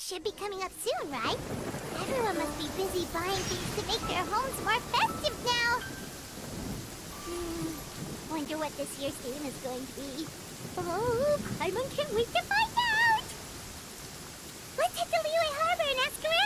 should be coming up soon, right? Everyone must be busy buying things to make their homes more festive now. Wonder what this year's theme is going to be. Oh, Paimon can't wait to find out! Let's head to Liyue Harbor and ask around!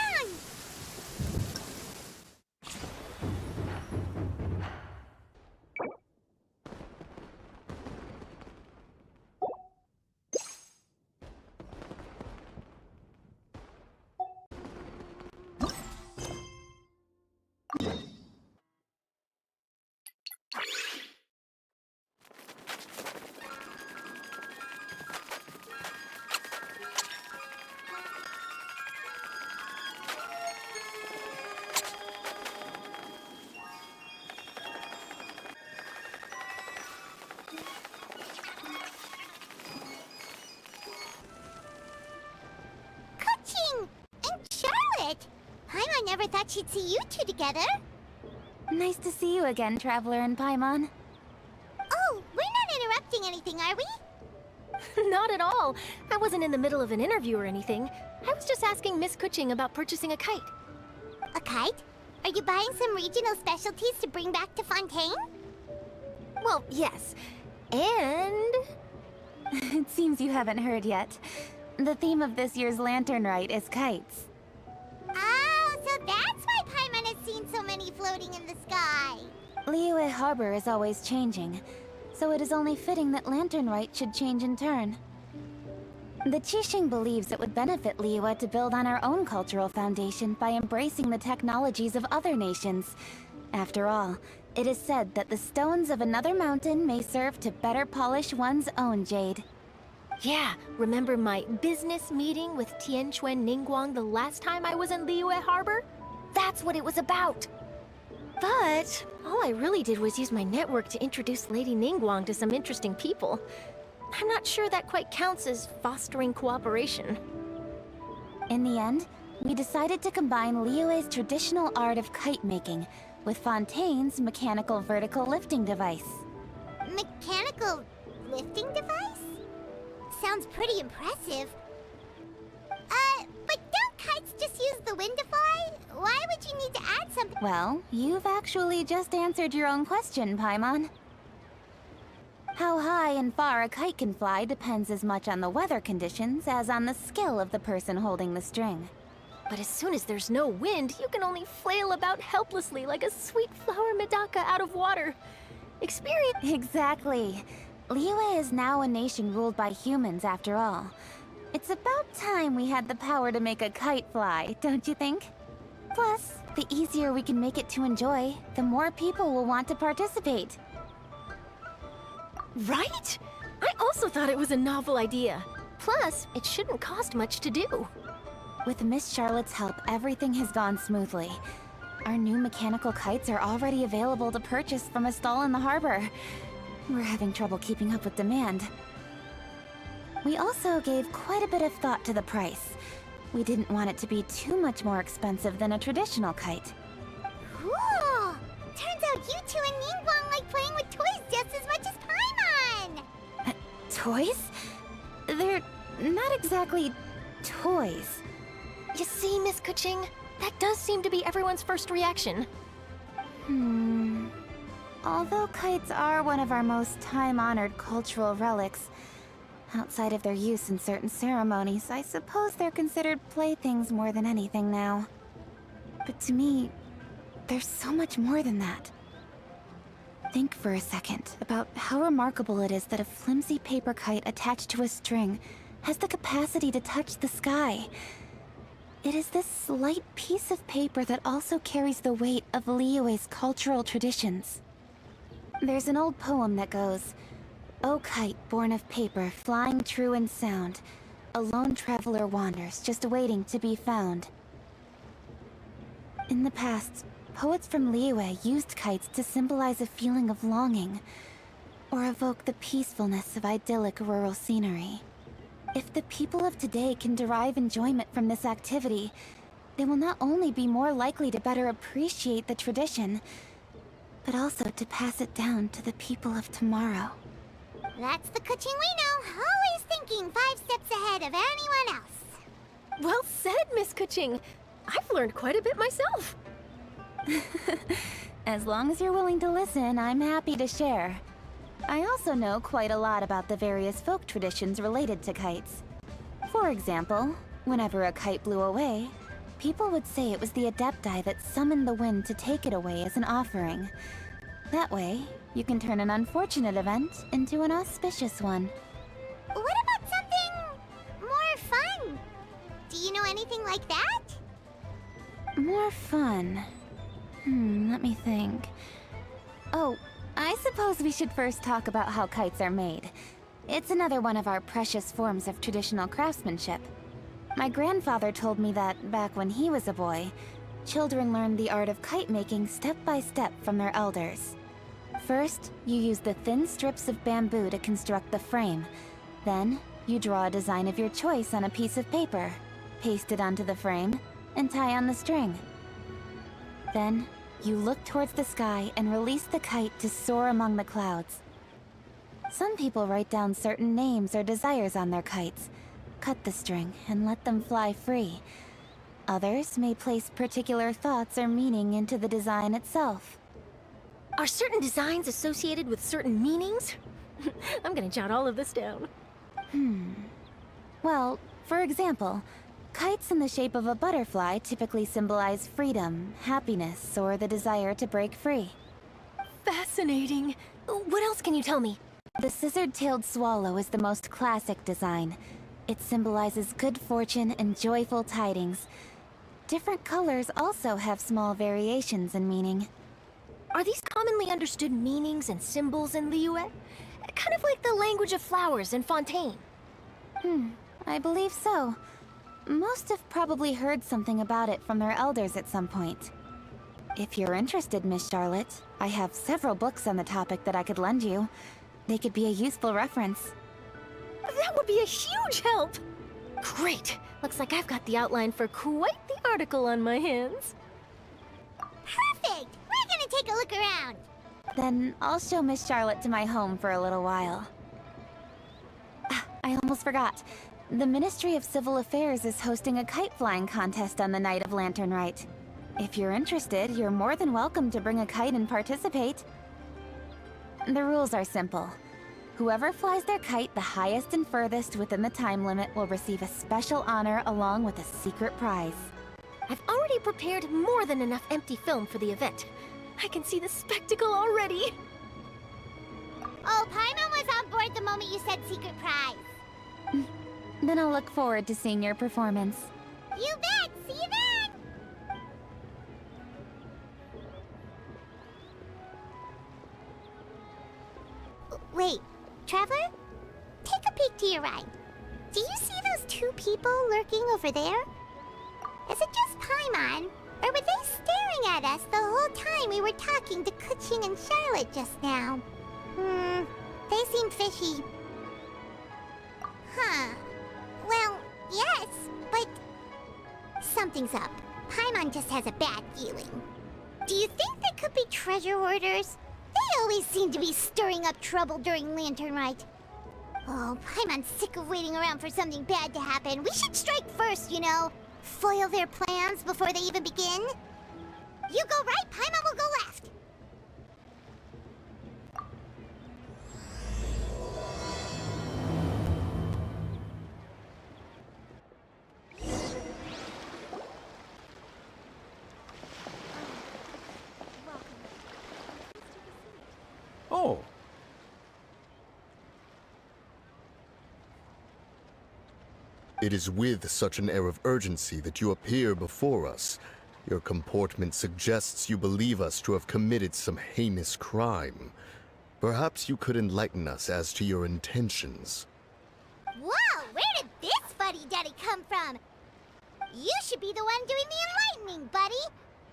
I never thought she'd see you two together. Nice to see you again, Traveler and Paimon. Oh, we're not interrupting anything, are we? Not at all. I wasn't in the middle of an interview or anything. I was just asking Miss Kuching about purchasing a kite. A kite? Are you buying some regional specialties to bring back to Fontaine? Well, yes. And... It seems you haven't heard yet. The theme of this year's Lantern Rite is kites. Oh, so that's why Paimon has seen so many floating in the sky. Liyue Harbor is always changing, so it is only fitting that Lantern Rite should change in turn. The Qixing believes it would benefit Liyue to build on our own cultural foundation by embracing the technologies of other nations. After all, it is said that the stones of another mountain may serve to better polish one's own jade. Yeah, remember my business meeting with Tianquan Ningguang the last time I was in Liyue Harbor? That's what it was about! But all I really did was use my network to introduce Lady Ningguang to some interesting people. I'm not sure that quite counts as fostering cooperation. In the end, we decided to combine Liyue's traditional art of kite making with Fontaine's mechanical vertical lifting device. Mechanical lifting device? Sounds pretty impressive. But don't kites just use the wind to fly? Why would you need to add something? Well, you've actually just answered your own question, Paimon. How high and far a kite can fly depends as much on the weather conditions as on the skill of the person holding the string. But as soon as there's no wind, you can only flail about helplessly like a sweet flower medaka out of water. Experience... Exactly. Liyue is now a nation ruled by humans, after all. It's about time we had the power to make a kite fly, don't you think? Plus, the easier we can make it to enjoy, the more people will want to participate. Right? I also thought it was a novel idea. Plus, it shouldn't cost much to do. With Miss Charlotte's help, everything has gone smoothly. Our new mechanical kites are already available to purchase from a stall in the harbor. We're having trouble keeping up with demand. We also gave quite a bit of thought to the price. We didn't want it to be too much more expensive than a traditional kite. Cool! Turns out you two and Ningguang like playing with toys just as much as Paimon! Toys? They're not exactly toys. You see, Miss Kuching? That does seem to be everyone's first reaction. Although kites are one of our most time-honored cultural relics, outside of their use in certain ceremonies, I suppose they're considered playthings more than anything now. But to me, there's so much more than that. Think for a second about how remarkable it is that a flimsy paper kite attached to a string has the capacity to touch the sky. It is this slight piece of paper that also carries the weight of Liyue's cultural traditions. There's an old poem that goes, "O kite born of paper, flying true and sound, a lone traveler wanders, just waiting to be found." In the past, poets from Liyue used kites to symbolize a feeling of longing, or evoke the peacefulness of idyllic rural scenery. If the people of today can derive enjoyment from this activity, they will not only be more likely to better appreciate the tradition, but also to pass it down to the people of tomorrow. That's the Kuching we know, always thinking 5 steps ahead of anyone else. Well said, Miss Kuching. I've learned quite a bit myself. As long as you're willing to listen, I'm happy to share. I also know quite a lot about the various folk traditions related to kites. For example, whenever a kite blew away, people would say it was the Adepti that summoned the wind to take it away as an offering. That way, you can turn an unfortunate event into an auspicious one. What about something more fun? Do you know anything like that? More fun. Let me think. Oh, I suppose we should first talk about how kites are made. It's another one of our precious forms of traditional craftsmanship. My grandfather told me that, back when he was a boy, children learned the art of kite making step by step from their elders. First, you use the thin strips of bamboo to construct the frame. Then, you draw a design of your choice on a piece of paper, paste it onto the frame, and tie on the string. Then, you look towards the sky and release the kite to soar among the clouds. Some people write down certain names or desires on their kites, cut the string, and let them fly free. Others may place particular thoughts or meaning into the design itself. Are certain designs associated with certain meanings? I'm gonna jot all of this down. Well, for example, kites in the shape of a butterfly typically symbolize freedom, happiness, or the desire to break free. Fascinating. What else can you tell me? The scissor-tailed swallow is the most classic design. It symbolizes good fortune and joyful tidings. Different colors also have small variations in meaning. Are these commonly understood meanings and symbols in Liyue? Kind of like the language of flowers in Fontaine. I believe so. Most have probably heard something about it from their elders at some point. If you're interested, Miss Charlotte, I have several books on the topic that I could lend you. They could be a useful reference. That would be a huge help! Great! Looks like I've got the outline for quite the article on my hands. Perfect! We're gonna take a look around. Then I'll show Miss Charlotte to my home for a little while. I almost forgot. The Ministry of Civil Affairs is hosting a kite flying contest on the night of Lantern Rite. If you're interested, you're more than welcome to bring a kite and participate. The rules are simple. Whoever flies their kite the highest and furthest within the time limit will receive a special honor along with a secret prize. I've already prepared more than enough empty film for the event. I can see the spectacle already. Oh, Paimon was on board the moment you said secret prize. Then I'll look forward to seeing your performance. You bet! See you then! Wait, Traveler? Take a peek to your right. Do you see those two people lurking over there? Is it just Paimon? Or were they staring at us the whole time we were talking to Kuching and Charlotte just now? They seem fishy. Huh. Well, yes, but something's up. Paimon just has a bad feeling. Do you think they could be treasure hoarders? They always seem to be stirring up trouble during Lantern Rite. Oh, Paimon's sick of waiting around for something bad to happen. We should strike first, you know. Foil their plans before they even begin. You go right, Paimon will go left. Oh. It is with such an air of urgency that you appear before us. Your comportment suggests you believe us to have committed some heinous crime. Perhaps you could enlighten us as to your intentions. Whoa, where did this fuddy-duddy come from? You should be the one doing the enlightening, buddy.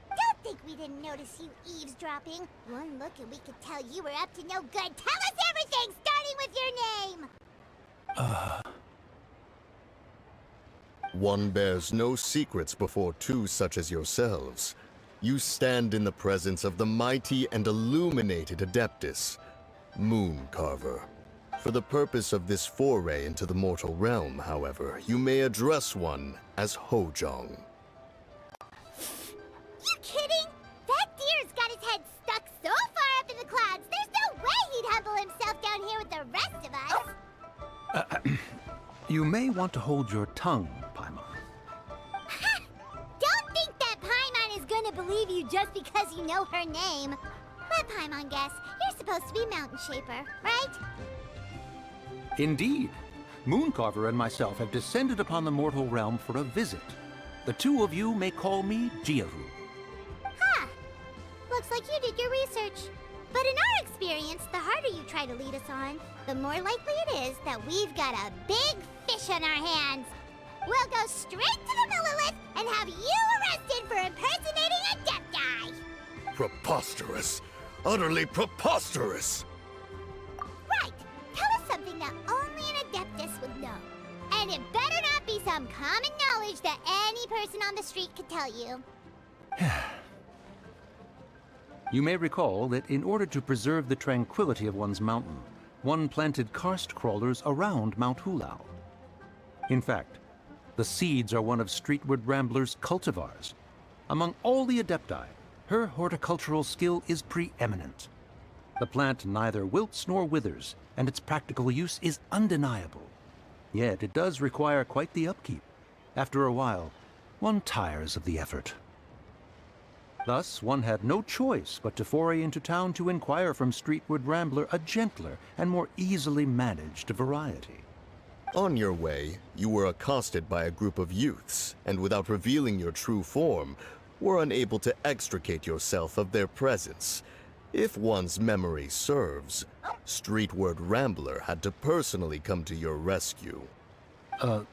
Don't think we didn't notice you eavesdropping. One look and we could tell you were up to no good. Tell us everything, starting with your name. One bears no secrets before two such as yourselves. You stand in the presence of the mighty and illuminated Adeptus, Moon Carver. For the purpose of this foray into the mortal realm, however, you may address one as Hojong. You kidding? That deer's got his head stuck so far up in the clouds, there's no way he'd humble himself down here with the rest of us. You may want to hold your tongue, Paimon. Don't think that Paimon is gonna believe you just because you know her name. Let Paimon guess. You're supposed to be Mountain Shaper, right? Indeed. Mooncarver and myself have descended upon the mortal realm for a visit. The two of you may call me Jiaru. Huh. Looks like you did your research. But in our experience, the harder you try to lead us on, the more likely it is that we've got a big fish on our hands. We'll go straight to the Millilith and have you arrested for impersonating a deaf guy. Preposterous! Utterly preposterous! Right. Tell us something that only an Adeptus would know. And it better not be some common knowledge that any person on the street could tell you. You may recall that in order to preserve the tranquility of one's mountain, one planted karst crawlers around Mount Hulao. In fact, the seeds are one of Streetward Rambler's cultivars. Among all the Adepti, her horticultural skill is preeminent. The plant neither wilts nor withers, and its practical use is undeniable. Yet it does require quite the upkeep. After a while, one tires of the effort. Thus, one had no choice but to foray into town to inquire from Streetward Rambler a gentler and more easily managed variety. On your way, you were accosted by a group of youths, and without revealing your true form, were unable to extricate yourself of their presence. If one's memory serves, Streetward Rambler had to personally come to your rescue. How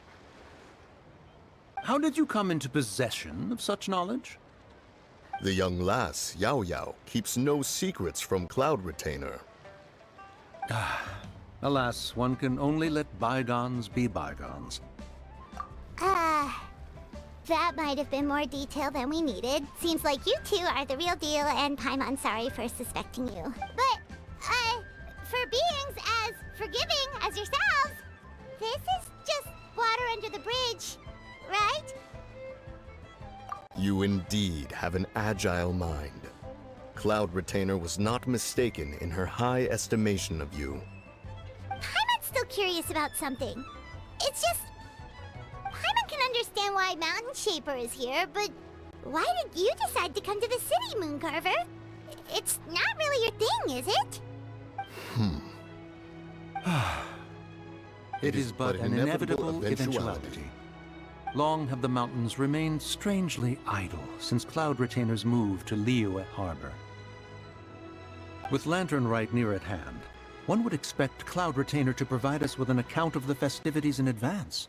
did you come into possession of such knowledge? The young lass, Yao Yao, keeps no secrets from Cloud Retainer. Alas, one can only let bygones be bygones. That might have been more detail than we needed. Seems like you two are the real deal, and Paimon's sorry for suspecting you. But, for beings as forgiving as yourselves, this is just water under the bridge, right? You indeed have an agile mind. Cloud Retainer was not mistaken in her high estimation of you. Paimon's still curious about something. It's just... Paimon can understand why Mountain Shaper is here, but why did you decide to come to the city, Mooncarver? It's not really your thing, is it? It is but an inevitable eventuality. Long have the mountains remained strangely idle since Cloud Retainer's move to Liyue Harbor. With Lantern Rite near at hand, one would expect Cloud Retainer to provide us with an account of the festivities in advance.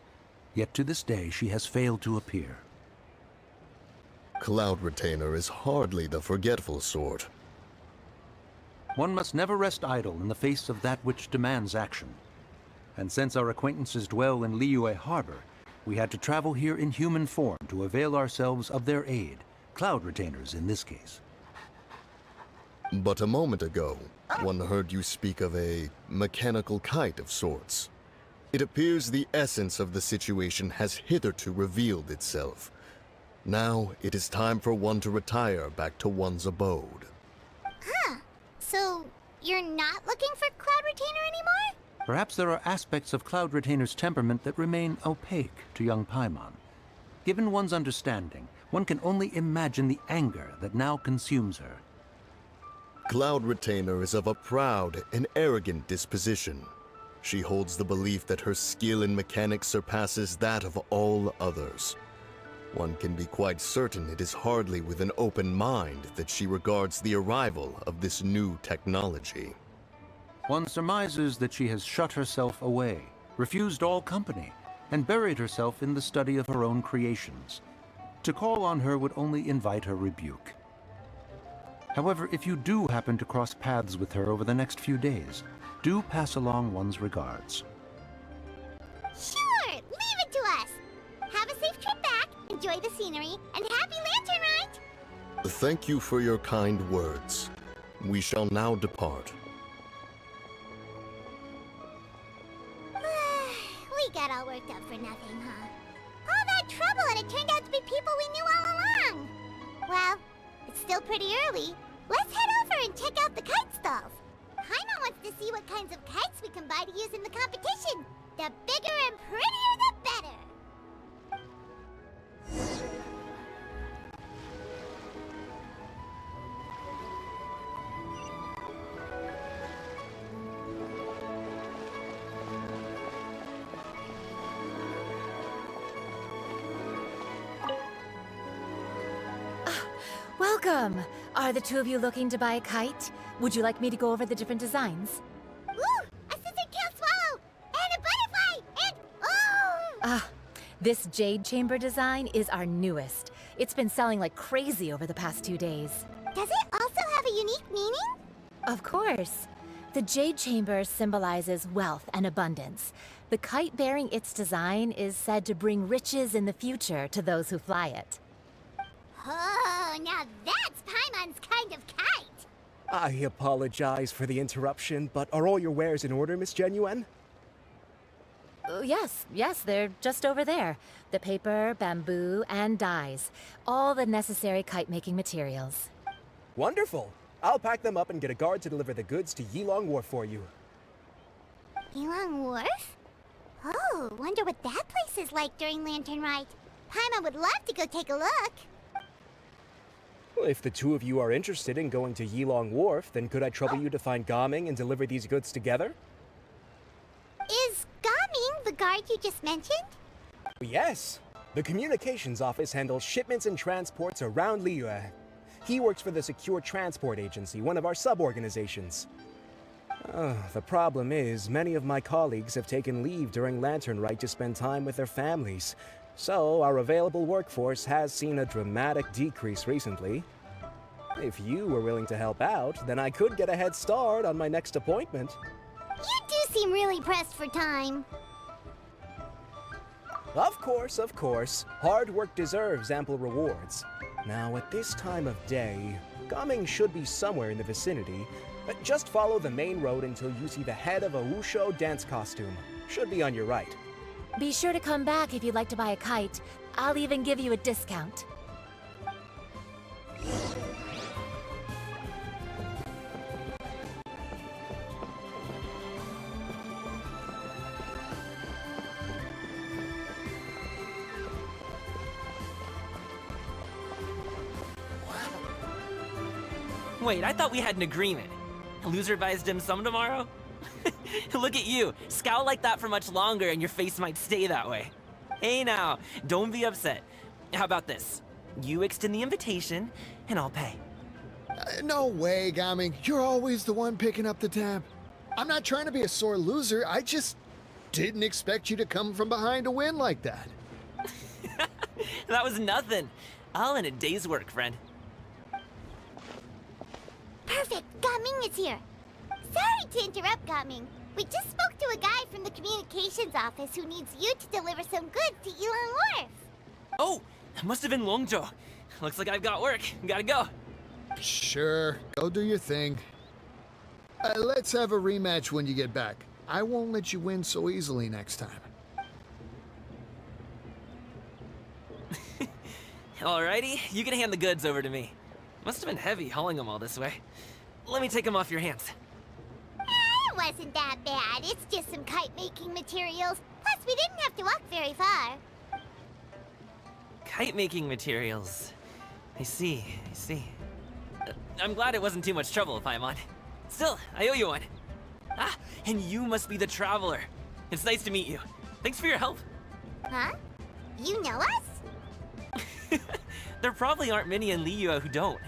Yet to this day, she has failed to appear. Cloud Retainer is hardly the forgetful sort. One must never rest idle in the face of that which demands action. And since our acquaintances dwell in Liyue Harbor, we had to travel here in human form to avail ourselves of their aid, Cloud Retainers in this case. But a moment ago, one heard you speak of a mechanical kite of sorts. It appears the essence of the situation has hitherto revealed itself. Now it is time for one to retire back to one's abode. So, you're not looking for Cloud Retainer anymore? Perhaps there are aspects of Cloud Retainer's temperament that remain opaque to young Paimon. Given one's understanding, one can only imagine the anger that now consumes her. Cloud Retainer is of a proud and arrogant disposition. She holds the belief that her skill in mechanics surpasses that of all others. One can be quite certain it is hardly with an open mind that she regards the arrival of this new technology. One surmises that she has shut herself away, refused all company, and buried herself in the study of her own creations. To call on her would only invite her rebuke. However, if you do happen to cross paths with her over the next few days, do pass along one's regards. Sure, leave it to us. Have a safe trip back, enjoy the scenery, and happy Lantern Rite! Thank you for your kind words. We shall now depart. for nothing, huh? All that trouble and it turned out to be people we knew all along. Well, it's still pretty early. Let's head over and check out the kite stalls. Paimon wants to see what kinds of kites we can buy to use in the competition. The bigger and prettier, the better. Welcome! Are the two of you looking to buy a kite? Would you like me to go over the different designs? Ooh, a scissor tail swallow! And a butterfly! And oh! This jade chamber design is our newest. It's been selling like crazy over the past 2 days. Does it also have a unique meaning? Of course. The jade chamber symbolizes wealth and abundance. The kite bearing its design is said to bring riches in the future to those who fly it. Oh, now that's Paimon's kind of kite! I apologize for the interruption, but are all your wares in order, Miss Genuine? Yes, they're just over there. The paper, bamboo, and dyes. All the necessary kite-making materials. Wonderful! I'll pack them up and get a guard to deliver the goods to Yilong Wharf for you. Yilong Wharf? Oh, wonder what that place is like during Lantern Rite. Paimon would love to go take a look. Well, if the two of you are interested in going to Yilong Wharf, then could I trouble you to find Gaming and deliver these goods together? Is Gaming the guard you just mentioned? Yes. The communications office handles shipments and transports around Liyue. He works for the Secure Transport Agency, one of our sub-organizations. The problem is, many of my colleagues have taken leave during Lantern Rite to spend time with their families. So, our available workforce has seen a dramatic decrease recently. If you were willing to help out, then I could get a head start on my next appointment. You do seem really pressed for time. Of course. Hard work deserves ample rewards. Now, at this time of day, Gaming should be somewhere in the vicinity, but just follow the main road until you see the head of a Wushu dance costume. Should be on your right. Be sure to come back if you'd like to buy a kite. I'll even give you a discount. Wait, I thought we had an agreement. Loser buys dim sum tomorrow? Look at you. Scowl like that for much longer and your face might stay that way. Hey now, don't be upset. How about this? You extend the invitation, and I'll pay. No way, Gaming. You're always the one picking up the tab. I'm not trying to be a sore loser. I just didn't expect you to come from behind to win like that. That was nothing. All in a day's work, friend. Perfect, Gaming is here. Sorry to interrupt, Gaming. We just spoke to a guy from the communications office who needs you to deliver some goods to Yilong Wharf. Oh, that must have been Longzhou. Looks like I've got work. Gotta go. Sure, go do your thing. Let's have a rematch when you get back. I won't let you win so easily next time. Alrighty, you can hand the goods over to me. Must have been heavy hauling them all this way. Let me take them off your hands. It wasn't that bad. It's just some kite-making materials. Plus, we didn't have to walk very far. Kite-making materials. I see. I'm glad it wasn't too much trouble, Paimon. Still, I owe you one. Ah, and you must be the traveler. It's nice to meet you. Thanks for your help. Huh? You know us? There probably aren't many in Liyue who don't.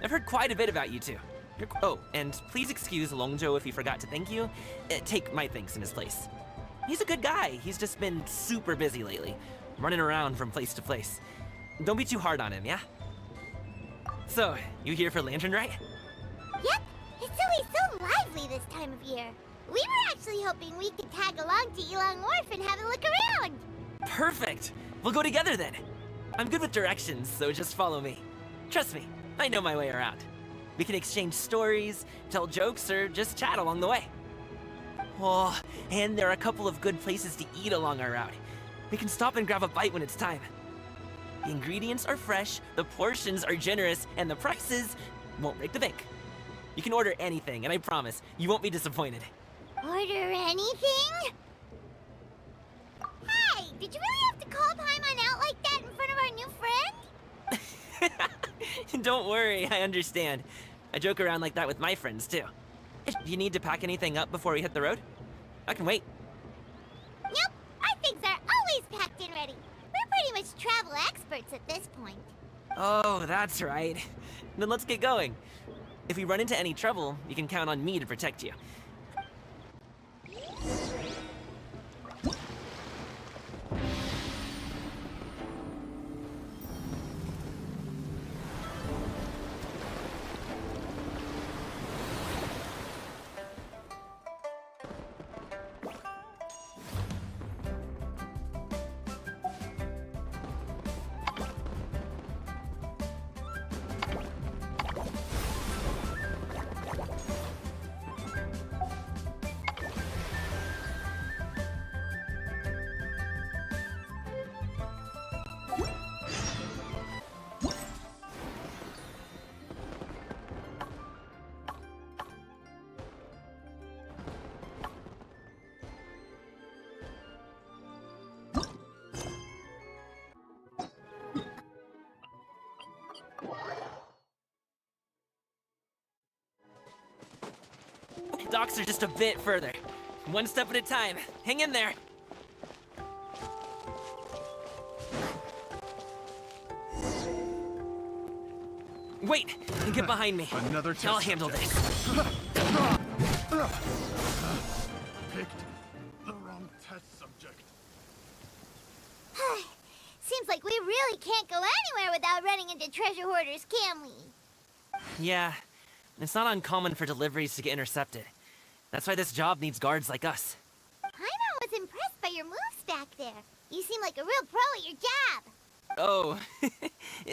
I've heard quite a bit about you two. Oh, and please excuse Longzhou if he forgot to thank you. Take my thanks in his place. He's a good guy. He's just been super busy lately, running around from place to place. Don't be too hard on him, yeah? So, you here for Lantern Rite? Yep. It's always so lively this time of year. We were actually hoping we could tag along to Yilong Wharf and have a look around. Perfect. We'll go together then. I'm good with directions, so just follow me. Trust me, I know my way around. We can exchange stories, tell jokes, or just chat along the way. Oh, and there are a couple of good places to eat along our route. We can stop and grab a bite when it's time. The ingredients are fresh, the portions are generous, and the prices won't break the bank. You can order anything, and I promise, you won't be disappointed. Order anything? Hey, did you really have to call Paimon out like that in front of our new friend? Don't worry, I understand. I joke around like that with my friends, too. Do you need to pack anything up before we hit the road? I can wait. Nope, our things are always packed and ready. We're pretty much travel experts at this point. Oh, that's right. Then let's get going. If we run into any trouble, you can count on me to protect you. Docks are just a bit further. One step at a time. Hang in there. Wait! Get behind me. Another test I'll handle subject. this. Picked the wrong test subject. Seems like we really can't go anywhere without running into treasure hoarders, can we? Yeah, it's not uncommon for deliveries to get intercepted. That's why this job needs guards like us. Paimon was impressed by your moves back there. You seem like a real pro at your job. Oh,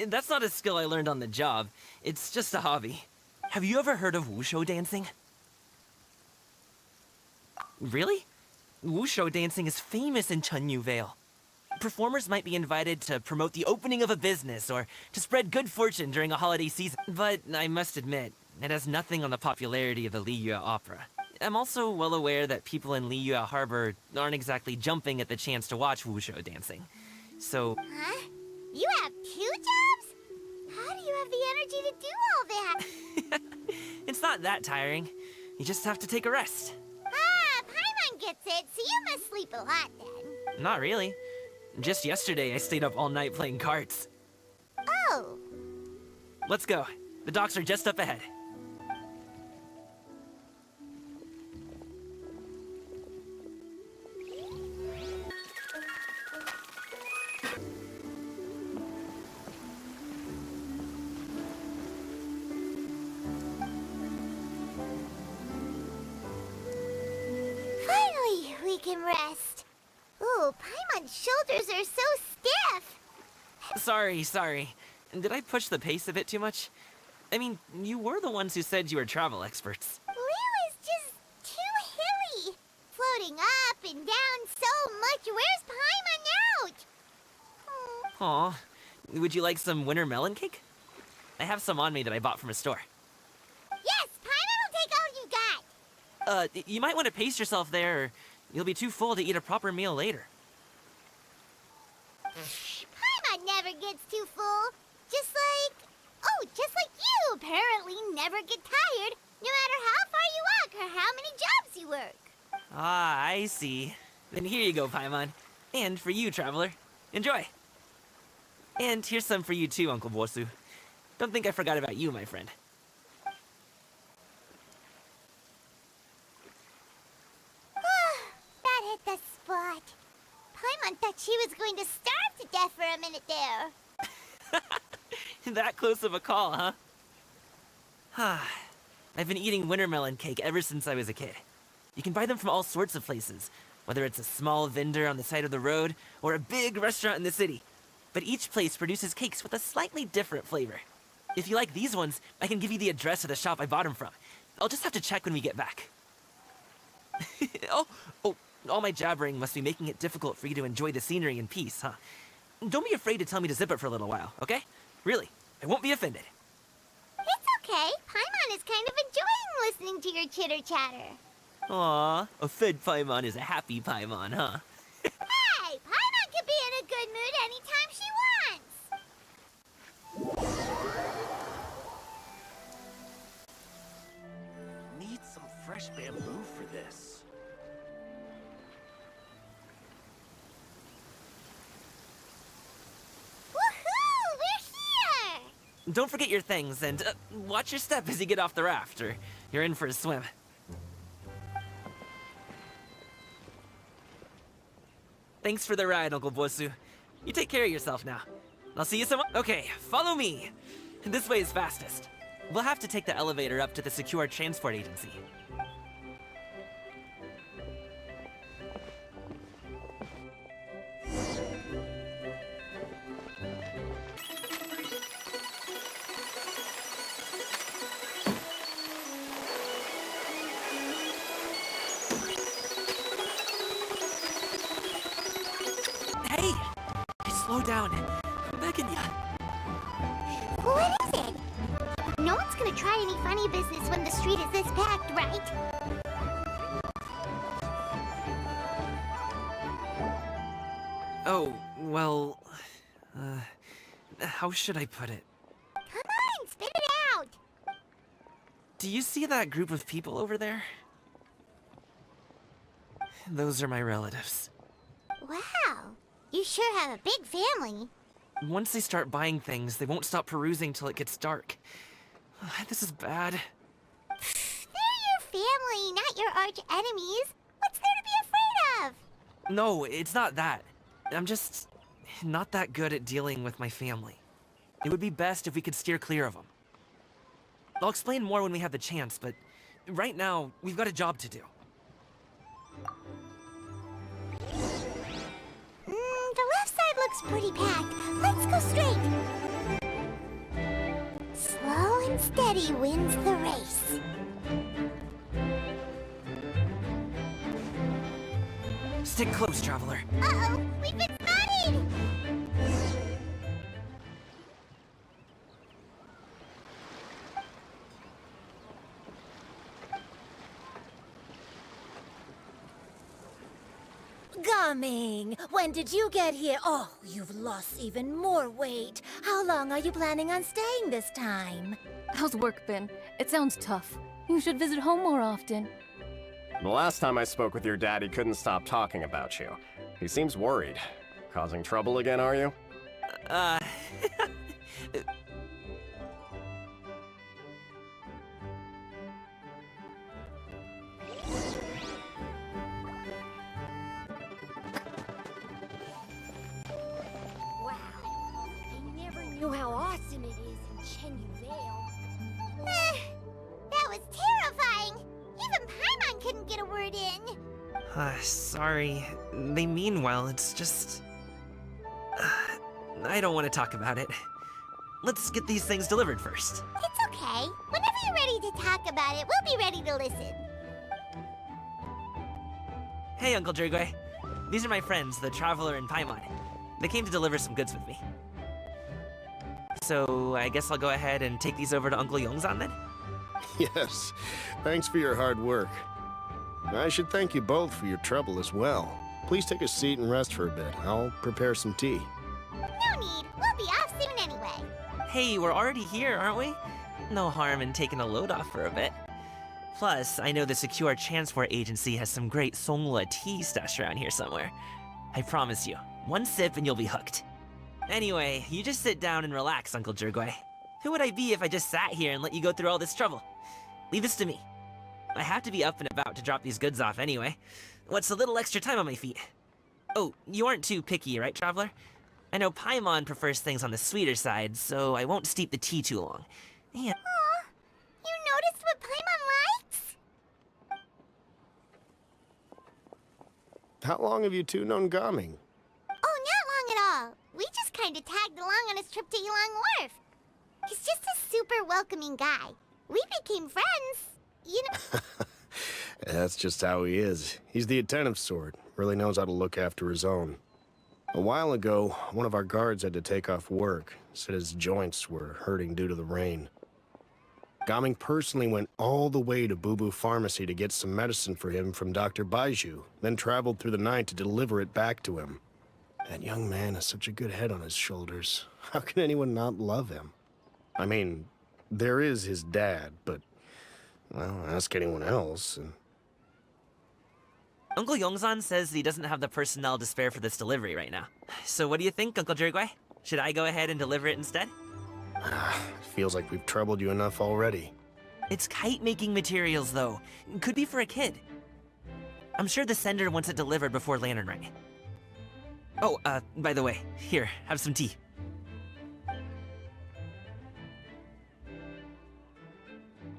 that's not a skill I learned on the job. It's just a hobby. Have you ever heard of wushu dancing? Really? Wushu dancing is famous in Chunyu Vale. Performers might be invited to promote the opening of a business or to spread good fortune during a holiday season. But I must admit, it has nothing on the popularity of the Liyue Opera. I'm also well aware that people in Liyue Harbor aren't exactly jumping at the chance to watch wushu dancing. So... Huh? You have 2 jobs? How do you have the energy to do all that? It's not that tiring. You just have to take a rest. Ah, Paimon gets it, so you must sleep a lot then. Not really. Just yesterday, I stayed up all night playing cards. Oh. Let's go. The docks are just up ahead. Finally, we can rest. Ooh, Paimon's shoulders are so stiff. Sorry. Did I push the pace a bit too much? I mean, you were the ones who said you were travel experts. Liyue is just too hilly. Floating up and down so much. Where's Paimon out? Aw. Would you like some winter melon cake? I have some on me that I bought from a store. Yes, Paimon will take all you got. You might want to pace yourself there, or you'll be too full to eat a proper meal later. Paimon never gets too full. Just like you apparently never get tired, no matter how far you walk or how many jobs you work. Ah, I see. Then here you go, Paimon. And for you, traveler. Enjoy. And here's some for you too, Uncle Bosu. Don't think I forgot about you, my friend. That hit the spot. Paimon thought she was going to starve to death for a minute there. That close of a call, huh? I've been eating winter melon cake ever since I was a kid. You can buy them from all sorts of places, whether it's a small vendor on the side of the road or a big restaurant in the city. But each place produces cakes with a slightly different flavor. If you like these ones, I can give you the address of the shop I bought them from. I'll just have to check when we get back. Oh, All my jabbering must be making it difficult for you to enjoy the scenery in peace, huh? Don't be afraid to tell me to zip it for a little while, okay? Really, I won't be offended. It's okay. Paimon is kind of enjoying listening to your chitter-chatter. Aw, a fed Paimon is a happy Paimon, huh? Hey, Paimon can be in a good mood anytime she wants. Need some fresh bamboo for this. Woohoo! We're here! Don't forget your things, and watch your step as you get off the raft, or you're in for a swim. Thanks for the ride, Uncle Bosu. You take care of yourself now. I'll see you some. Okay, follow me. This way is fastest. We'll have to take the elevator up to the secure transport agency. Hey! Slow down. I'm begging you. What is it? No one's gonna try any funny business when the street is this packed, right? Oh, well... how should I put it? Come on, spit it out! Do you see that group of people over there? Those are my relatives. Wow, you sure have a big family. Once they start buying things, they won't stop perusing till it gets dark. This is bad. They're your family, not your arch enemies. What's there to be afraid of? No, it's not that. I'm just not that good at dealing with my family. It would be best if we could steer clear of them. I'll explain more when we have the chance, but right now, we've got a job to do. The left side looks pretty packed. Let's go straight. Slow and steady wins the race. Stick close, traveler. Uh-oh, we've been spotted! Coming! When did you get here? Oh, you've lost even more weight. How long are you planning on staying this time? How's work been? It sounds tough. You should visit home more often. The last time I spoke with your dad, he couldn't stop talking about you. He seems worried. Causing trouble again, are you? Wow, I never knew how awesome it is in Chenyu Vale. That was terrifying! Even Paimon couldn't get a word in. Sorry. They mean well, it's just... I don't want to talk about it. Let's get these things delivered first. It's okay. Whenever you're ready to talk about it, we'll be ready to listen. Hey, Uncle Jirgwe. These are my friends, the Traveler and Paimon. They came to deliver some goods with me. So, I guess I'll go ahead and take these over to Uncle Yongzan then? Yes, thanks for your hard work. I should thank you both for your trouble as well. Please take a seat and rest for a bit. I'll prepare some tea. No need. We'll be off soon anyway. Hey, we're already here, aren't we? No harm in taking a load off for a bit. Plus, I know the Secure Transport Agency has some great Songla tea stashed around here somewhere. I promise you, one sip and you'll be hooked. Anyway, you just sit down and relax, Uncle Jirgwe. Who would I be if I just sat here and let you go through all this trouble? Leave this to me. I have to be up and about to drop these goods off anyway. What's a little extra time on my feet? Oh, you aren't too picky, right, Traveler? I know Paimon prefers things on the sweeter side, so I won't steep the tea too long. And... Aw, you noticed what Paimon likes? How long have you two known Gaming? Oh, not long at all. We just kind of tagged along on his trip to Yulong Wharf. He's just a super welcoming guy. We became friends, you know. That's just how he is. He's the attentive sort, really knows how to look after his own. A while ago, one of our guards had to take off work, said his joints were hurting due to the rain. Gaming personally went all the way to Boo Boo Pharmacy to get some medicine for him from Dr. Baiju, then traveled through the night to deliver it back to him. That young man has such a good head on his shoulders. How can anyone not love him? I mean, there is his dad, but, well, ask anyone else, and... Uncle Yongsan says he doesn't have the personnel to spare for this delivery right now. So what do you think, Uncle Jirgui? Should I go ahead and deliver it instead? Feels like we've troubled you enough already. It's kite-making materials, though. Could be for a kid. I'm sure the sender wants it delivered before Lantern Ring. Oh, by the way, here, have some tea.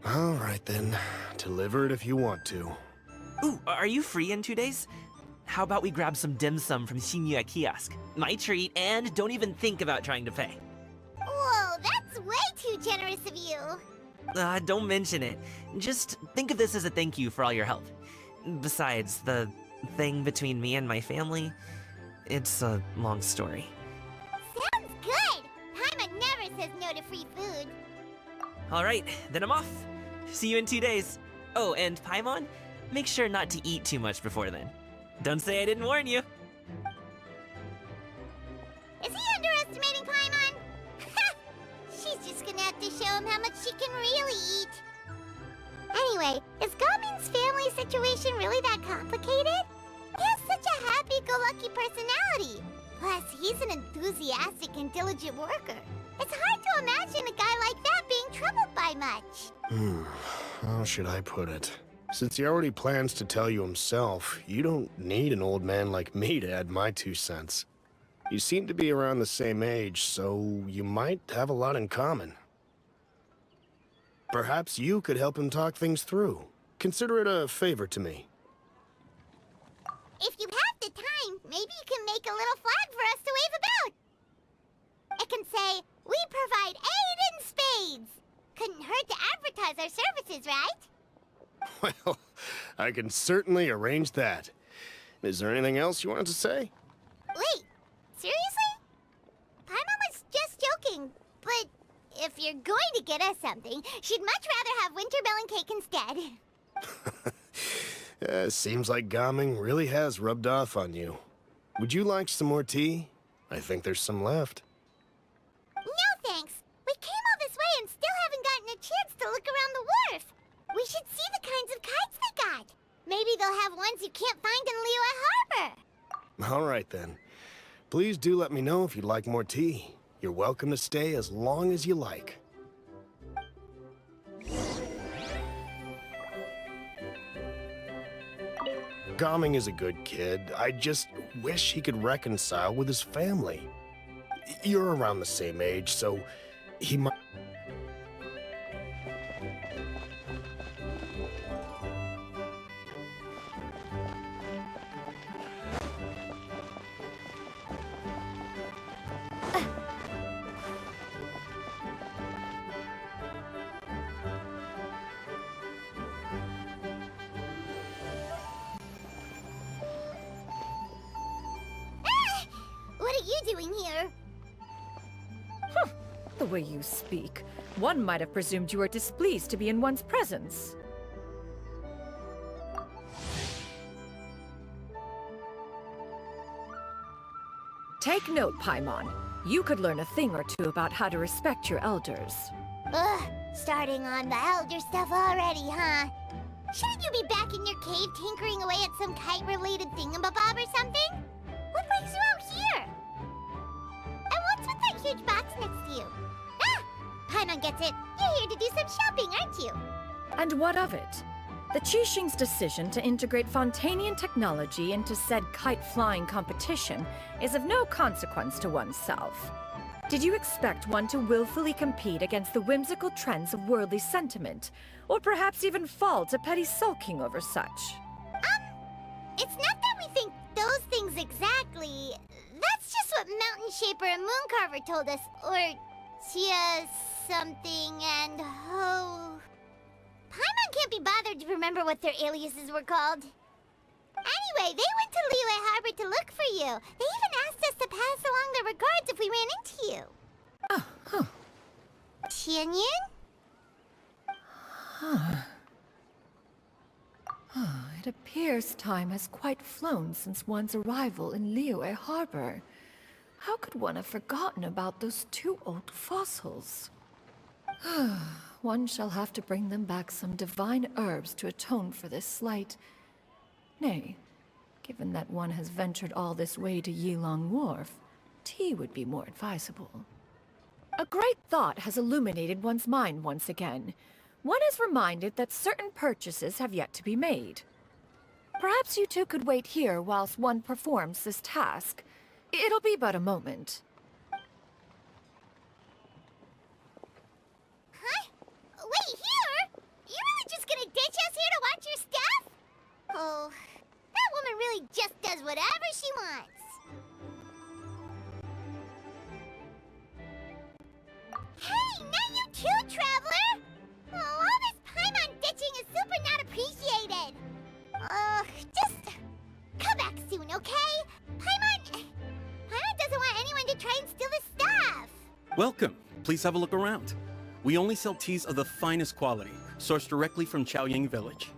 All right then. Deliver it if you want to. Ooh, are you free in 2 days? How about we grab some dim sum from Shinya Kiosk? My treat, and don't even think about trying to pay. Whoa, that's way too generous of you. Don't mention it. Just think of this as a thank you for all your help. Besides, the thing between me and my family, it's a long story. Sounds good. Paimon never says no to free food. Alright, then I'm off. See you in 2 days. Oh, and Paimon, make sure not to eat too much before then. Don't say I didn't warn you. Is he underestimating Paimon? She's just gonna have to show him how much she can really eat. Anyway, is Gaming's family situation really that complicated? He has such a happy-go-lucky personality. Plus, he's an enthusiastic and diligent worker. It's hard to imagine a guy like that being troubled by much. How should I put it? Since he already plans to tell you himself, you don't need an old man like me to add my 2 cents. You seem to be around the same age, so you might have a lot in common. Perhaps you could help him talk things through. Consider it a favor to me. If you have the time, maybe you can make a little flag for us to wave about. It can say, "We provide aid in spades." Couldn't hurt to advertise our services, right? Well, I can certainly arrange that. Is there anything else you wanted to say? Wait, seriously? Paimon was just joking, but if you're going to get us something, she'd much rather have wintermelon cake instead. Seems like Gaming really has rubbed off on you. Would you like some more tea? I think there's some left. No thanks. We came all this way and still haven't gotten a chance to look around the wharf. We should see the kinds of kites they got. Maybe they'll have ones you can't find in Liyue Harbor. All right then. Please do let me know if you'd like more tea. You're welcome to stay as long as you like. Gaming is a good kid. I just wish he could reconcile with his family. You're around the same age, so he might... What are you doing here? The way you speak, one might have presumed you were displeased to be in one's presence. Take note, Paimon. You could learn a thing or two about how to respect your elders. Ugh, starting on the elder stuff already, huh? Shouldn't you be back in your cave tinkering away at some kite-related thingamabob or something? What brings you out here? And what's with that huge box next to you? Ah! Paimon gets it. You're here to do some shopping, aren't you? And what of it? The Qixing's decision to integrate Fontanian technology into said kite-flying competition is of no consequence to oneself. Did you expect one to willfully compete against the whimsical trends of worldly sentiment, or perhaps even fall to petty sulking over such? It's not that we think those things exactly. That's just what Mountain Shaper and Mooncarver told us, or Tia something and Ho... Paimon can't be bothered to remember what their aliases were called. Anyway, they went to Liyue Harbor to look for you. They even asked us to pass along their regards if we ran into you. Oh, huh. Tianyan? It appears time has quite flown since one's arrival in Liyue Harbor. How could one have forgotten about those two old fossils? One shall have to bring them back some divine herbs to atone for this slight. Nay, given that one has ventured all this way to Yilong Wharf, tea would be more advisable. A great thought has illuminated one's mind once again. One is reminded that certain purchases have yet to be made. Perhaps you two could wait here whilst one performs this task. It'll be but a moment. Huh? Wait, here? You're really just gonna ditch us here to watch your stuff? Oh, that woman really just does whatever she wants. Hey, not you too, Traveler! Oh, all this Paimon ditching is super not appreciated. Just come back soon, okay? Paimon doesn't want anyone to try and steal his stuff. Welcome. Please have a look around. We only sell teas of the finest quality, sourced directly from Chaoying Village.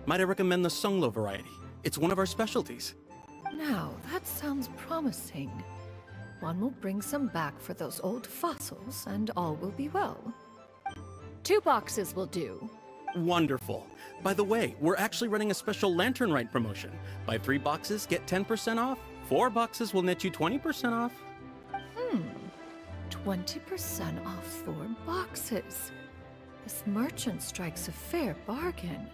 Might I recommend the Songlo variety? It's one of our specialties. Now, that sounds promising. One will bring some back for those old fossils, and all will be well. 2 boxes will do. Wonderful. By the way, we're actually running a special Lantern Rite promotion. Buy 3 boxes, get 10% off. 4 boxes will net you 20% off. 20% off 4 boxes. This merchant strikes a fair bargain.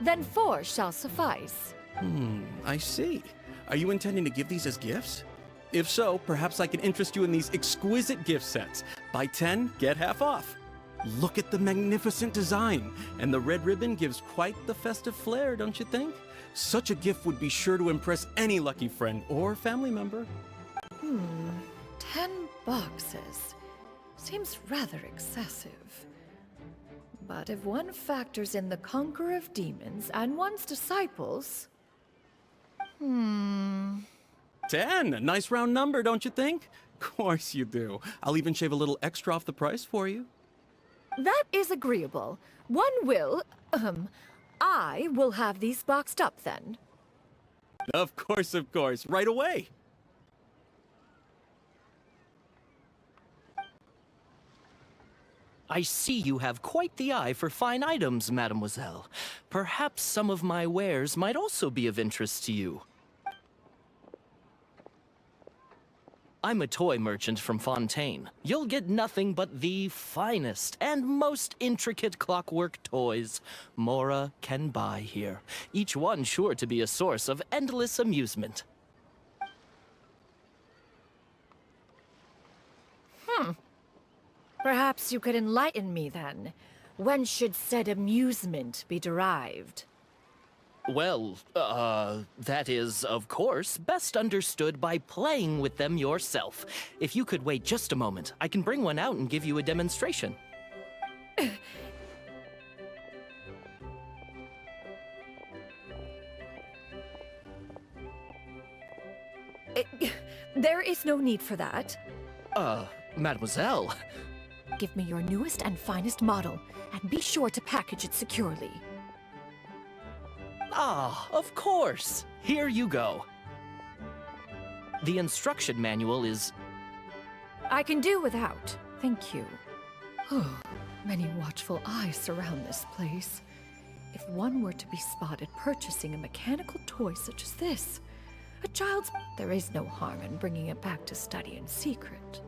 Then 4 shall suffice. I see. Are you intending to give these as gifts? If so, perhaps I can interest you in these exquisite gift sets. Buy 10, get half off. Look at the magnificent design, and the red ribbon gives quite the festive flair, don't you think? Such a gift would be sure to impress any lucky friend or family member. 10 boxes. Seems rather excessive. But if one factors in the conqueror of demons and one's disciples... 10! A nice round number, don't you think? Of course you do. I'll even shave a little extra off the price for you. That is agreeable. One will... I will have these boxed up then. Of course, right away. I see you have quite the eye for fine items, mademoiselle. Perhaps some of my wares might also be of interest to you. I'm a toy merchant from Fontaine. You'll get nothing but the finest and most intricate clockwork toys Mora can buy here. Each one sure to be a source of endless amusement. Perhaps you could enlighten me then. When should said amusement be derived? Well, that is, of course, best understood by playing with them yourself. If you could wait just a moment, I can bring one out and give you a demonstration. There is no need for that. Mademoiselle. Give me your newest and finest model, and be sure to package it securely. Ah, of course. Here you go. The instruction manual is... I can do without, thank you. Many watchful eyes surround this place. If one were to be spotted purchasing a mechanical toy such as this, a child's... There is no harm in bringing it back to study in secret.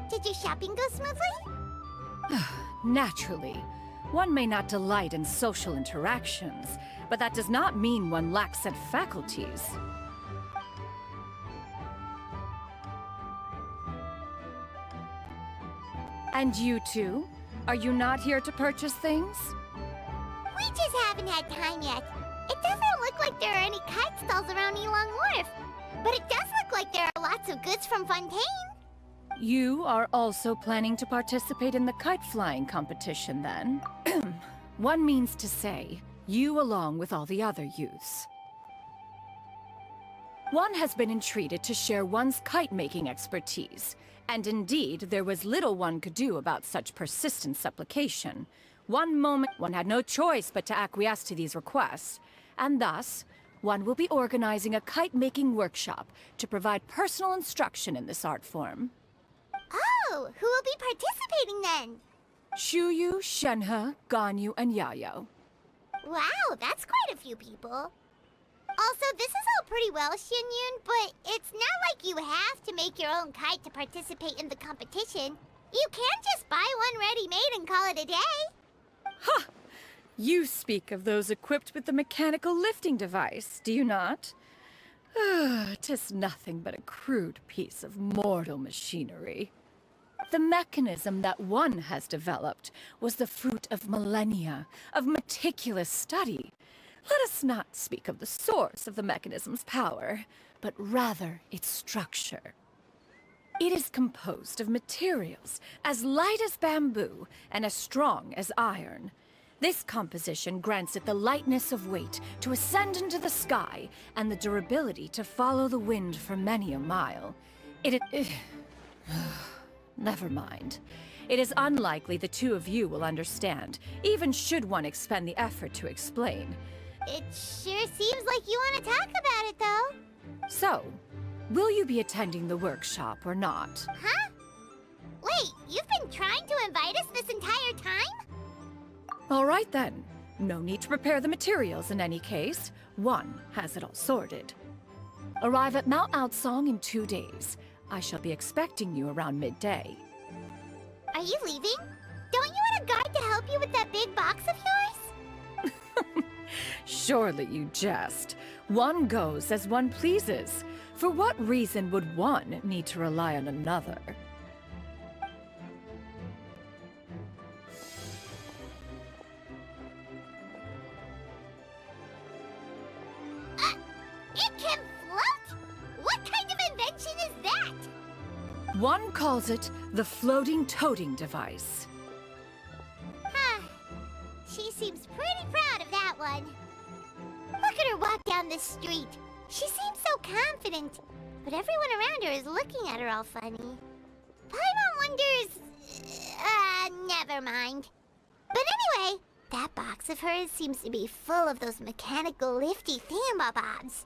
Did your shopping go smoothly? Naturally. One may not delight in social interactions, but that does not mean one lacks said faculties. And you two? Are you not here to purchase things? We just haven't had time yet. It doesn't look like there are any kite stalls around Elong Wharf. But it does look like there are lots of goods from Fontaine. You are also planning to participate in the kite flying competition, then? One means to say, you along with all the other youths. One has been entreated to share one's kite-making expertise, and indeed, there was little one could do about such persistent supplication. One moment, one had no choice but to acquiesce to these requests, and thus, one will be organizing a kite-making workshop to provide personal instruction in this art form. Oh, who will be participating then? Shuyu, Shenhe, Ganyu, and Yayo. Wow, that's quite a few people. Also, this is all pretty well, Xinyun, but it's not like you have to make your own kite to participate in the competition. You can just buy one ready-made and call it a day. Ha! You speak of those equipped with the mechanical lifting device, do you not? 'Tis nothing but a crude piece of mortal machinery. The mechanism that one has developed was the fruit of millennia of meticulous study. Let us not speak of the source of the mechanism's power, but rather its structure. It is composed of materials as light as bamboo and as strong as iron. This composition grants it the lightness of weight to ascend into the sky and the durability to follow the wind for many a mile. Never mind. It is unlikely the two of you will understand, even should one expend the effort to explain. It sure seems like you want to talk about it, though. So, will you be attending the workshop or not? Huh? Wait, you've been trying to invite us this entire time? All right then. No need to prepare the materials in any case. One has it all sorted. Arrive at Mount Outsong in 2 days. I shall be expecting you around midday. Are you leaving? Don't you want a guard to help you with that big box of yours? Surely you jest. One goes as one pleases. For what reason would one need to rely on another? It can float? What kind of invention is that? One calls it the floating toting device. Huh. She seems pretty proud of that one. Look at her walk down the street. She seems so confident, but everyone around her is looking at her all funny. Paimon wonders... never mind. But anyway, that box of hers seems to be full of those mechanical lifty thingamabobs.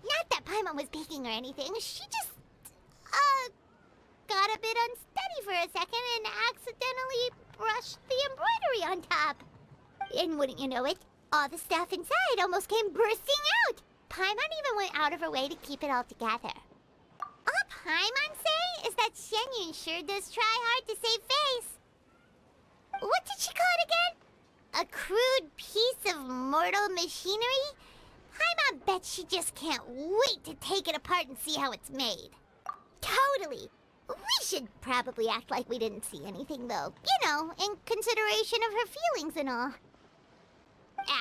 Not that Paimon was peeking or anything. She just, got a bit unsteady for a second and accidentally brushed the embroidery on top. And wouldn't you know it, all the stuff inside almost came bursting out. Paimon even went out of her way to keep it all together. All Paimon say is that Shenyun sure does try hard to save face. What did she call it again? A crude piece of mortal machinery? Paimon bets she just can't wait to take it apart and see how it's made. Totally. We should probably act like we didn't see anything, though. You know, in consideration of her feelings and all.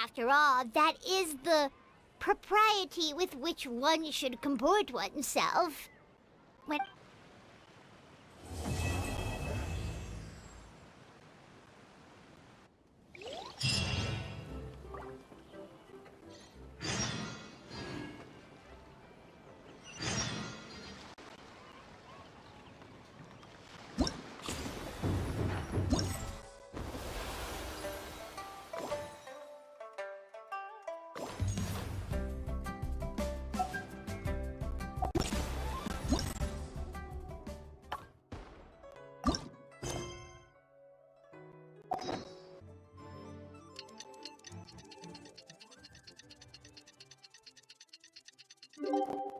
After all, that is the propriety with which one should comport oneself. When...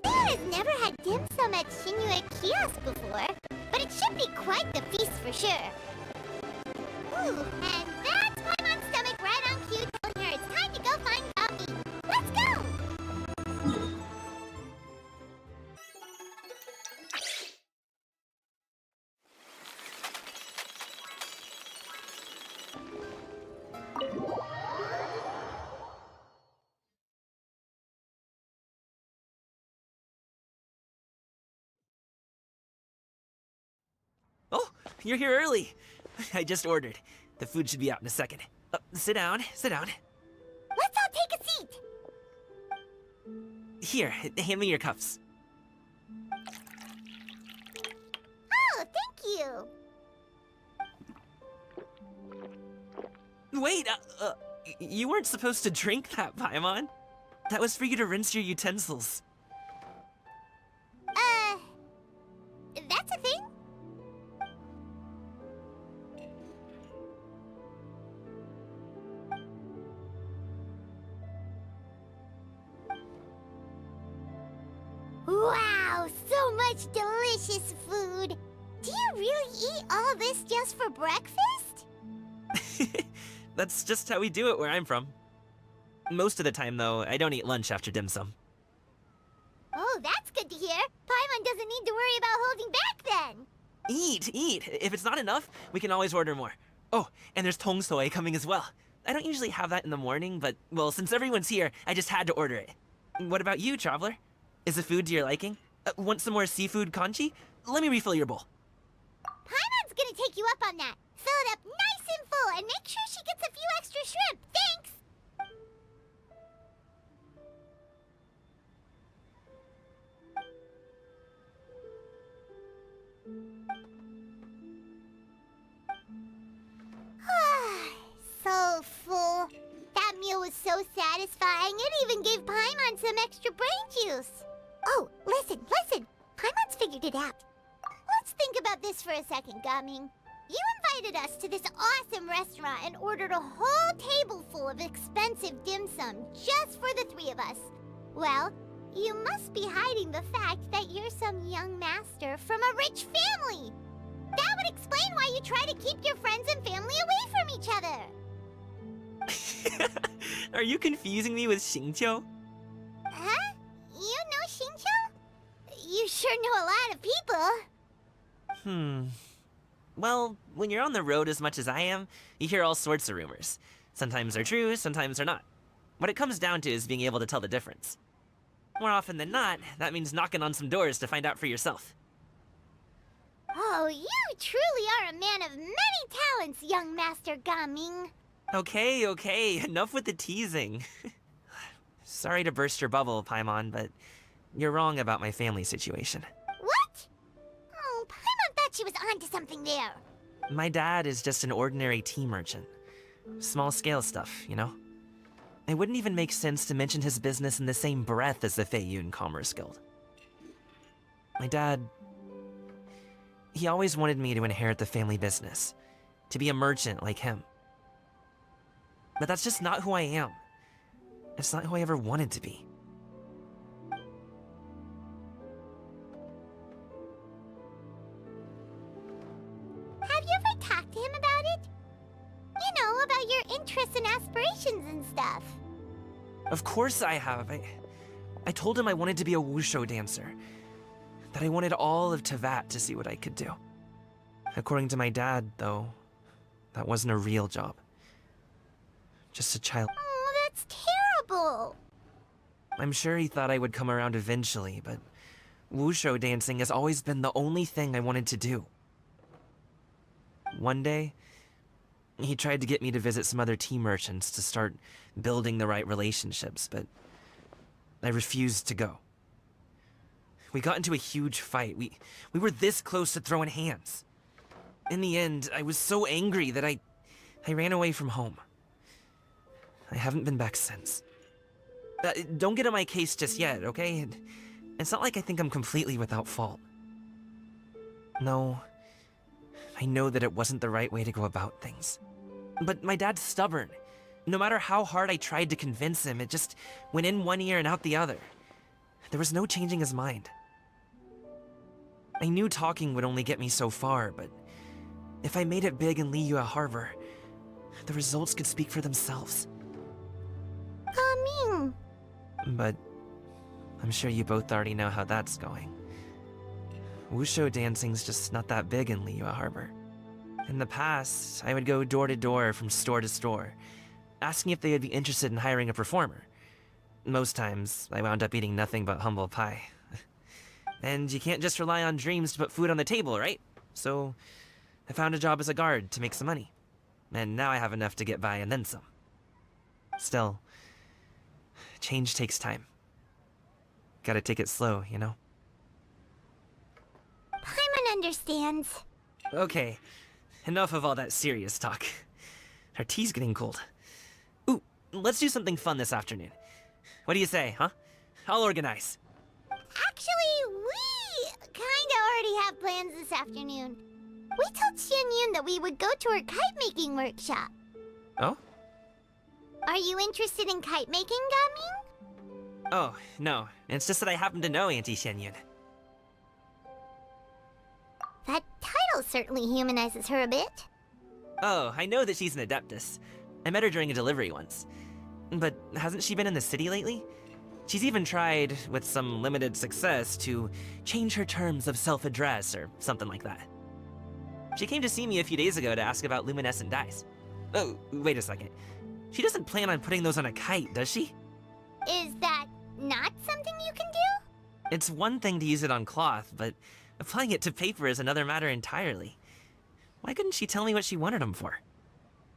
I've never had dim sum at Shinue Kiosk before, but it should be quite the feast for sure. Ooh, and that's Paimon's stomach right on cue telling her it's time to go find coffee. Let's go! you're here early. I just ordered. The food should be out in a second. Sit down, sit down. Let's all take a seat. Here, hand me your cups. Oh, thank you. Wait, you weren't supposed to drink that, Paimon. That was for you to rinse your utensils. That's a thing? Wow, so much delicious food. Do you really eat all this just for breakfast? That's just how we do it where I'm from. Most of the time, though, I don't eat lunch after dim sum. Oh, that's good to hear. Paimon doesn't need to worry about holding back then. Eat! If it's not enough, we can always order more. Oh, and there's tong soy coming as well. I don't usually have that in the morning, but, well, since everyone's here, I just had to order it. What about you, traveler? Is the food to your liking? Want some more seafood congee? Let me refill your bowl. Paimon's gonna take you up on that. Fill it up nice and full and make sure she gets a few extra shrimp. Thanks! So full. That meal was so satisfying, it even gave Paimon some extra brain juice. Oh, listen. Paimon's figured it out. Let's think about this for a second, Gaming. You invited us to this awesome restaurant and ordered a whole table full of expensive dim sum just for the three of us. Well, you must be hiding the fact that you're some young master from a rich family. That would explain why you try to keep your friends and family away from each other. Are you confusing me with Xingqiu? Huh? You know Xingqiu? You sure know a lot of people. Well, when you're on the road as much as I am, you hear all sorts of rumors. Sometimes they're true, sometimes they're not. What it comes down to is being able to tell the difference. More often than not, that means knocking on some doors to find out for yourself. Oh, you truly are a man of many talents, young Master Gaming. Okay, enough with the teasing. Sorry to burst your bubble, Paimon, but you're wrong about my family situation. What? Oh, Paimon thought she was onto something there. My dad is just an ordinary tea merchant. Small-scale stuff, you know? It wouldn't even make sense to mention his business in the same breath as the Feiyun Commerce Guild. My dad... he always wanted me to inherit the family business, to be a merchant like him. But that's just not who I am. It's not who I ever wanted to be. Have you ever talked to him about it? You know, about your interests and aspirations and stuff. Of course I have. I told him I wanted to be a wushu dancer. That I wanted all of Tevat to see what I could do. According to my dad, though, that wasn't a real job. Just a child. Oh, that's terrible. I'm sure he thought I would come around eventually, but wushu dancing has always been the only thing I wanted to do. One day, he tried to get me to visit some other tea merchants to start building the right relationships, but I refused to go. We got into a huge fight. We were this close to throwing hands. In the end, I was so angry that I ran away from home. I haven't been back since. Don't get on my case just yet, okay? It's not like I think I'm completely without fault. No, I know that it wasn't the right way to go about things. But my dad's stubborn. No matter how hard I tried to convince him, it just went in one ear and out the other. There was no changing his mind. I knew talking would only get me so far, but if I made it big in Liyue Harbor, the results could speak for themselves. Gaming. But I'm sure you both already know how that's going. Wushu dancing's just not that big in Liyue Harbor. In the past, I would go door to door from store to store, asking if they would be interested in hiring a performer. Most times, I wound up eating nothing but humble pie. And you can't just rely on dreams to put food on the table, right? So, I found a job as a guard to make some money. And now I have enough to get by and then some. Still, change takes time. Gotta take it slow, you know? Paimon understands. Okay, enough of all that serious talk. Our tea's getting cold. Ooh, let's do something fun this afternoon. What do you say, huh? I'll organize. Actually, we kinda already have plans this afternoon. We told Xianyun that we would go to her kite-making workshop. Oh? Are you interested in kite-making, Gaming? Oh, no. It's just that I happen to know Auntie Xianyun. That title certainly humanizes her a bit. Oh, I know that she's an Adeptus. I met her during a delivery once. But hasn't she been in the city lately? She's even tried, with some limited success, to change her terms of self-address or something like that. She came to see me a few days ago to ask about luminescent dyes. Oh, wait a second. She doesn't plan on putting those on a kite, does she? Is that not something you can do? It's one thing to use it on cloth, but applying it to paper is another matter entirely. Why couldn't she tell me what she wanted them for?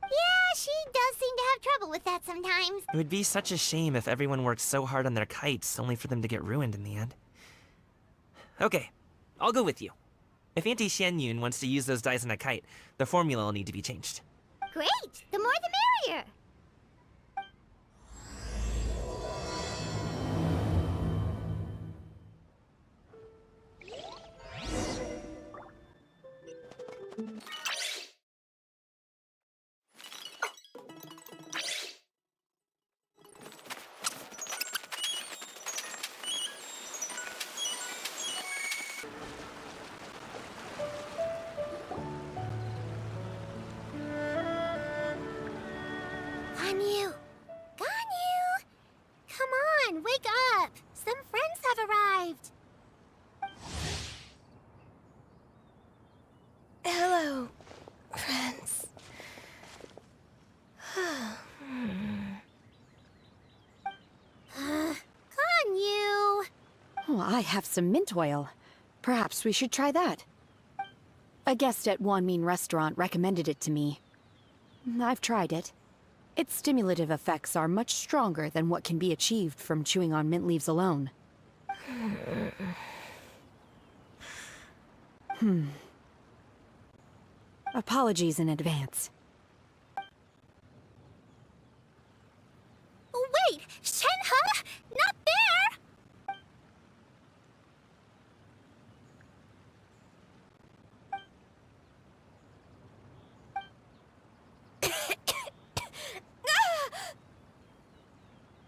Yeah, she does seem to have trouble with that sometimes. It would be such a shame if everyone worked so hard on their kites only for them to get ruined in the end. Okay, I'll go with you. If Auntie Xianyun wants to use those dyes on a kite, the formula will need to be changed. Great! The more the merrier! Ganyu! Ganyu! Come on, wake up! Some friends have arrived! Hello, friends. Ganyu! Oh, I have some mint oil. Perhaps we should try that. A guest at Wanmin Restaurant recommended it to me. I've tried it. Its stimulative effects are much stronger than what can be achieved from chewing on mint leaves alone. Apologies in advance. Wait! Shenhe! Not there!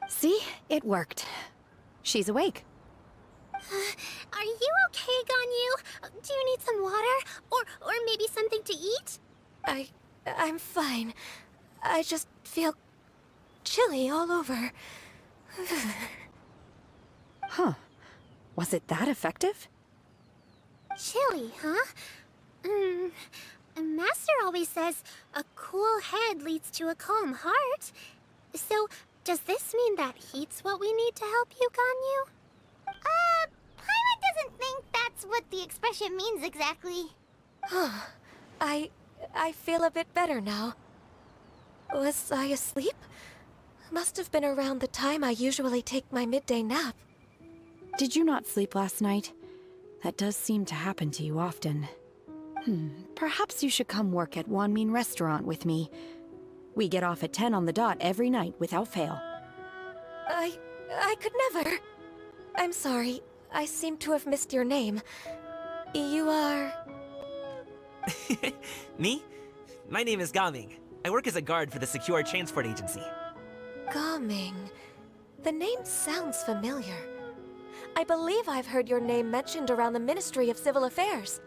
See? It worked. She's awake. Are you okay, Ganyu? Do you need some water? Or maybe something to eat? I'm fine. I just feel chilly all over. Huh. Was it that effective? Chilly, huh? Master always says a cool head leads to a calm heart. So, does this mean that heat's what we need to help you, Ganyu? Paimon doesn't think that's what the expression means exactly. I feel a bit better now. Was I asleep? Must have been around the time I usually take my midday nap. Did you not sleep last night? That does seem to happen to you often. Perhaps you should come work at Wanmin Restaurant with me. We get off at 10 on the dot every night without fail. I could never. I'm sorry. I seem to have missed your name. You are... Me? My name is Gaming. I work as a guard for the Secure Transport Agency. Gaming. The name sounds familiar. I believe I've heard your name mentioned around the Ministry of Civil Affairs.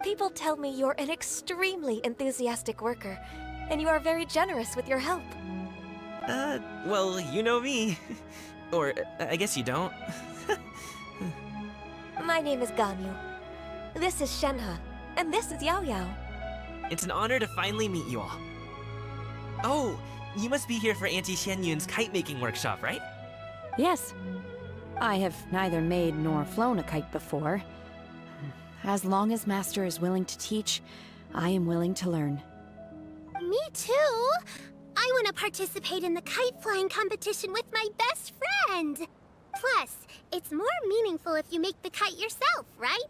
People tell me you're an extremely enthusiastic worker, and you are very generous with your help. Well, you know me. Or, I guess you don't. My name is Ganyu. This is Shenhe, and this is Yao Yao. It's an honor to finally meet you all. Oh, you must be here for Auntie Xianyun's kite-making workshop, right? Yes. I have neither made nor flown a kite before. As long as Master is willing to teach, I am willing to learn. Me too. I want to participate in the kite flying competition with my best friend. Plus, it's more meaningful if you make the kite yourself, right?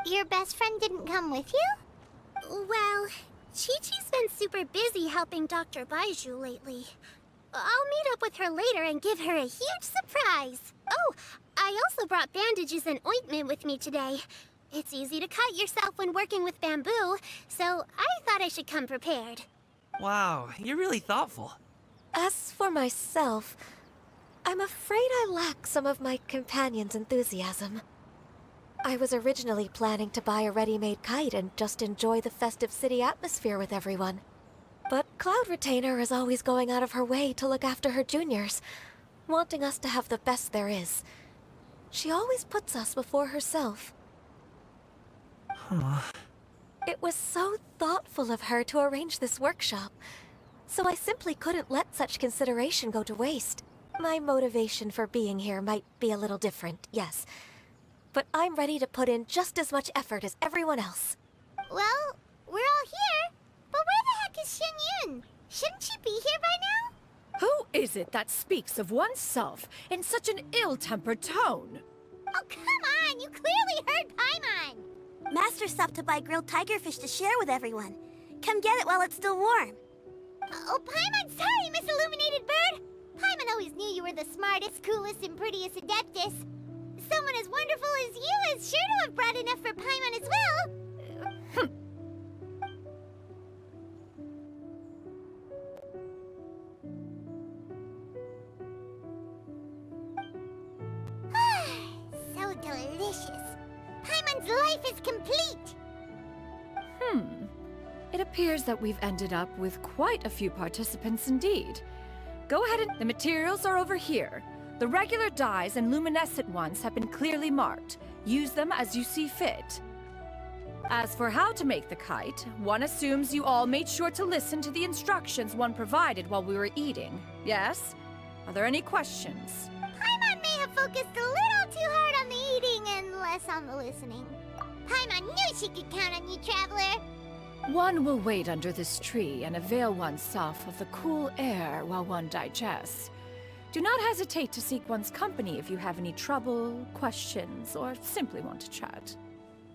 Your best friend didn't come with you? Well, Chi-Chi's been super busy helping Dr. Baiju lately. I'll meet up with her later and give her a huge surprise. Oh, I also brought bandages and ointment with me today. It's easy to cut yourself when working with bamboo, so I thought I should come prepared. Wow, you're really thoughtful. As for myself, I'm afraid I lack some of my companion's enthusiasm. I was originally planning to buy a ready-made kite and just enjoy the festive city atmosphere with everyone. But Cloud Retainer is always going out of her way to look after her juniors, wanting us to have the best there is. She always puts us before herself. It was so thoughtful of her to arrange this workshop, so I simply couldn't let such consideration go to waste. My motivation for being here might be a little different, yes, but I'm ready to put in just as much effort as everyone else. Well, we're all here, but where the heck is Xinyun? Shouldn't she be here by now? Who is it that speaks of oneself in such an ill-tempered tone? Oh, come on! You clearly heard Paimon! Master stopped to buy grilled tigerfish to share with everyone. Come get it while it's still warm. Oh, Paimon, sorry, Miss Illuminated Bird! Paimon always knew you were the smartest, coolest, and prettiest Adeptus. Someone as wonderful as you is sure to have brought enough for Paimon as well. So delicious. Paimon's life is complete. It appears that we've ended up with quite a few participants indeed. Go ahead and... The materials are over here. The regular dyes and luminescent ones have been clearly marked. Use them as you see fit. As for how to make the kite, one assumes you all made sure to listen to the instructions one provided while we were eating. Yes? Are there any questions? Paimon may have focused a little too hard on the eating and less on the listening. Paimon knew she could count on you, Traveler. One will wait under this tree and avail oneself of the cool air while one digests. Do not hesitate to seek one's company if you have any trouble, questions, or simply want to chat.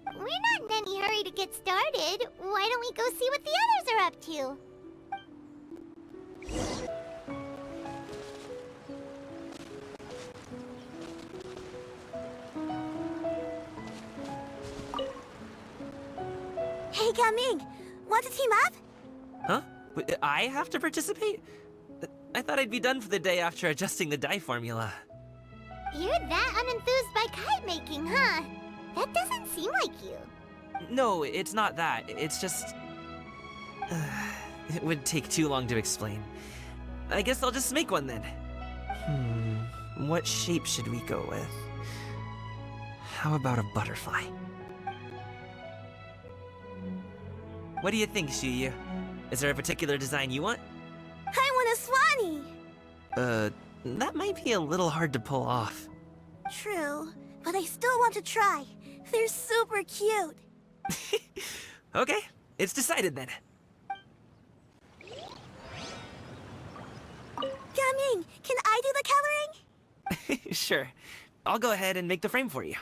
We're not in any hurry to get started. Why don't we go see what the others are up to? Hey, Gaming! Want to team up? Huh? I have to participate? I thought I'd be done for the day after adjusting the dye formula. You're that unenthused by kite making, huh? That doesn't seem like you. No, it's not that. It's just... it would take too long to explain. I guess I'll just make one then. What shape should we go with? How about a butterfly? What do you think, Shuyu? Is there a particular design you want? I want a swanee! That might be a little hard to pull off. True, but I still want to try. They're super cute. Okay, it's decided then. Gaming, can I do the coloring? Sure. I'll go ahead and make the frame for you.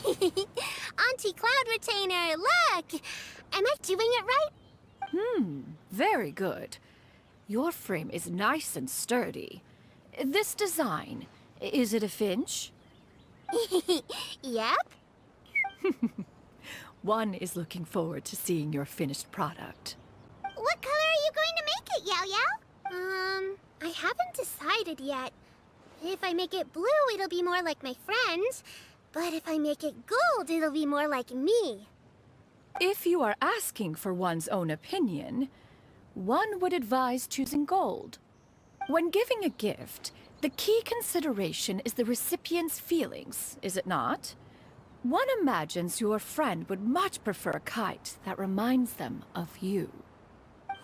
Auntie Cloud Retainer, look! Am I doing it right? Very good. Your frame is nice and sturdy. This design, is it a finch? Yep. One is looking forward to seeing your finished product. What color are you going to make it, Yao Yao? I haven't decided yet. If I make it blue, it'll be more like my friends. But if I make it gold, it'll be more like me. If you are asking for one's own opinion, one would advise choosing gold. When giving a gift, the key consideration is the recipient's feelings, is it not? One imagines your friend would much prefer a kite that reminds them of you.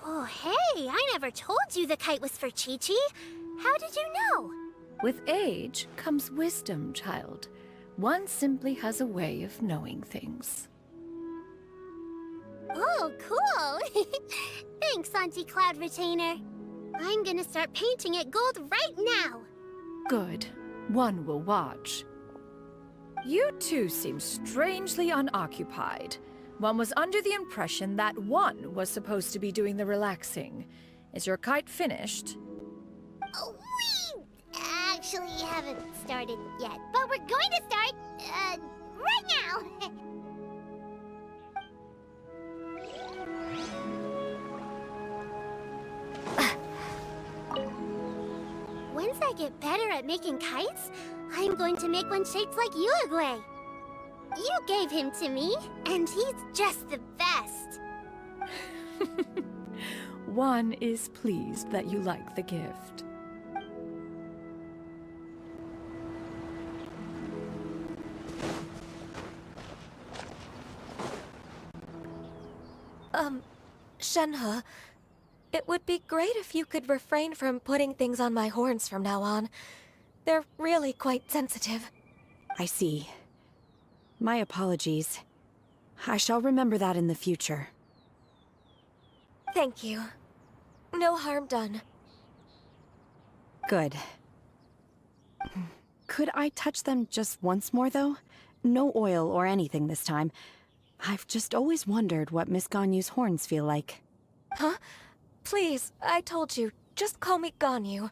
Oh, hey, I never told you the kite was for Chi-Chi. How did you know? With age comes wisdom, child. One simply has a way of knowing things. Oh, cool! Thanks, Auntie Cloud Retainer. I'm gonna start painting it gold right now. Good. One will watch. You two seem strangely unoccupied. One was under the impression that one was supposed to be doing the relaxing. Is your kite finished? Oh, we actually haven't started yet, but we're going to start, right now. Once I get better at making kites, I'm going to make one shaped like Uruguay. You gave him to me, and he's just the best. One is pleased that you like the gift. Shenhe, it would be great if you could refrain from putting things on my horns from now on. They're really quite sensitive. I see. My apologies. I shall remember that in the future. Thank you. No harm done. Good. Could I touch them just once more, though? No oil or anything this time. I've just always wondered what Miss Ganyu's horns feel like. Huh? Please, I told you. Just call me Ganyu.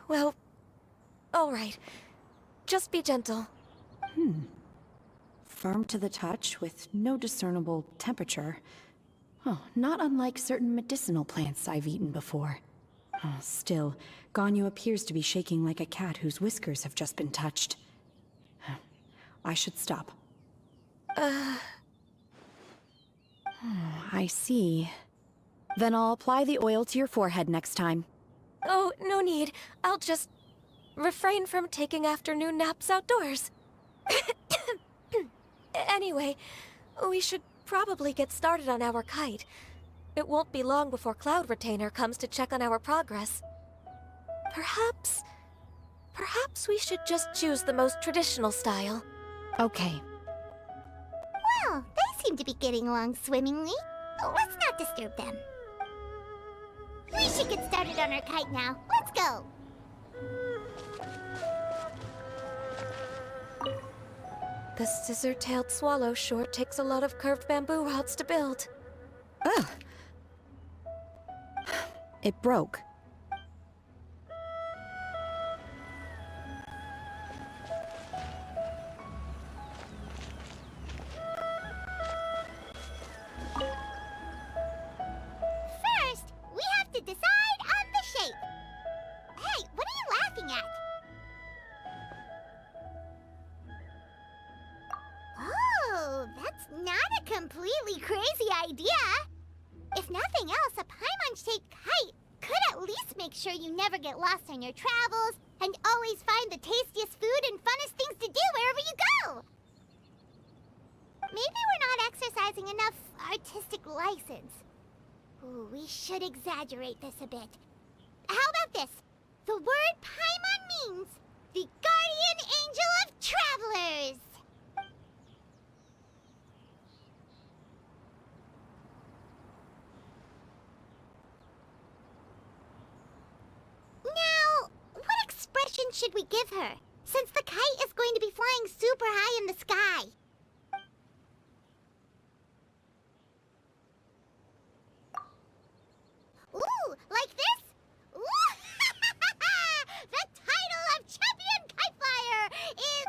Well, all right. Just be gentle. Firm to the touch with no discernible temperature. Oh, not unlike certain medicinal plants I've eaten before. Still, Ganyu appears to be shaking like a cat whose whiskers have just been touched. I should stop. I see. Then I'll apply the oil to your forehead next time. Oh, no need. I'll just refrain from taking afternoon naps outdoors. Anyway, we should probably get started on our kite. It won't be long before Cloud Retainer comes to check on our progress. Perhaps we should just choose the most traditional style. Okay. Well, they seem to be getting along swimmingly. Let's not disturb them. We should get started on our kite now. Let's go. The scissor-tailed swallow sure takes a lot of curved bamboo rods to build. Ugh. It broke. First, we have to decide on the shape. Hey, what are you laughing at? Oh, that's not a completely crazy idea. If nothing else, a Paimon-shaped kite could at least make sure you never get lost on your travels and always find the tastiest food and funnest things to do wherever you go. Maybe we're not exercising enough artistic license. Ooh, we should exaggerate this a bit. How about this? The word Paimon means the guardian angel of travelers. Now, what expression should we give her, since the kite is going to be flying super high in the sky? Ooh, like this? Ooh! The title of Champion Kite Flyer is...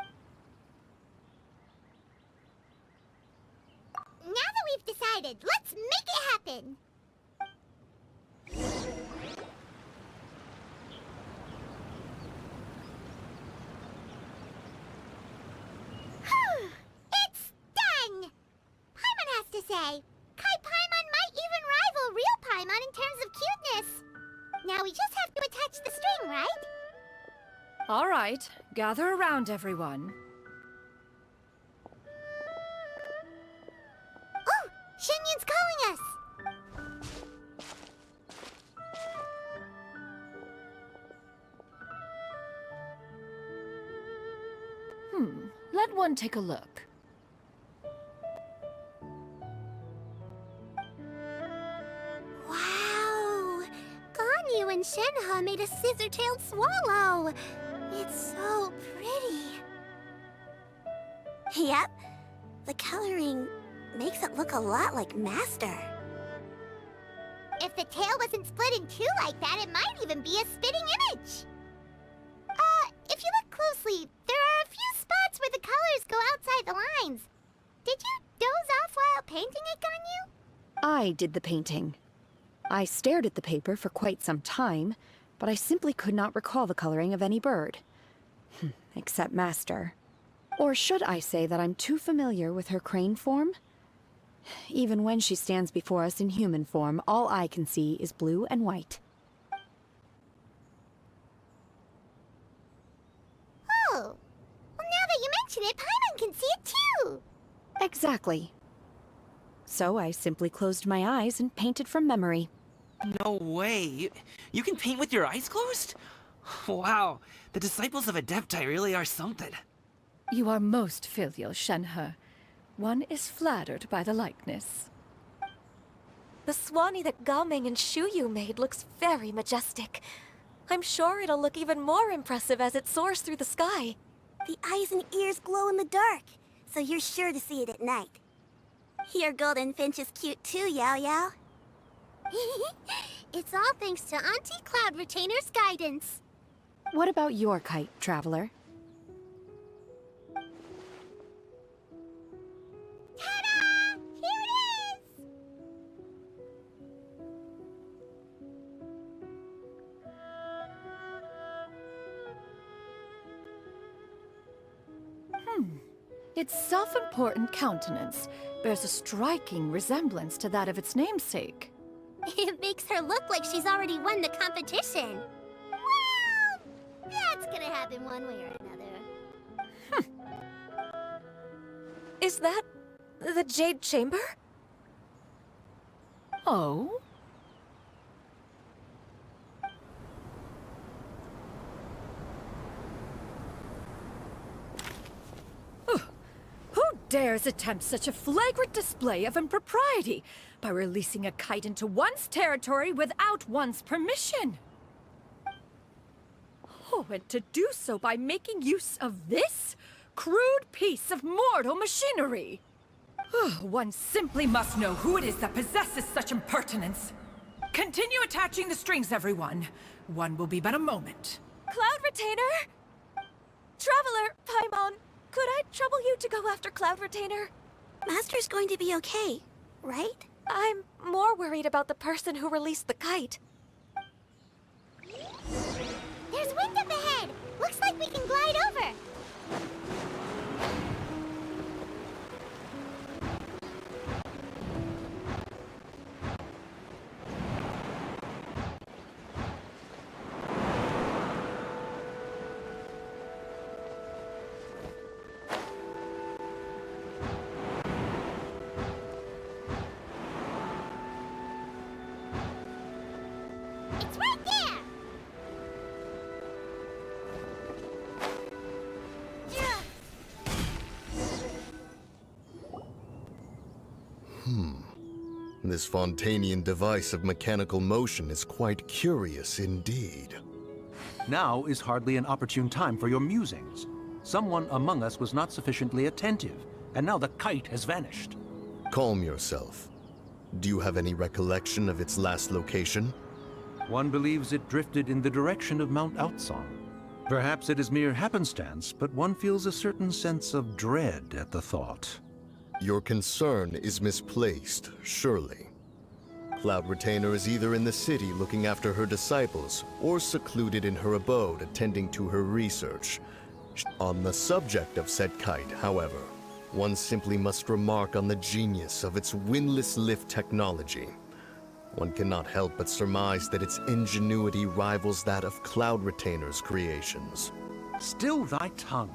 Now that we've decided, let's make it happen! It's done! Paimon has to say, Kite Paimon might even rival real Paimon in terms of cuteness. Now we just have to attach the string, right? All right, gather around, everyone. Oh, Shenyun's calling us! Let one take a look. Wow! Ganyu and Shenhe made a scissor-tailed swallow. It's so pretty. Yep. The coloring makes it look a lot like Master. If the tail wasn't split in two like that, it might even be a spitting image. If you look closely, there are a few spots where the colors go outside the lines. Did you doze off while painting it, Ganyu? I did the painting. I stared at the paper for quite some time, but I simply could not recall the coloring of any bird. Except Master. Or should I say that I'm too familiar with her crane form? Even when she stands before us in human form, all I can see is blue and white. Oh, well, now that you mention it, Paimon can see it too. Exactly. So I simply closed my eyes and painted from memory. No way. You can paint with your eyes closed? Wow, the disciples of Adepti really are something. You are most filial, Shenhe. One is flattered by the likeness. The Swanee that Gaming and Shuyu made looks very majestic. I'm sure it'll look even more impressive as it soars through the sky. The eyes and ears glow in the dark, so you're sure to see it at night. Your golden finch is cute too, Yao Yao. It's all thanks to Auntie Cloud Retainer's guidance. What about your kite, Traveler? Ta-da! Here it is! Its self-important countenance bears a striking resemblance to that of its namesake. It makes her look like she's already won the competition. Well, that's gonna happen one way or another. Is that the Jade Chamber? Oh? Who dares attempt such a flagrant display of impropriety by releasing a kite into one's territory without one's permission? Oh, and to do so by making use of this crude piece of mortal machinery. One simply must know who it is that possesses such impertinence. Continue attaching the strings, everyone. One will be but a moment. Cloud Retainer? Traveler, Paimon, could I trouble you to go after Cloud Retainer? Master's going to be okay, right? I'm more worried about the person who released the kite. There's wind up ahead! Looks like we can glide over! It's right there! This Fontanian device of mechanical motion is quite curious indeed. Now is hardly an opportune time for your musings. Someone among us was not sufficiently attentive, and now the kite has vanished. Calm yourself. Do you have any recollection of its last location? One believes it drifted in the direction of Mount Outsong. Perhaps it is mere happenstance, but one feels a certain sense of dread at the thought. Your concern is misplaced, surely. Cloud Retainer is either in the city looking after her disciples, or secluded in her abode attending to her research. On the subject of said kite, however, one simply must remark on the genius of its windless lift technology. One cannot help but surmise that its ingenuity rivals that of Cloud Retainer's creations. Still thy tongue.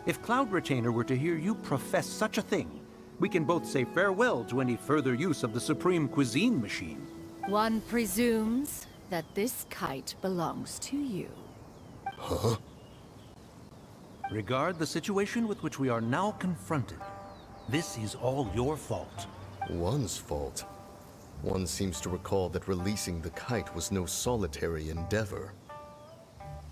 If Cloud Retainer were to hear you profess such a thing, we can both say farewell to any further use of the Supreme Cuisine Machine. One presumes that this kite belongs to you. Huh? Regard the situation with which we are now confronted. This is all your fault. One's fault? One seems to recall that releasing the kite was no solitary endeavor.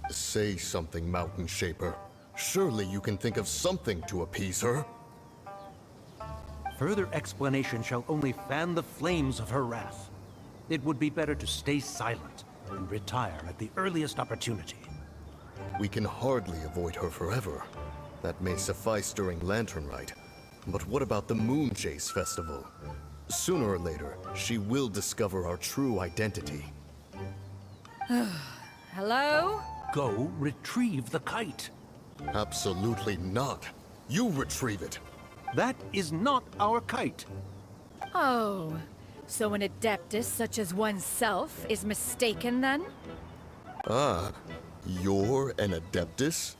Say something, Mountain Shaper. Surely you can think of something to appease her. Further explanation shall only fan the flames of her wrath. It would be better to stay silent and retire at the earliest opportunity. We can hardly avoid her forever. That may suffice during Lantern Rite. But what about the Moon Chase Festival? Sooner or later, she will discover our true identity. Hello? Go retrieve the kite. Absolutely not. You retrieve it. That is not our kite. Oh, so an adeptus such as oneself is mistaken then? Ah, you're an adeptus?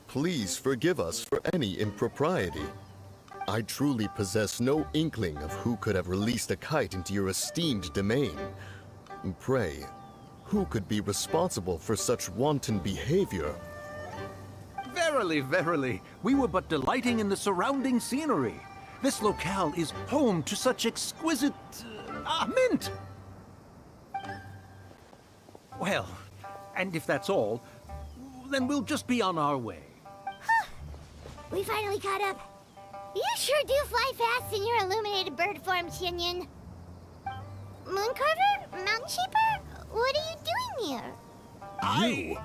Please forgive us for any impropriety. I truly possess no inkling of who could have released a kite into your esteemed domain. Pray, who could be responsible for such wanton behavior? Verily, verily, we were but delighting in the surrounding scenery. This locale is home to such exquisite... mint! Well, and if that's all, then we'll just be on our way. We finally caught up. You sure do fly fast in your illuminated bird form, Tinyan. Mooncarver? Mountain Shaper? What are you doing here? You?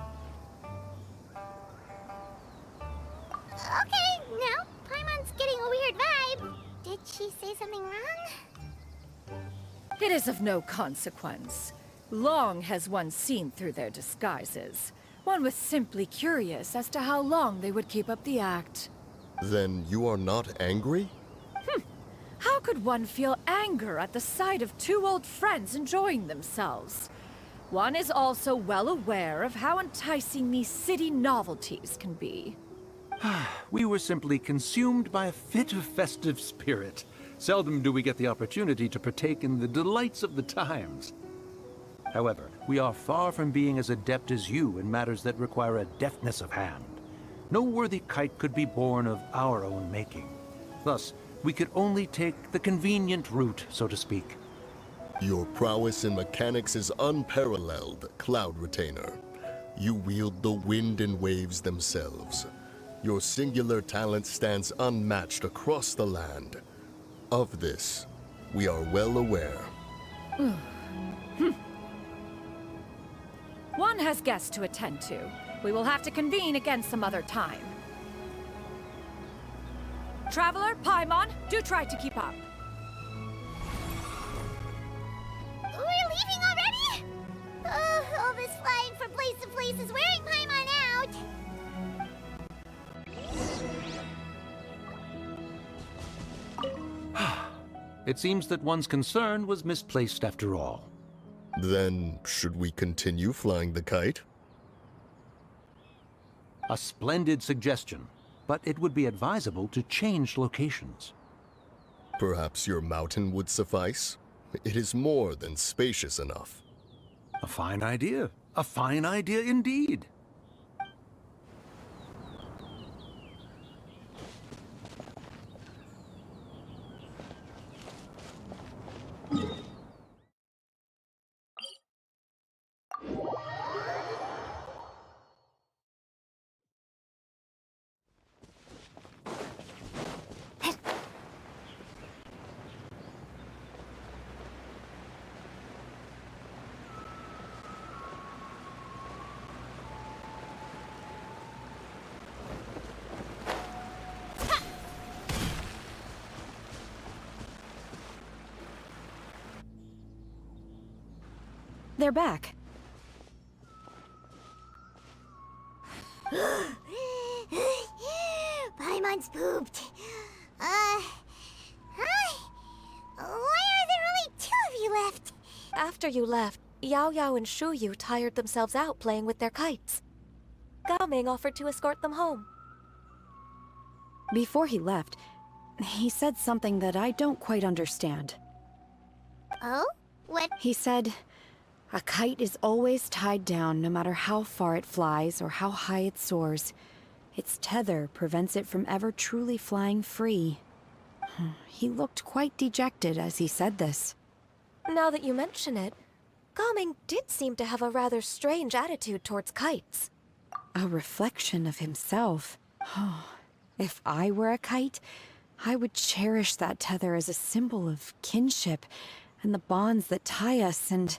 Okay, now, Paimon's getting a weird vibe. Did she say something wrong? It is of no consequence. Long has one seen through their disguises. One was simply curious as to how long they would keep up the act. Then you are not angry? How could one feel anger at the sight of two old friends enjoying themselves? One is also well aware of how enticing these city novelties can be. We were simply consumed by a fit of festive spirit. Seldom do we get the opportunity to partake in the delights of the times. However, we are far from being as adept as you in matters that require a deftness of hand. No worthy kite could be born of our own making. Thus, we could only take the convenient route, so to speak. Your prowess in mechanics is unparalleled, Cloud Retainer. You wield the wind and waves themselves. Your singular talent stands unmatched across the land. Of this, we are well aware. One has guests to attend to. We will have to convene again some other time. Traveler, Paimon, do try to keep up. We're leaving already? All this flying from place to place is wearing Paimon out. It seems that one's concern was misplaced after all. Then, should we continue flying the kite? A splendid suggestion, but it would be advisable to change locations. Perhaps your mountain would suffice? It is more than spacious enough. A fine idea. A fine idea indeed. They're back. Paimon's pooped. Hi. Why are there only two of you left? After you left, Yao Yao and Shu Yu tired themselves out playing with their kites. Gao Ming offered to escort them home. Before he left, he said something that I don't quite understand. Oh? What? He said, a kite is always tied down no matter how far it flies or how high it soars. Its tether prevents it from ever truly flying free. He looked quite dejected as he said this. Now that you mention it, Gaming did seem to have a rather strange attitude towards kites. A reflection of himself. If I were a kite, I would cherish that tether as a symbol of kinship and the bonds that tie us and...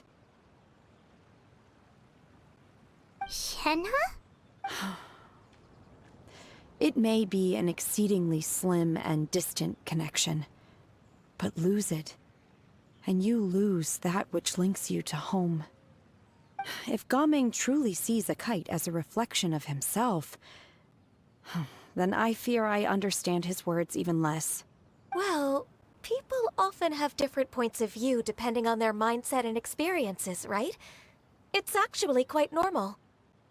Shenhe? It may be an exceedingly slim and distant connection, but lose it, and you lose that which links you to home. If Gaming truly sees a kite as a reflection of himself, then I fear I understand his words even less. Well, people often have different points of view depending on their mindset and experiences, right? It's actually quite normal.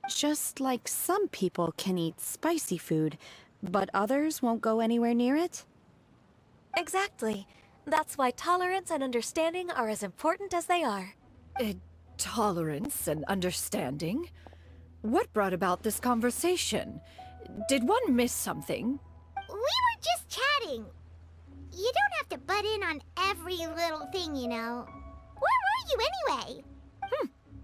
Just like some people can eat spicy food, but others won't go anywhere near it? Exactly. That's why tolerance and understanding are as important as they are. Tolerance and understanding? What brought about this conversation? Did one miss something? We were just chatting. You don't have to butt in on every little thing, you know. Where were you anyway?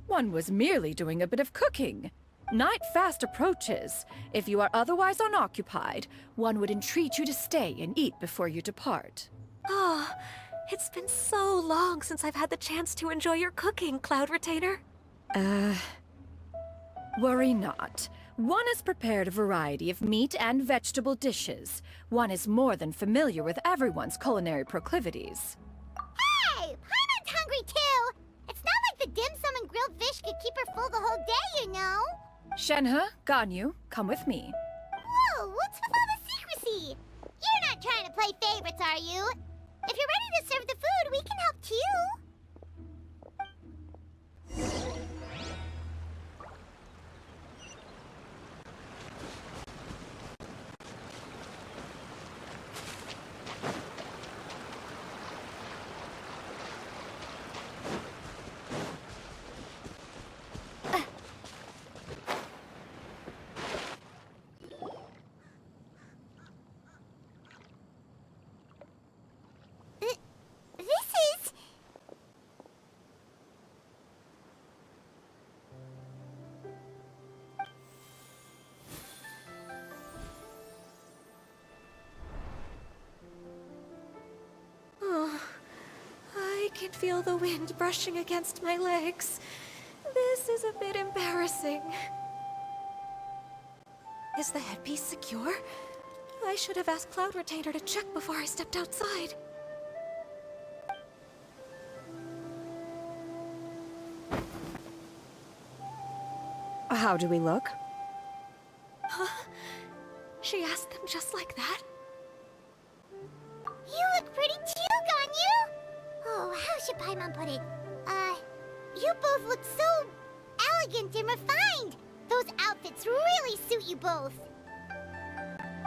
One was merely doing a bit of cooking. Night fast approaches. If you are otherwise unoccupied, one would entreat you to stay and eat before you depart. Oh, it's been so long since I've had the chance to enjoy your cooking, Cloud Retainer. Worry not. One has prepared a variety of meat and vegetable dishes. One is more than familiar with everyone's culinary proclivities. Hey! Paimon's hungry too! It's not like the dim sum and grilled fish could keep her full the whole day, you know? Shenhe, Ganyu, come with me. Whoa, what's with all the secrecy? You're not trying to play favorites, are you? If you're ready to serve the food, we can help too. I can feel the wind brushing against my legs. This is a bit embarrassing. Is the headpiece secure? I should have asked Cloud Retainer to check before I stepped outside. How do we look? Huh? She asked them just like that? You look pretty too, Ganyu! Oh, how should Paimon put it? You both look so elegant and refined! Those outfits really suit you both.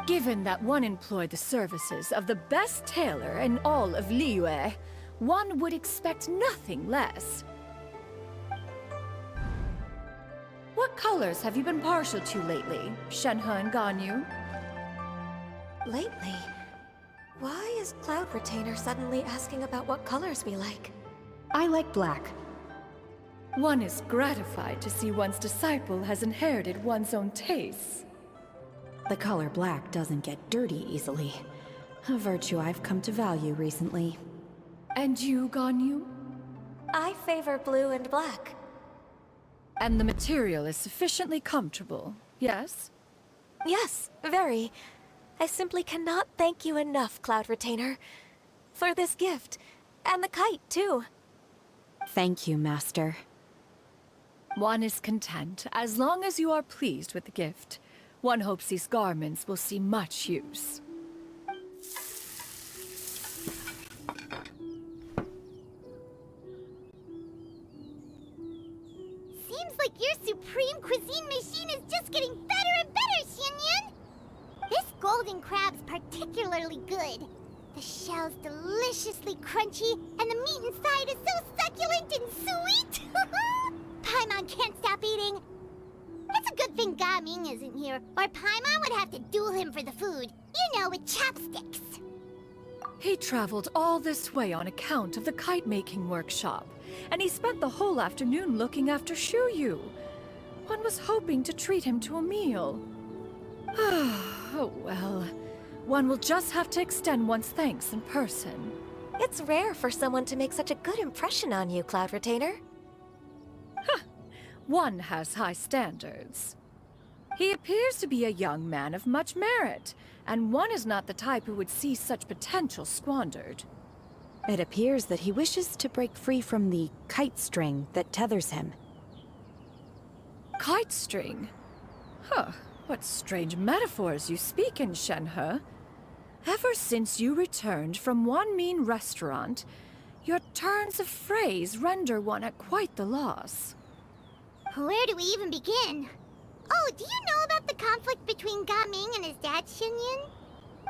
Given that one employed the services of the best tailor in all of Liyue, one would expect nothing less. What colors have you been partial to lately, Shenhe and Ganyu? Lately? Why is Cloud Retainer suddenly asking about what colors we like? I like black. One is gratified to see one's disciple has inherited one's own tastes. The color black doesn't get dirty easily. A virtue I've come to value recently. And you, Ganyu? I favor blue and black. And the material is sufficiently comfortable, yes? Yes, very. I simply cannot thank you enough, Cloud Retainer. For this gift. And the kite, too. Thank you, Master. One is content, as long as you are pleased with the gift. One hopes these garments will see much use. Seems like your supreme cuisine machine is just getting better and better, Xianyun! This golden crab's particularly good. The shell's deliciously crunchy, and the meat inside is so succulent and sweet! Paimon can't stop eating. It's a good thing Gaming isn't here, or Paimon would have to duel him for the food. You know, with chopsticks. He traveled all this way on account of the kite-making workshop, and he spent the whole afternoon looking after Shuyu. One was hoping to treat him to a meal. Oh well. One will just have to extend one's thanks in person. It's rare for someone to make such a good impression on you, Cloud Retainer. One has high standards. He appears to be a young man of much merit, and one is not the type who would see such potential squandered. It appears that he wishes to break free from the kite string that tethers him. Kite string? Huh, what strange metaphors you speak in, Shenhe. Ever since you returned from one mean restaurant, your turns of phrase render one at quite the loss. Where do we even begin? Oh, do you know about the conflict between Gaming and his dad, Xinyan?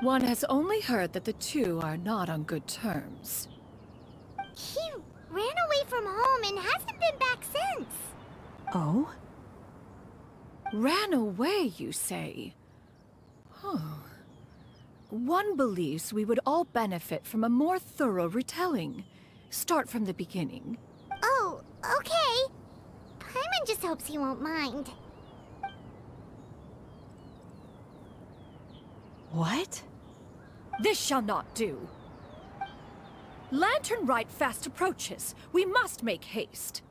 One has only heard that the two are not on good terms. He ran away from home and hasn't been back since. Oh? Ran away, you say? One believes we would all benefit from a more thorough retelling. Start from the beginning. Oh, okay. Paimon just hopes he won't mind. What? This shall not do. Lantern Rite fast approaches. We must make haste.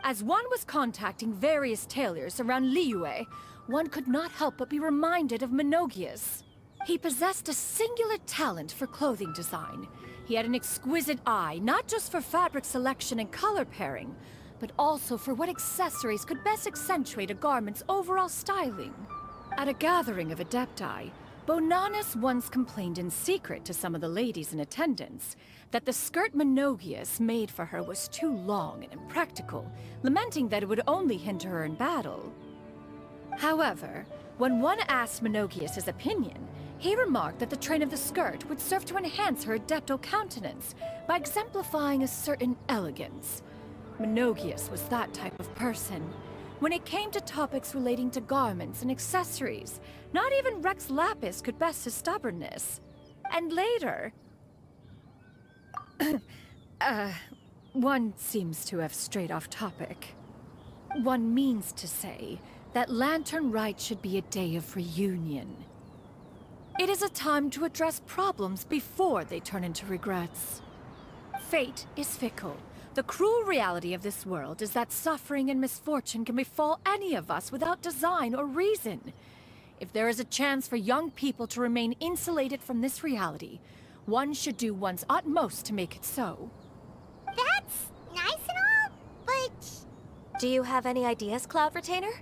As one was contacting various tailors around Liyue, one could not help but be reminded of Menogias. He possessed a singular talent for clothing design. He had an exquisite eye, not just for fabric selection and color pairing, but also for what accessories could best accentuate a garment's overall styling. At a gathering of Adepti, Bonanis once complained in secret to some of the ladies in attendance that the skirt Menogias made for her was too long and impractical, lamenting that it would only hinder her in battle. However, when one asked Menogias his opinion, he remarked that the train of the skirt would serve to enhance her adeptal countenance by exemplifying a certain elegance. Menogias was that type of person. When it came to topics relating to garments and accessories, not even Rex Lapis could best his stubbornness. And later... one seems to have strayed off topic. One means to say that Lantern Rite should be a day of reunion. It is a time to address problems before they turn into regrets. Fate is fickle. The cruel reality of this world is that suffering and misfortune can befall any of us without design or reason. If there is a chance for young people to remain insulated from this reality, one should do one's utmost to make it so. That's nice and all, but... Do you have any ideas, Cloud Retainer?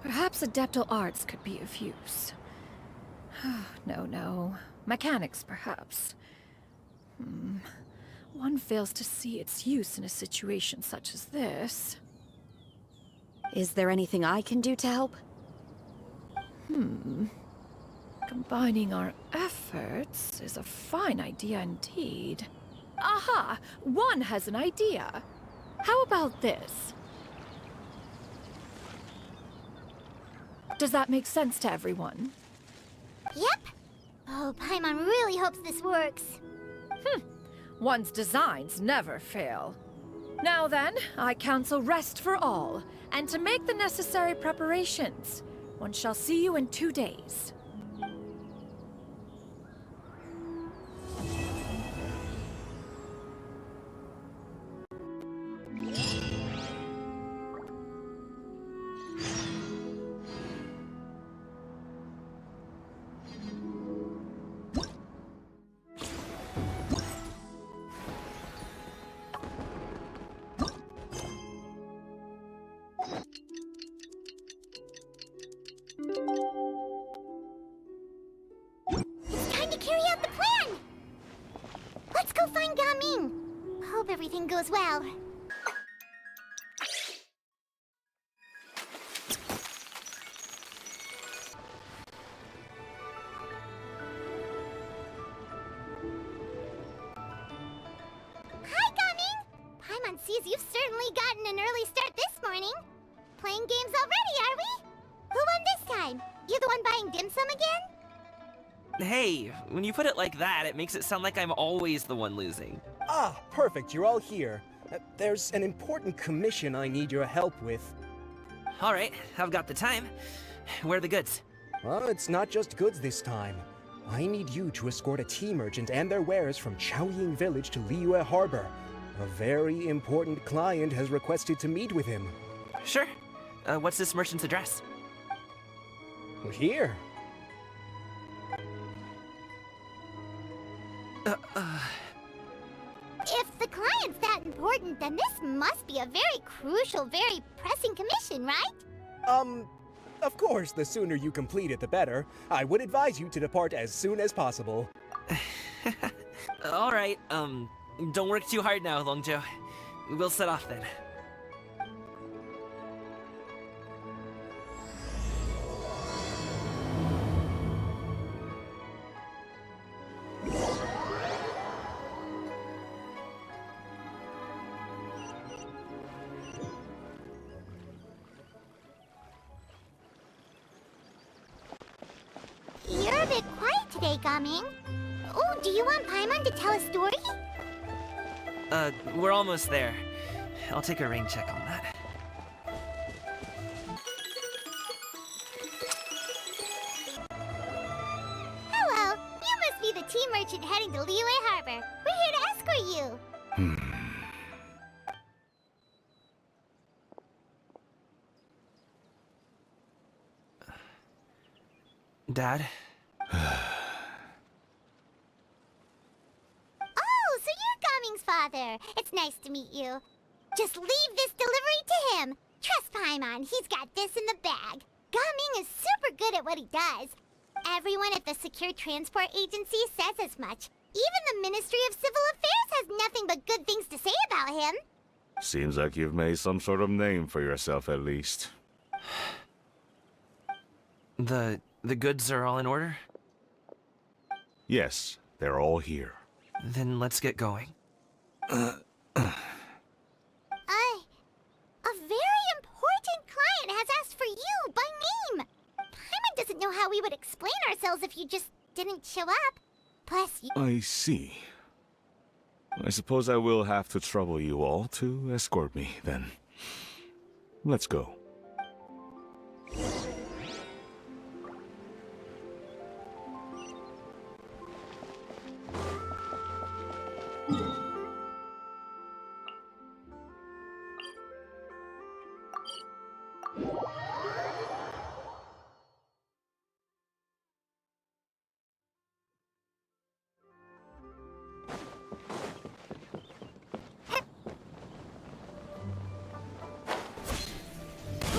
Perhaps adeptal arts could be of use. No. Mechanics, perhaps. One fails to see its use in a situation such as this. Is there anything I can do to help? Combining our efforts is a fine idea indeed. Aha! One has an idea. How about this? Does that make sense to everyone? Yep. Oh, Paimon really hopes this works. One's designs never fail. Now then, I counsel rest for all, and to make the necessary preparations. One shall see you in 2 days. It's time to carry out the plan! Let's go find Gaming. Hope everything goes well. Hi, Gaming! Paimon sees you've certainly gotten an early start this morning. Playing him some again? Hey, when you put it like that, it makes it sound like I'm always the one losing. Ah, perfect, you're all here. There's an important commission I need your help with. All right, I've got the time. Where are the goods? Well, it's not just goods this time. I need you to escort a tea merchant and their wares from Chaoying Village to Liyue Harbor. A very important client has requested to meet with him. Sure. What's this merchant's address? Here. If the client's that important, then this must be a very crucial, very pressing commission, right? Of course, the sooner you complete it, the better. I would advise you to depart as soon as possible. All right, don't work too hard now, Longzhou. We'll set off then. You're a bit quiet today, Gaming. Oh, do you want Paimon to tell a story? We're almost there. I'll take a rain check on that. Hello, you must be the tea merchant heading to Liyue Harbor. We're here to escort you. Dad? Oh, so you're Gaming's father. It's nice to meet you. Just leave this delivery to him. Trust Paimon, he's got this in the bag. Gaming is super good at what he does. Everyone at the Secure Transport Agency says as much. Even the Ministry of Civil Affairs has nothing but good things to say about him. Seems like you've made some sort of name for yourself at least. The goods are all in order? Yes, they're all here. Then let's get going. A very important client has asked for you by name. Paimon doesn't know how we would explain ourselves if you just didn't show up. Plus, you... I see. I suppose I will have to trouble you all to escort me, then. Let's go.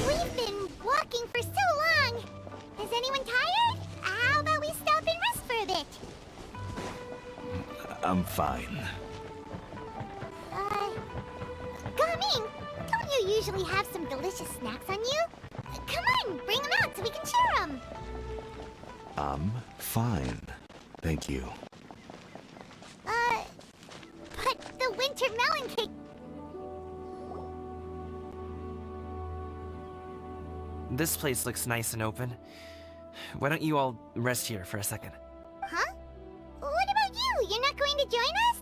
We've been walking for so long. Is anyone tired? How about we stop and rest for a bit? I'm fine. Gaming, don't you usually have some delicious snacks on you? Come on, bring them out so we can share them. I'm fine. Thank you. But the winter melon cake... This place looks nice and open. Why don't you all rest here for a second? Huh? What about you? You're not going to join us?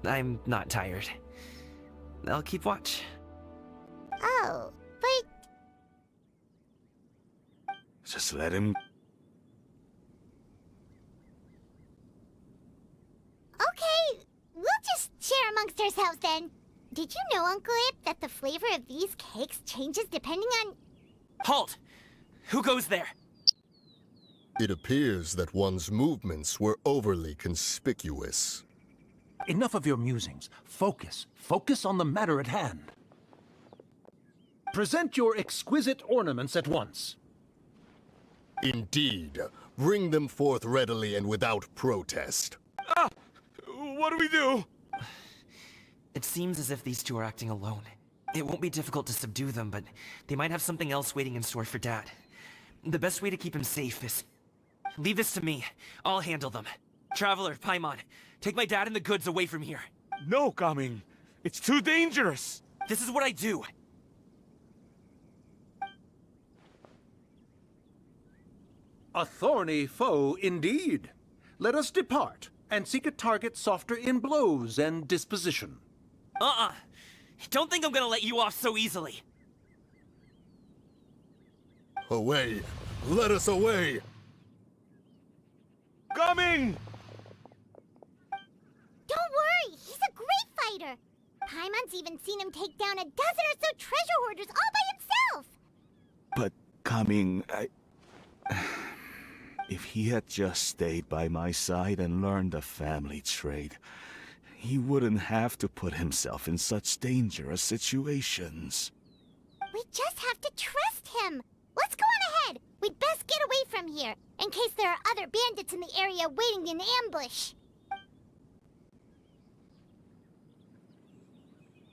I'm not tired. I'll keep watch. Oh, but... Just let him... Okay, we'll just share amongst ourselves then. Did you know, Uncle Ip, that the flavor of these cakes changes depending on... Halt! Who goes there? It appears that one's movements were overly conspicuous. Enough of your musings. Focus. Focus on the matter at hand. Present your exquisite ornaments at once. Indeed. Bring them forth readily and without protest. Ah! What do we do? It seems as if these two are acting alone. It won't be difficult to subdue them, but they might have something else waiting in store for Dad. The best way to keep him safe is... Leave this to me. I'll handle them. Traveler, Paimon, take my dad and the goods away from here. No, Gaming. It's too dangerous. This is what I do. A thorny foe indeed. Let us depart and seek a target softer in blows and disposition. Don't think I'm gonna let you off so easily. Away! Let us away! Coming! Don't worry, he's a great fighter. Paimon's even seen him take down a dozen or so treasure hoarders all by himself. But coming, if he had just stayed by my side and learned the family trade, he wouldn't have to put himself in such dangerous situations. We just have to trust him. Let's go on ahead. We'd best get away from here, in case there are other bandits in the area waiting in ambush.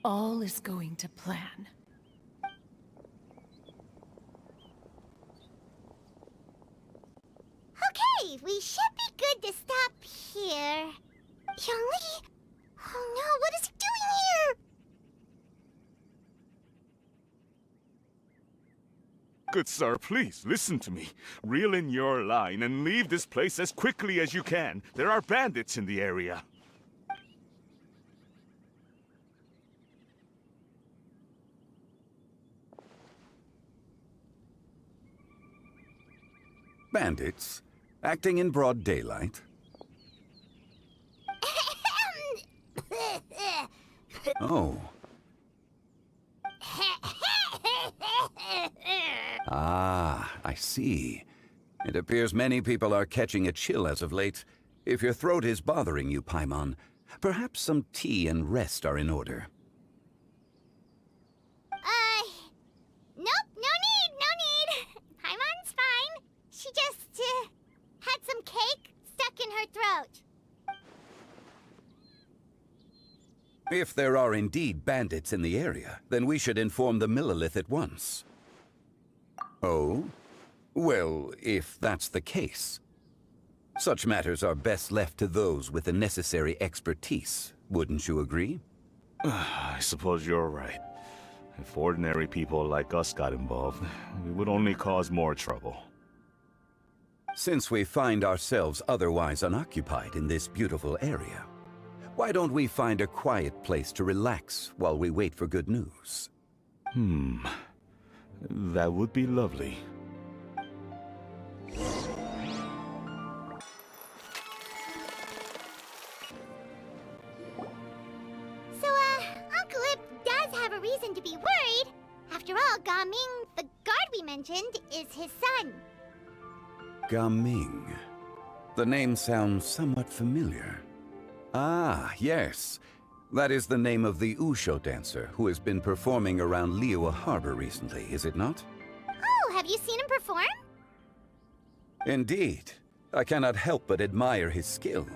All is going to plan. Okay, we should be good to stop here. Yongli? Oh no, what is he doing here? Good sir, please, listen to me. Reel in your line and leave this place as quickly as you can. There are bandits in the area. Bandits? Acting in broad daylight? Oh. Ah, I see. It appears many people are catching a chill as of late. If your throat is bothering you, Paimon, perhaps some tea and rest are in order. Nope, no need. Paimon's fine. She just, had some cake stuck in her throat. If there are indeed bandits in the area, then we should inform the Millelith at once. Oh? Well, if that's the case. Such matters are best left to those with the necessary expertise, wouldn't you agree? I suppose you're right. If ordinary people like us got involved, we would only cause more trouble. Since we find ourselves otherwise unoccupied in this beautiful area, why don't we find a quiet place to relax while we wait for good news? That would be lovely. So, Uncle Ip does have a reason to be worried. After all, Gaming, the guard we mentioned, is his son. Gaming. The name sounds somewhat familiar. Ah, yes. That is the name of the Usho dancer who has been performing around Liyue Harbor recently, is it not? Oh, have you seen him perform? Indeed. I cannot help but admire his skill.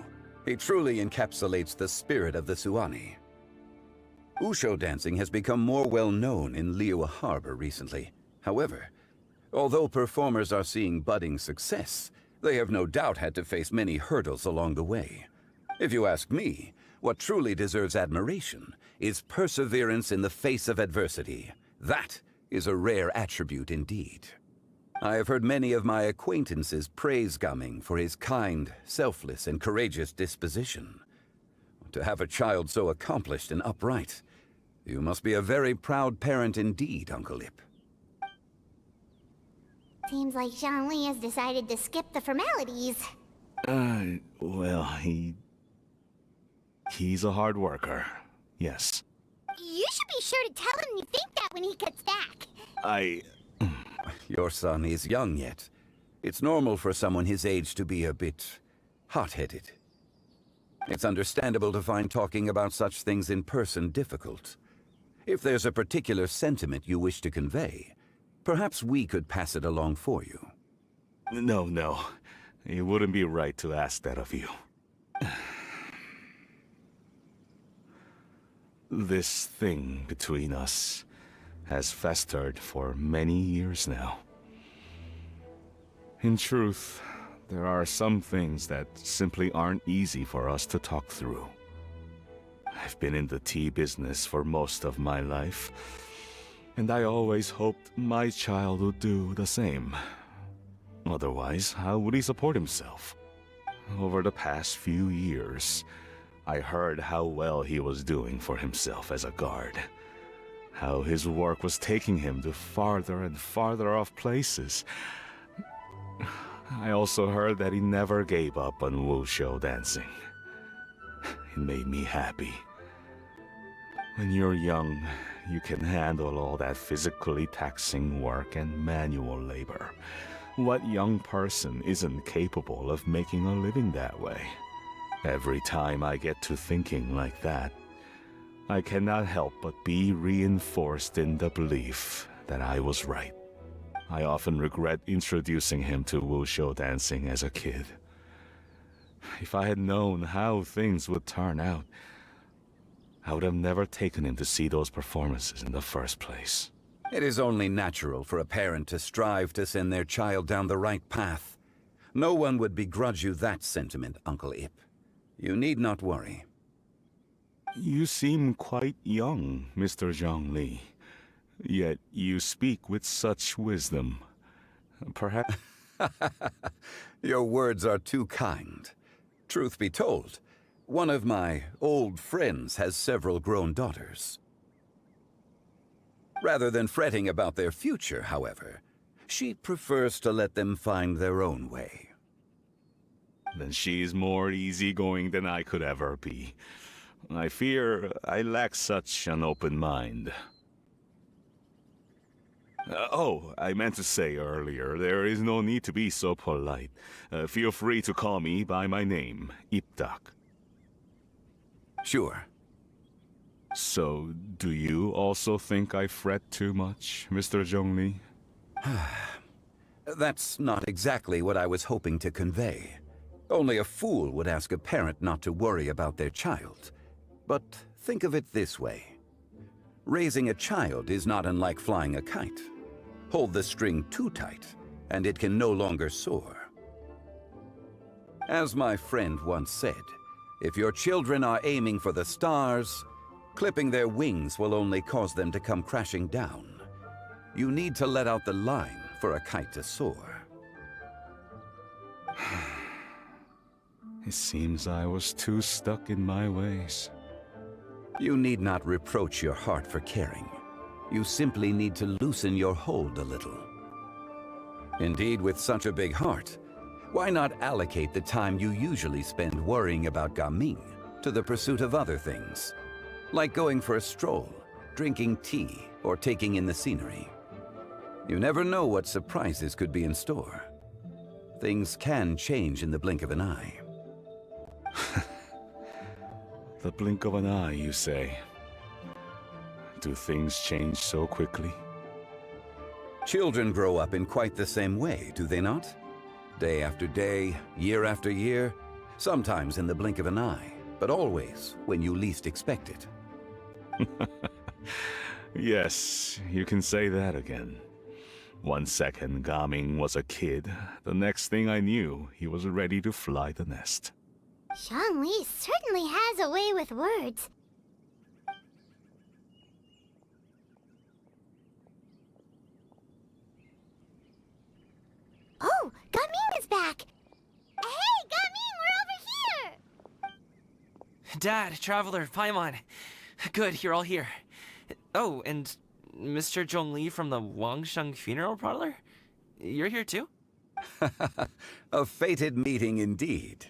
He truly encapsulates the spirit of the Suani. Usho dancing has become more well known in Liyue Harbor recently. However, although performers are seeing budding success, they have no doubt had to face many hurdles along the way. If you ask me, what truly deserves admiration is perseverance in the face of adversity. That is a rare attribute indeed. I have heard many of my acquaintances praise Gaming for his kind, selfless, and courageous disposition. To have a child so accomplished and upright, you must be a very proud parent indeed, Uncle Ip. Seems like Zhongli has decided to skip the formalities. Well, he's a hard worker, yes. You should be sure to tell him you think that when he gets back. Your son is young yet. It's normal for someone his age to be a bit hot-headed. It's understandable to find talking about such things in person difficult. If there's a particular sentiment you wish to convey, perhaps we could pass it along for you. No. It wouldn't be right to ask that of you. This thing between us has festered for many years now. In truth, there are some things that simply aren't easy for us to talk through. I've been in the tea business for most of my life, and I always hoped my child would do the same. Otherwise, how would he support himself? Over the past few years, I heard how well he was doing for himself as a guard. How his work was taking him to farther and farther off places. I also heard that he never gave up on wushou dancing. It made me happy. When you're young, you can handle all that physically taxing work and manual labor. What young person isn't capable of making a living that way? Every time I get to thinking like that, I cannot help but be reinforced in the belief that I was right. I often regret introducing him to wushou dancing as a kid. If I had known how things would turn out, I would have never taken him to see those performances in the first place. It is only natural for a parent to strive to send their child down the right path. No one would begrudge you that sentiment, Uncle Ip. You need not worry. You seem quite young, Mr. Zhongli. Yet you speak with such wisdom. Perhaps... Your words are too kind. Truth be told, one of my old friends has several grown daughters. Rather than fretting about their future, however, she prefers to let them find their own way. Then she's more easygoing than I could ever be. I fear I lack such an open mind. I meant to say earlier, there is no need to be so polite. Feel free to call me by my name, Ipdak. Sure. So, do you also think I fret too much, Mr. Zhongli? That's not exactly what I was hoping to convey. Only a fool would ask a parent not to worry about their child. But think of it this way. Raising a child is not unlike flying a kite. Hold the string too tight, and it can no longer soar. As my friend once said, if your children are aiming for the stars, clipping their wings will only cause them to come crashing down. You need to let out the line for a kite to soar. It seems I was too stuck in my ways. You need not reproach your heart for caring. You simply need to loosen your hold a little. Indeed, with such a big heart, why not allocate the time you usually spend worrying about Gaming to the pursuit of other things, like going for a stroll, drinking tea, or taking in the scenery? You never know what surprises could be in store. Things can change in the blink of an eye. The blink of an eye, you say? Do things change so quickly? Children grow up in quite the same way, do they not? Day after day, year after year, sometimes in the blink of an eye, but always when you least expect it. Yes, you can say that again. 1 second Gaming was a kid, the next thing I knew, he was ready to fly the nest. Zhongli certainly has a way with words. Oh, Gaming is back! Hey, Gaming, we're over here! Dad, Traveler, Paimon. Good, you're all here. Oh, and Mr. Zhongli from the Wangsheng Funeral Parlor? You're here too? A fated meeting indeed.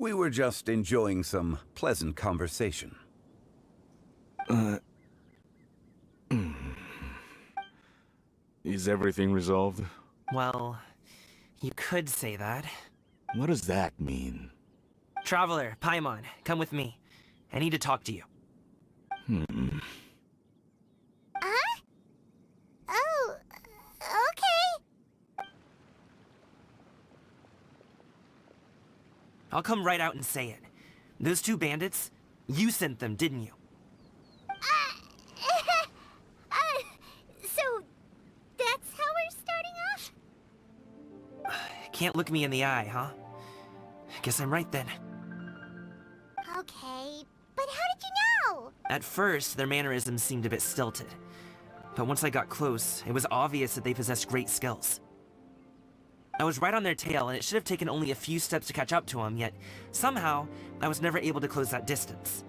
We were just enjoying some pleasant conversation. Is everything resolved? Well, you could say that. What does that mean? Traveler, Paimon, come with me. I need to talk to you. Huh? Oh, okay. I'll come right out and say it. Those two bandits, you sent them, didn't you? So, that's how we're starting off? Can't look me in the eye, huh? Guess I'm right then. Okay, but how did you know? At first, their mannerisms seemed a bit stilted. But once I got close, it was obvious that they possessed great skills. I was right on their tail, and it should have taken only a few steps to catch up to them, yet somehow I was never able to close that distance.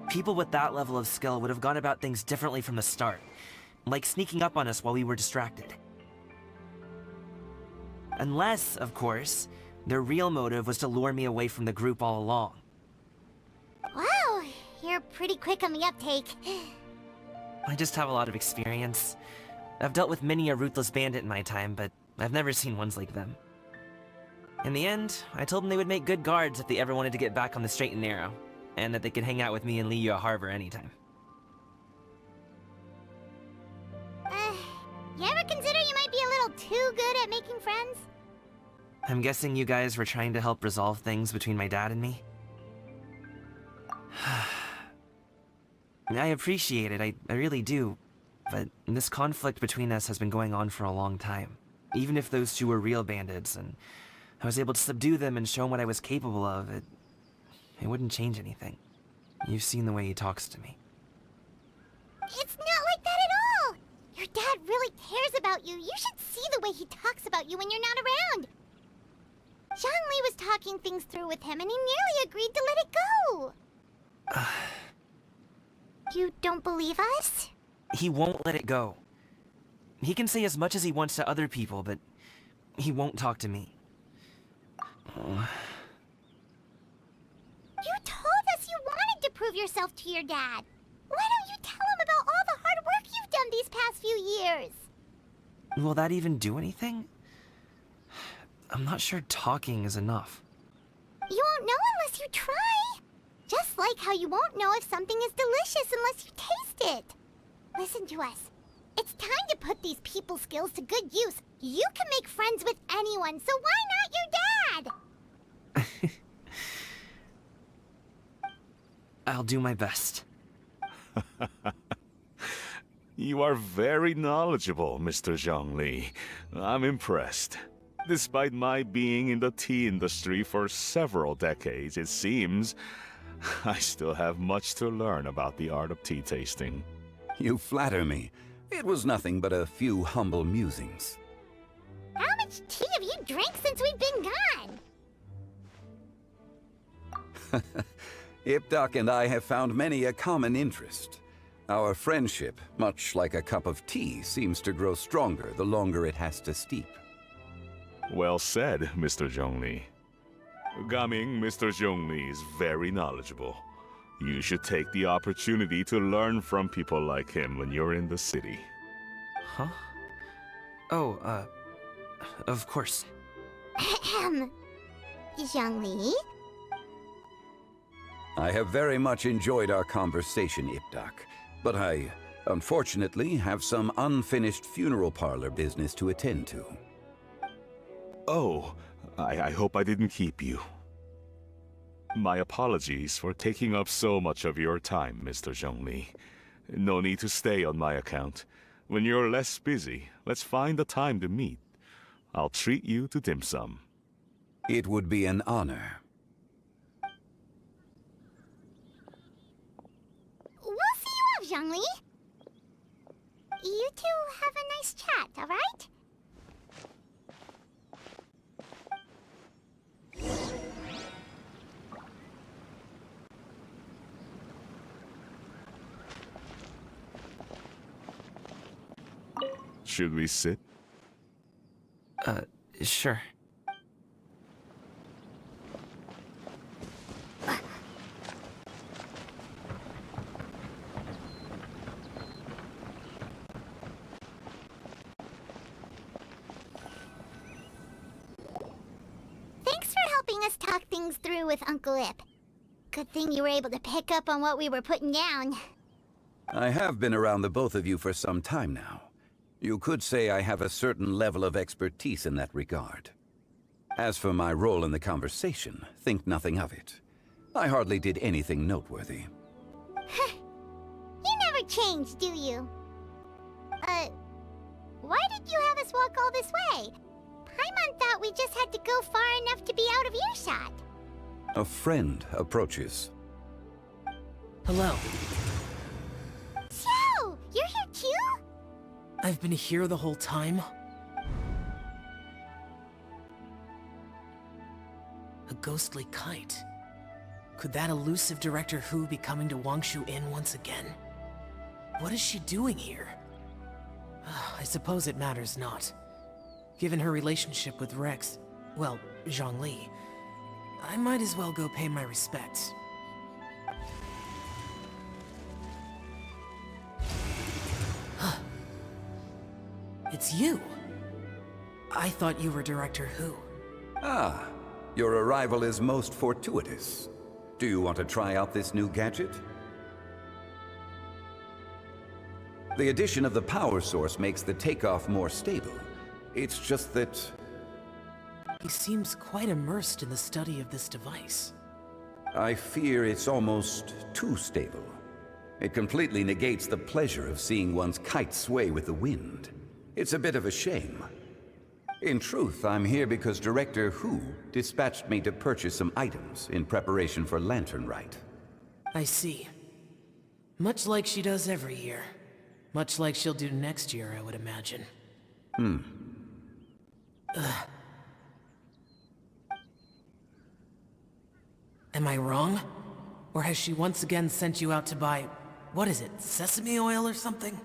People with that level of skill would have gone about things differently from the start, like sneaking up on us while we were distracted. Unless, of course, their real motive was to lure me away from the group all along. Wow, you're pretty quick on the uptake. I just have a lot of experience. I've dealt with many a ruthless bandit in my time, but I've never seen ones like them. In the end, I told them they would make good guards if they ever wanted to get back on the straight and narrow, and that they could hang out with me in Liyue Harbor anytime. You ever consider you might be a little too good at making friends? I'm guessing you guys were trying to help resolve things between my dad and me? I appreciate it, I really do. But this conflict between us has been going on for a long time. Even if those two were real bandits, and I was able to subdue them and show him what I was capable of, it wouldn't change anything. You've seen the way he talks to me. It's not like that at all! Your dad really cares about you. You should see the way he talks about you when you're not around. Zhongli was talking things through with him, and he nearly agreed to let it go. You don't believe us? He won't let it go. He can say as much as he wants to other people, but he won't talk to me. You told us you wanted to prove yourself to your dad. Why don't you tell him about all the hard work you've done these past few years? Will that even do anything? I'm not sure talking is enough. You won't know unless you try. Just like how you won't know if something is delicious unless you taste it. Listen to us. It's time to put these people skills to good use. You can make friends with anyone, so why not your dad? I'll do my best. You are very knowledgeable, Mr. Zhongli. I'm impressed. Despite my being in the tea industry for several decades, it seems I still have much to learn about the art of tea tasting. You flatter me. It was nothing but a few humble musings. How much tea have you drank since we've been gone? Ipdak and I have found many a common interest. Our friendship, much like a cup of tea, seems to grow stronger the longer it has to steep. Well said, Mr. Zhongli. Gaming, Mr. Zhongli is very knowledgeable. You should take the opportunity to learn from people like him when you're in the city. Huh? Oh, of course. Ahem. Zhongli? I have very much enjoyed our conversation, Ipdak, but I, unfortunately, have some unfinished funeral parlor business to attend to. Oh, I hope I didn't keep you. My apologies for taking up so much of your time, Mr. Zhongli. No need to stay on my account. When you're less busy, let's find a time to meet. I'll treat you to dim sum. It would be an honor. We'll see you off, Zhongli. You two have a nice chat, all right? Should we sit? Sure. Thanks for helping us talk things through with Uncle Ip. Good thing you were able to pick up on what we were putting down. I have been around the both of you for some time now. You could say I have a certain level of expertise in that regard. As for my role in the conversation, think nothing of it. I hardly did anything noteworthy. You never change, do you? Why did you have us walk all this way? Paimon thought we just had to go far enough to be out of earshot. A friend approaches. Hello. So, you're here too? I've been here the whole time? ghostly kite. Could that elusive Director Hu be coming to Wangshu Inn once again? What is she doing here? I suppose it matters not. Given her relationship with Rex, well, Zhongli, I might as well go pay my respects. It's you! I thought you were Director Hu. Ah, your arrival is most fortuitous. Do you want to try out this new gadget? The addition of the power source makes the takeoff more stable. It's just that... He seems quite immersed in the study of this device. I fear it's almost too stable. It completely negates the pleasure of seeing one's kite sway with the wind. It's a bit of a shame. In truth, I'm here because Director Hu dispatched me to purchase some items in preparation for Lantern Rite. I see. Much like she does every year. Much like she'll do next year, I would imagine. Am I wrong? Or has she once again sent you out to buy... what is it, sesame oil or something?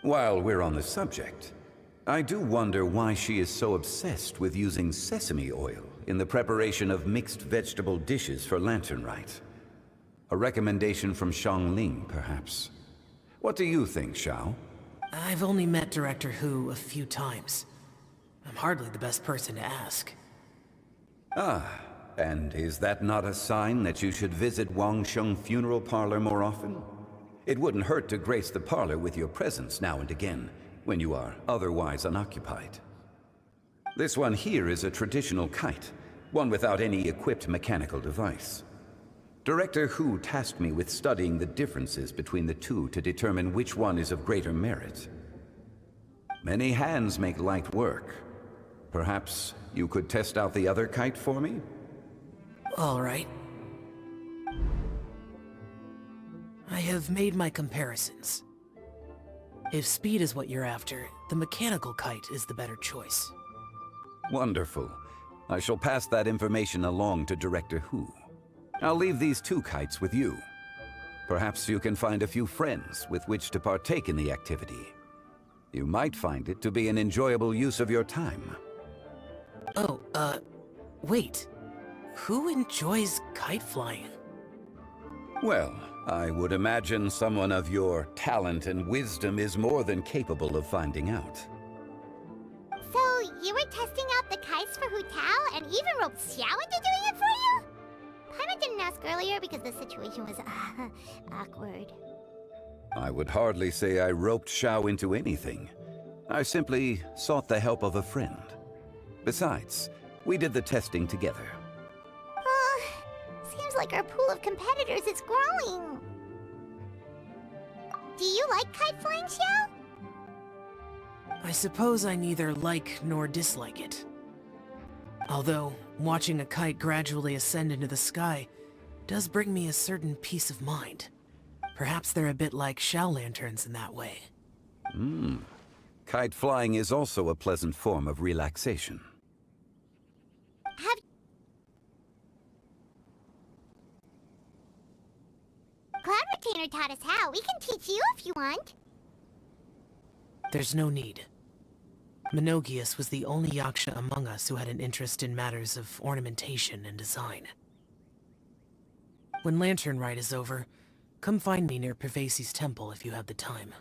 While we're on the subject, I do wonder why she is so obsessed with using sesame oil in the preparation of mixed vegetable dishes for Lantern Rite. A recommendation from Xiangling, perhaps. What do you think, Xiao? I've only met Director Hu a few times. I'm hardly the best person to ask. Ah, and is that not a sign that you should visit Wangsheng Funeral Parlor more often? It wouldn't hurt to grace the parlor with your presence now and again, when you are otherwise unoccupied. This one here is a traditional kite, one without any equipped mechanical device. Director Hu tasked me with studying the differences between the two to determine which one is of greater merit. Many hands make light work. Perhaps you could test out the other kite for me? All right. I have made my comparisons. If speed is what you're after, the mechanical kite is the better choice. Wonderful. I shall pass that information along to Director Hu. I'll leave these two kites with you. Perhaps you can find a few friends with which to partake in the activity. You might find it to be an enjoyable use of your time. Oh, wait. Who enjoys kite flying? Well, I would imagine someone of your talent and wisdom is more than capable of finding out. So, you were testing out the kites for Hu Tao and even roped Xiao into doing it for you? Paimon didn't ask earlier because the situation was, awkward. I would hardly say I roped Xiao into anything. I simply sought the help of a friend. Besides, we did the testing together. Seems like our pool of competitors is growing. Do you like kite flying, Xiao? I suppose I neither like nor dislike it. Although, watching a kite gradually ascend into the sky does bring me a certain peace of mind. Perhaps they're a bit like Xiao lanterns in that way. Kite flying is also a pleasant form of relaxation. Cloud Retainer taught us how. We can teach you if you want. There's no need. Menogius was the only Yaksha among us who had an interest in matters of ornamentation and design. When Lantern Rite is over, come find me near Pervasi's temple if you have the time.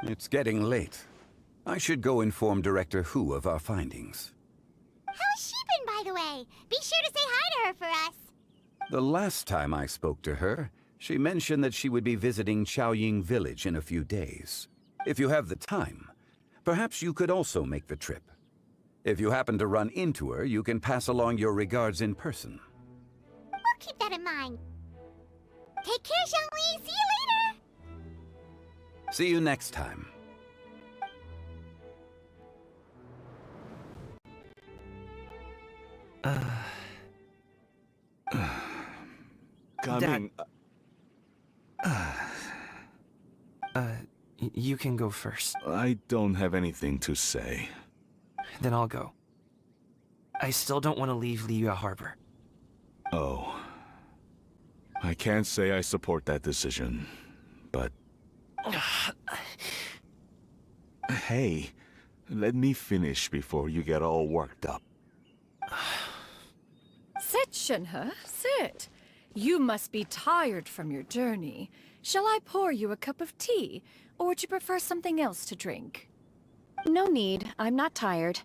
It's getting late. I should go inform Director Hu of our findings. How's she been, by the way? Be sure to say hi to her for us. The last time I spoke to her, she mentioned that she would be visiting Chaoying Village in a few days. If you have the time, perhaps you could also make the trip. If you happen to run into her, you can pass along your regards in person. We'll keep that in mind. Take care, Zhongli. See you later. See you next time. Coming. You can go first. I don't have anything to say. Then I'll go. I still don't want to leave Liyue Harbor. Oh. I can't say I support that decision, but... Hey, let me finish before you get all worked up. Sit, Shenhe, sit. You must be tired from your journey. Shall I pour you a cup of tea, or would you prefer something else to drink? No need. I'm not tired.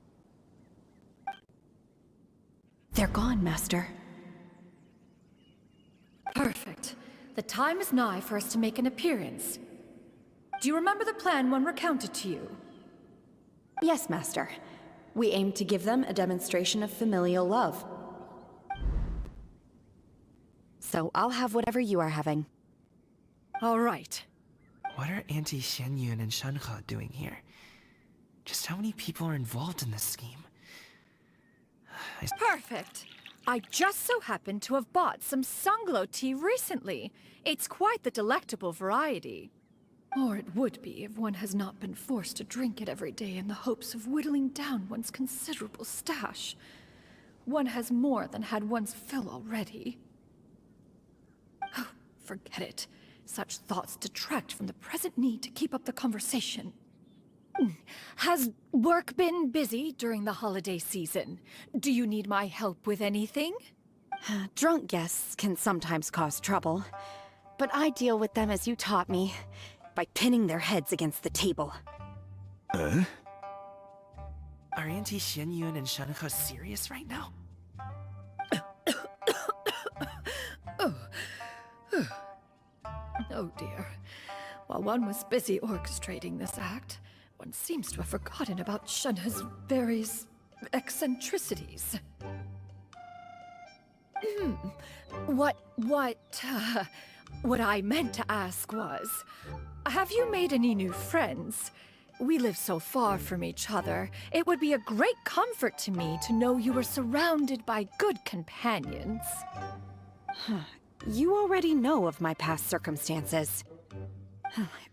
They're gone, Master. Perfect. The time is nigh for us to make an appearance. Do you remember the plan one recounted to you? Yes, Master. We aim to give them a demonstration of familial love. So I'll have whatever you are having. All right. What are Auntie Xianyun and Shenhe doing here? Just how many people are involved in this scheme? Perfect. I just so happen to have bought some Sunglow tea recently. It's quite the delectable variety. Or it would be if one has not been forced to drink it every day in the hopes of whittling down one's considerable stash. One has more than had one's fill already. Oh, forget it. Such thoughts detract from the present need to keep up the conversation. Has work been busy during the holiday season? Do you need my help with anything? Drunk guests can sometimes cause trouble, but I deal with them as you taught me, by pinning their heads against the table. Are Auntie Xianyun and Shenhe serious right now? Oh dear. While one was busy orchestrating this act, one seems to have forgotten about Shenhe's various eccentricities. What I meant to ask was, have you made any new friends? We live so far from each other. It would be a great comfort to me to know you were surrounded by good companions. You already know of my past circumstances.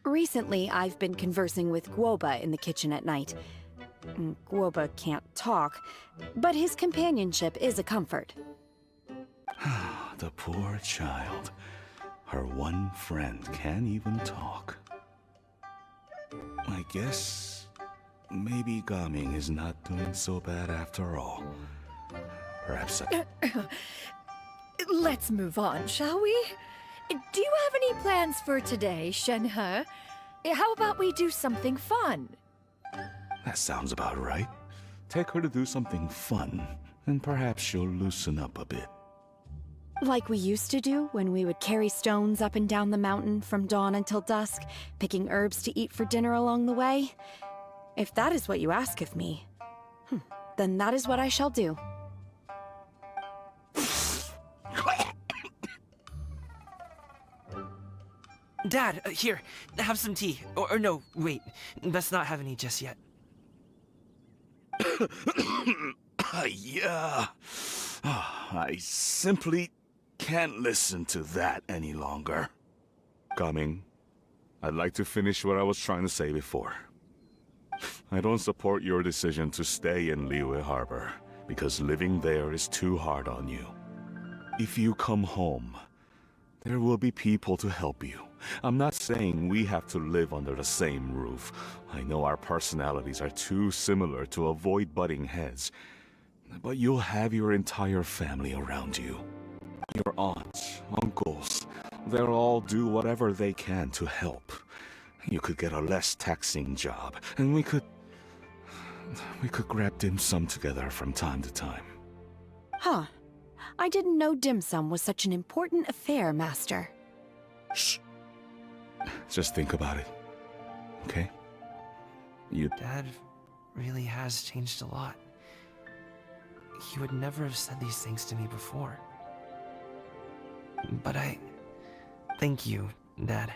Recently, I've been conversing with Guoba in the kitchen at night. Guoba can't talk, but his companionship is a comfort. The poor child. Her one friend can't even talk. I guess maybe Gaming is not doing so bad after all. Perhaps Let's move on, shall we? Do you have any plans for today, Shenhe? How about we do something fun? That sounds about right. Take her to do something fun, and perhaps she'll loosen up a bit. Like we used to do when we would carry stones up and down the mountain from dawn until dusk, picking herbs to eat for dinner along the way? If that is what you ask of me, then that is what I shall do. Dad, here, have some tea. Or no, wait, best not have any just yet. Yeah. I simply can't listen to that any longer. Coming. I'd like to finish what I was trying to say before. I don't support your decision to stay in Liyue Harbor, because living there is too hard on you. If you come home, there will be people to help you. I'm not saying we have to live under the same roof. I know our personalities are too similar to avoid butting heads. But you'll have your entire family around you. Your aunts, uncles, they'll all do whatever they can to help. You could get a less taxing job, and we could grab dim sum together from time to time. Huh. I didn't know dim sum was such an important affair, Master. Shh. Just think about it, okay? Dad really has changed a lot. He would never have said these things to me before. But thank you, Dad.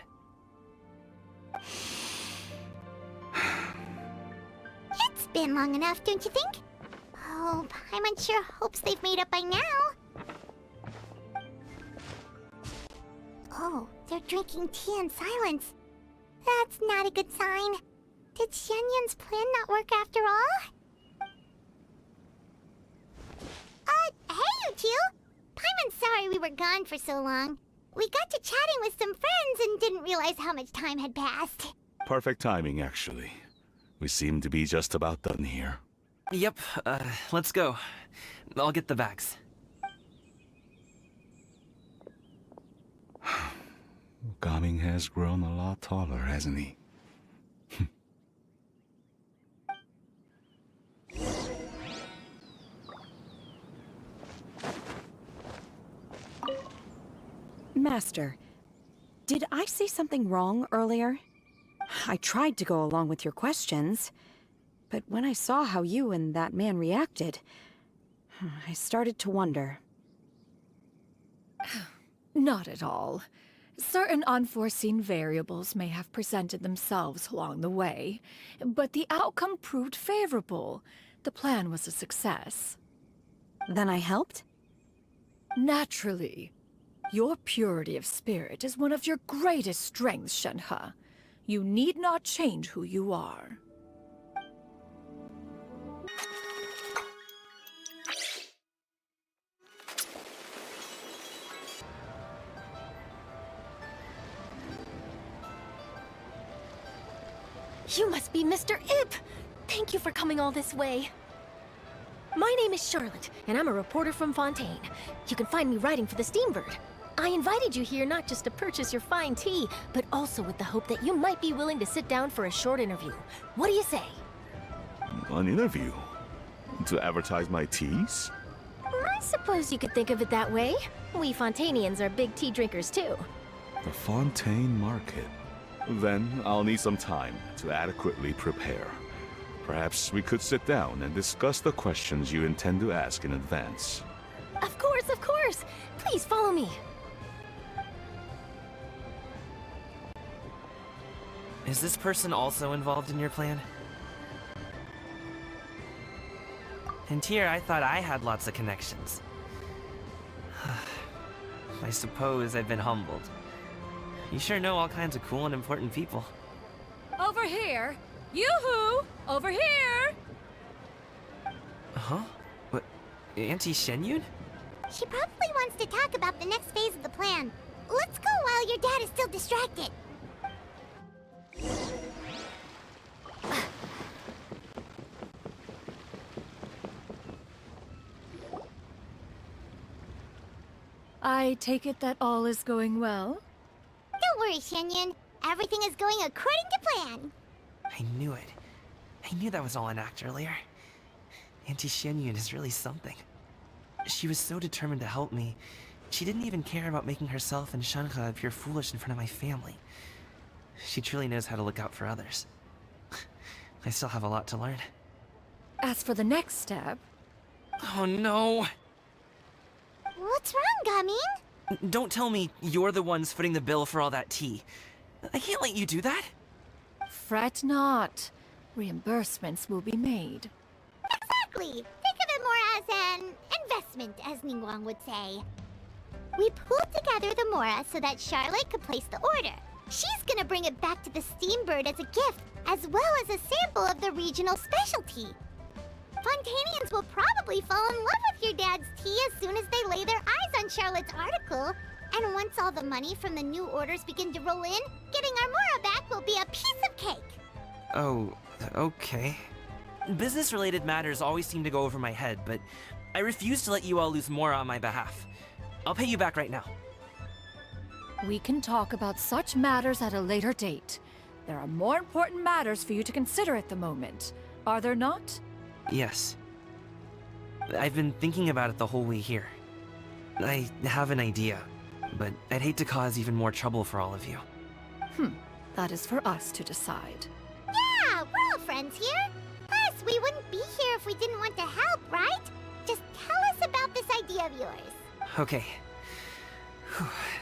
It's been long enough, don't you think? Oh, Paimon sure hopes they've made up by now. Oh, they're drinking tea in silence. That's not a good sign. Did Xianyun's plan not work after all? missed you. Paimon's sorry we were gone for so long. We got to chatting with some friends and didn't realize how much time had passed. Perfect timing, actually. We seem to be just about done here. Yep, let's go. I'll get the bags. Gaming has grown a lot taller, hasn't he? Master, did I say something wrong earlier? I tried to go along with your questions, but when I saw how you and that man reacted, I started to wonder. Not at all. Certain unforeseen variables may have presented themselves along the way, but the outcome proved favorable. The plan was a success. Then I helped? Naturally. Your purity of spirit is one of your greatest strengths, Shenhe. You need not change who you are. You must be Mr. Ip! Thank you for coming all this way. My name is Charlotte, and I'm a reporter from Fontaine. You can find me writing for the Steambird. I invited you here not just to purchase your fine tea, but also with the hope that you might be willing to sit down for a short interview. What do you say? An interview? To advertise my teas? I suppose you could think of it that way. We Fontainians are big tea drinkers too. The Fontaine Market. Then I'll need some time to adequately prepare. Perhaps we could sit down and discuss the questions you intend to ask in advance. Of course, of course! Please follow me. Is this person also involved in your plan? And here I thought I had lots of connections. I suppose I've been humbled. You sure know all kinds of cool and important people. Over here! Yoo-hoo! Over here! Huh? What? Auntie Shenyun? She probably wants to talk about the next phase of the plan. Let's go while your dad is still distracted. I take it that all is going well? Don't worry, Shenyun. Everything is going according to plan. I knew it. I knew that was all an act earlier. Auntie Shenyun is really something. She was so determined to help me. She didn't even care about making herself and Shenhe appear foolish in front of my family. She truly knows how to look out for others. I still have a lot to learn. As for the next step... Oh no! What's wrong, Gaming? Don't tell me you're the ones footing the bill for all that tea. I can't let you do that. Fret not. Reimbursements will be made. Exactly. Think of it more as an investment, as Ningguang would say. We pooled together the Mora so that Charlotte could place the order. She's gonna bring it back to the Steambird as a gift, as well as a sample of the regional specialty. Fontainians will probably fall in love with your dad's tea as soon as they lay their eyes on Charlotte's article. And once all the money from the new orders begin to roll in, getting our Mora back will be a piece of cake. Oh, okay. Business-related matters always seem to go over my head, but I refuse to let you all lose Mora on my behalf. I'll pay you back right now. We can talk about such matters at a later date. There are more important matters for you to consider at the moment, are there not? Yes. I've been thinking about it the whole way here. I have an idea, but I'd hate to cause even more trouble for all of you. That is for us to decide. Yeah, we're all friends here. Plus, we wouldn't be here if we didn't want to help, right? Just tell us about this idea of yours. Okay.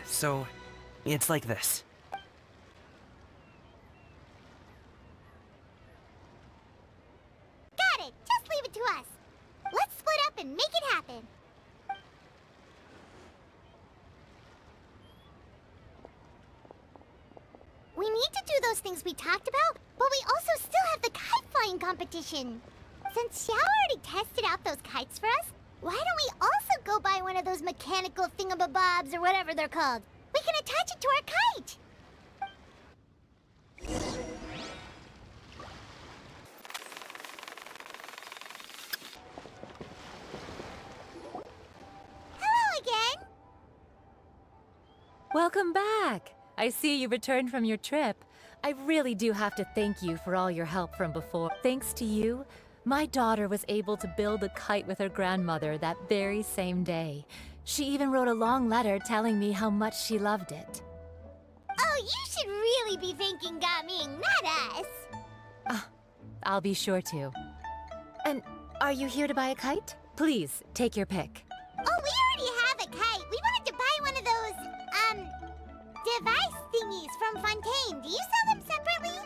So, it's like this. Got it! Just leave it to us. Let's split up and make it happen. We need to do those things we talked about, but we also still have the kite flying competition. Since Xiao already tested out those kites for us, Why don't we also go buy one of those mechanical thingamabobs or whatever they're called? We can attach it to our kite. Hello again. Welcome back! I see you returned from your trip. I really do have to thank you for all your help from before. Thanks to you, my daughter was able to build a kite with her grandmother that very same day. She even wrote a long letter telling me how much she loved it. Oh, you should really be thanking Gaming, not us. I'll be sure to. And are you here to buy a kite? Please, take your pick. Oh, we already have a kite. We wanted to buy one of those, device thingies from Fontaine. Do you sell them separately?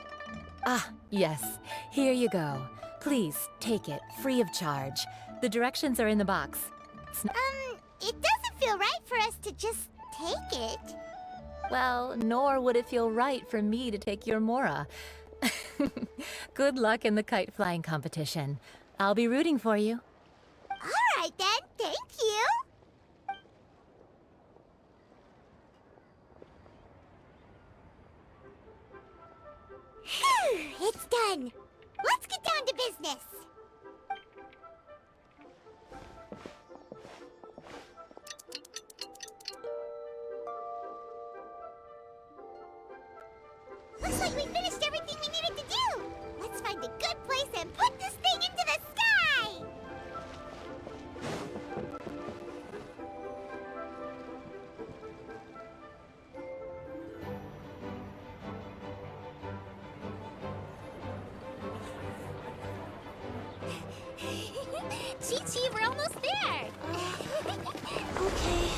Yes. Here you go. Please, take it, free of charge. The directions are in the box. It doesn't feel right for us to just take it. Well, nor would it feel right for me to take your Mora. Good luck in the kite flying competition. I'll be rooting for you. All right then, thank you. Phew, it's done. Let's get down to business. Looks like we finished everything we needed to do. Let's find a good place and put this thing into the sky. Chi-Chi, we're almost there. Okay.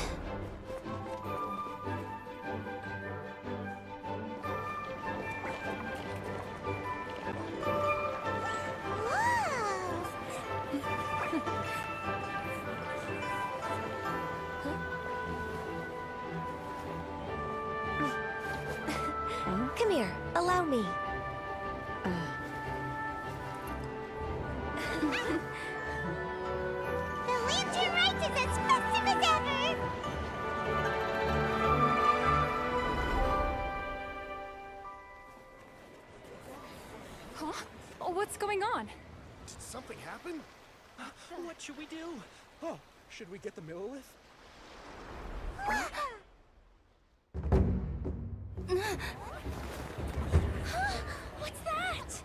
Come here, allow me. The lantern rite is as festive as ever! Huh? Oh, what's going on? Did something happen? What should we do? Oh, should we get the Millilith? What's that?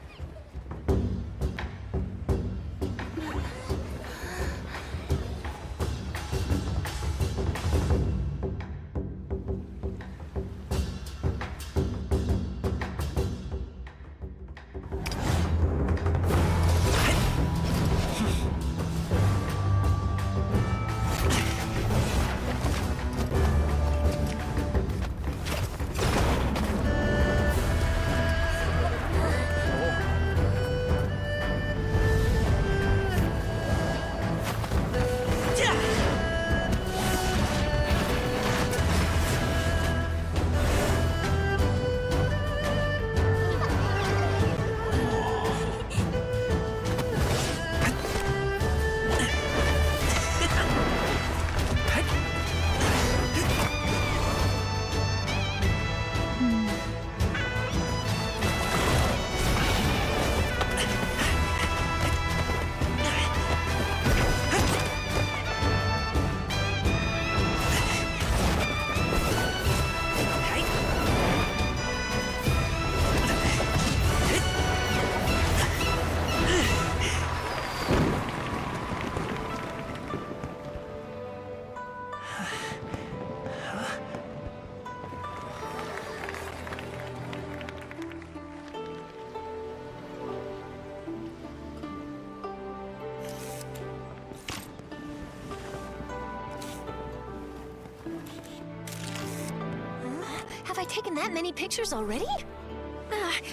Have I taken that many pictures already?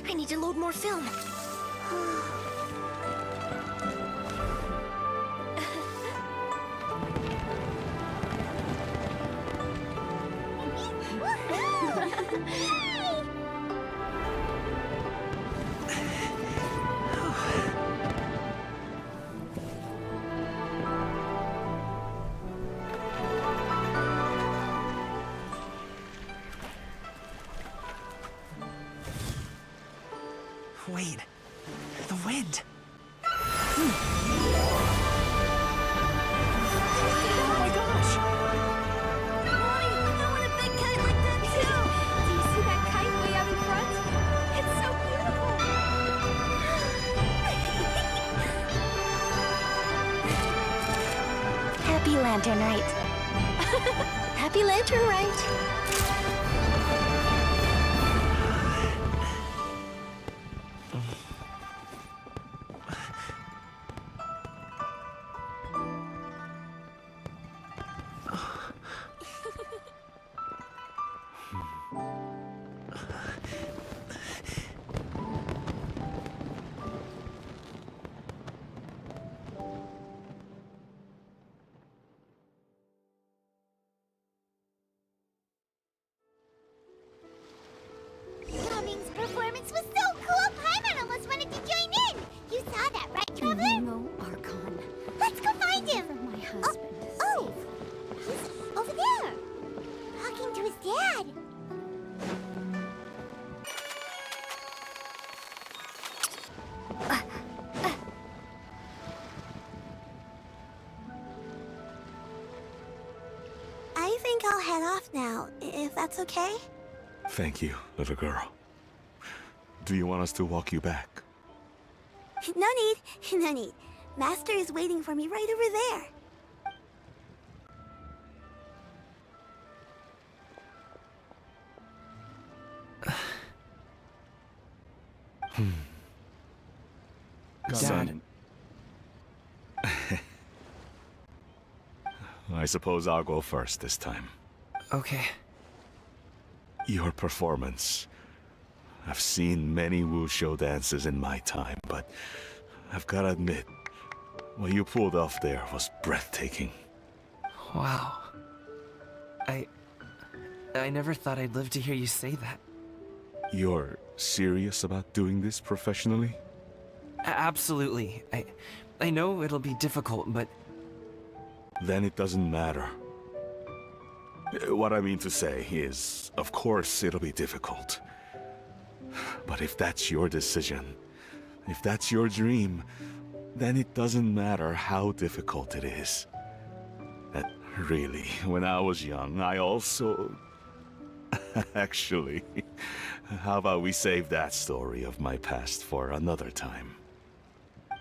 I need to load more film. Wait. The wind. Oh my gosh! Mommy, I want a big kite like that too! Do you see that kite way out in front? It's so beautiful! Happy Lantern Rite. Happy Lantern Rite. Cummings' performance was so cool, Paimon almost wanted to join in. You saw that, right, Traveler? No, Archon. Let's go find him. For my husband. Oh, he's over there, talking to his dad. I think I'll head off now, if that's okay. Thank you, little girl. Do you want us to walk you back? No need, no need. Master is waiting for me right over there. Dad. I suppose I'll go first this time. Okay. Your performance. I've seen many wuxia dances in my time, but I've gotta admit, what you pulled off there was breathtaking. Wow. I never thought I'd live to hear you say that. You're serious about doing this professionally? Absolutely. I know it'll be difficult, but... Then it doesn't matter. What I mean to say is, of course it'll be difficult. But if that's your decision, if that's your dream, then it doesn't matter how difficult it is. Really, when I was young, I also... Actually, how about we save that story of my past for another time?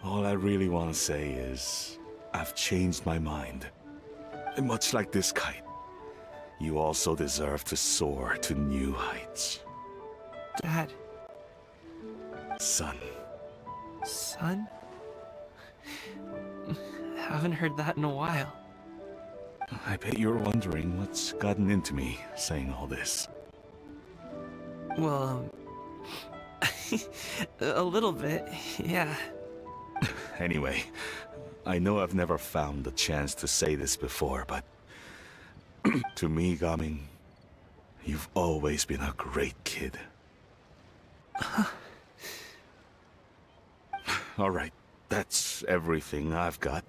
All I really want to say is, I've changed my mind. Much like this kite, you also deserve to soar to new heights. Dad. Son. Son? Haven't heard that in a while. I bet you're wondering what's gotten into me saying all this. Well, a little bit, yeah. Anyway, I know I've never found the chance to say this before, but to me, Gaming, you've always been a great kid. All right, that's everything I've got.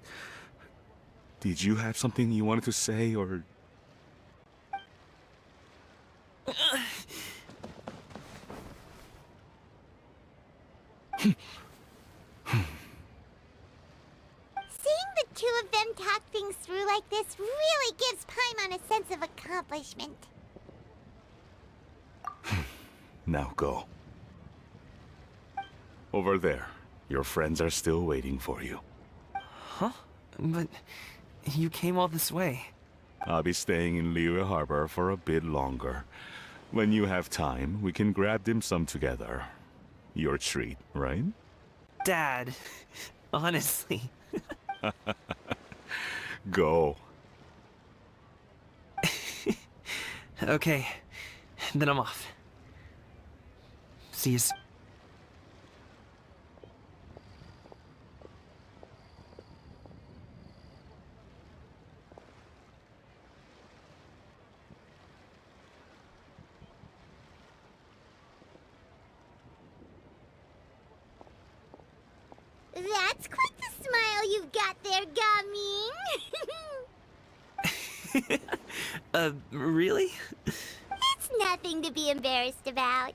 Did you have something you wanted to say, or... Seeing the two of them talk things through like this really gives Paimon a sense of accomplishment. Now go. Over there. Your friends are still waiting for you. Huh? But you came all this way. I'll be staying in Liyue Harbor for a bit longer. When you have time, we can grab dim sum together. Your treat, right? Dad, honestly. Go. Okay, then I'm off. See you soon. That's quite the smile you've got there, Gaming. Really? It's nothing to be embarrassed about.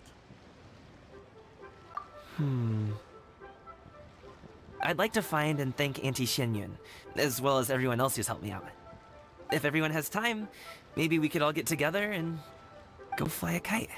I'd like to find and thank Auntie Xianyun, as well as everyone else who's helped me out. If everyone has time, maybe we could all get together and go fly a kite.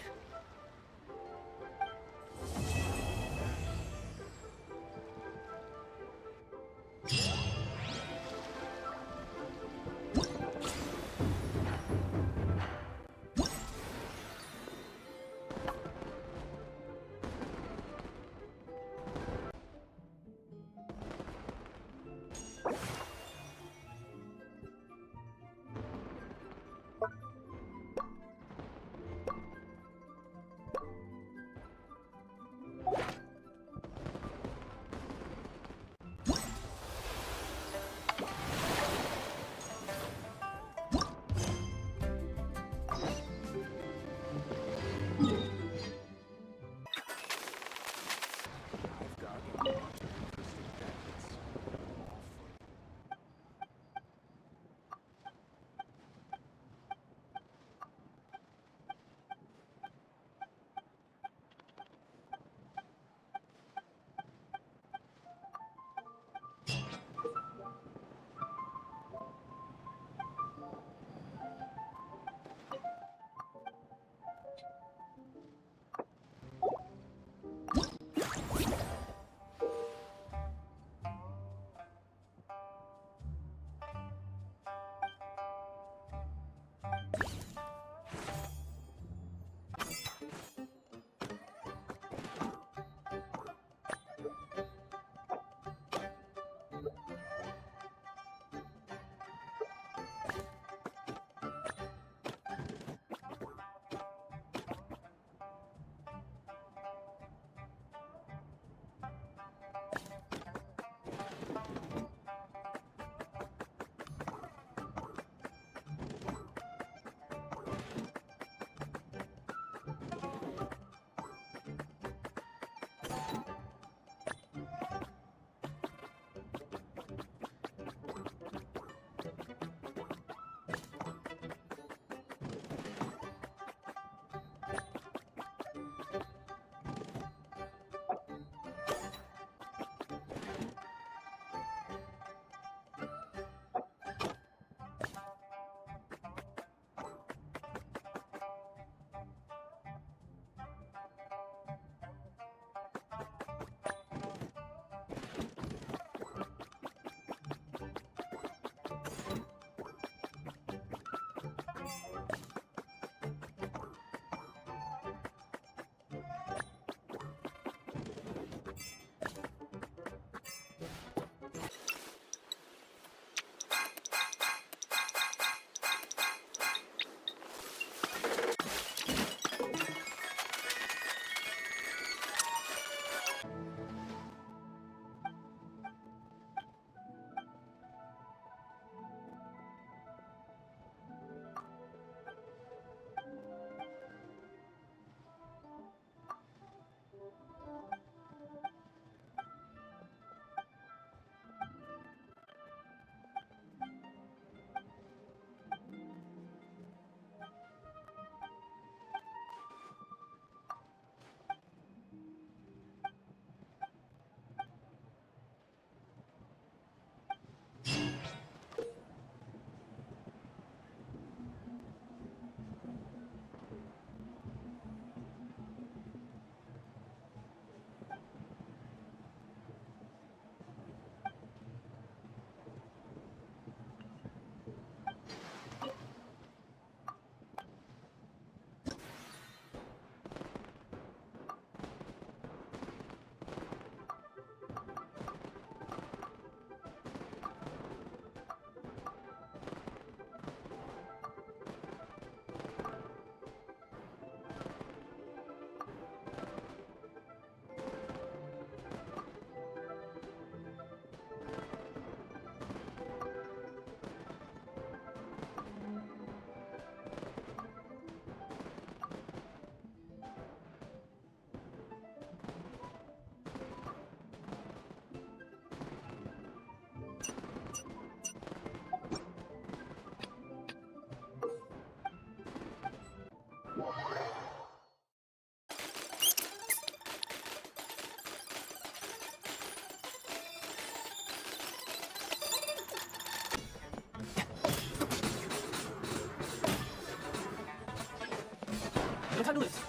No time to lose.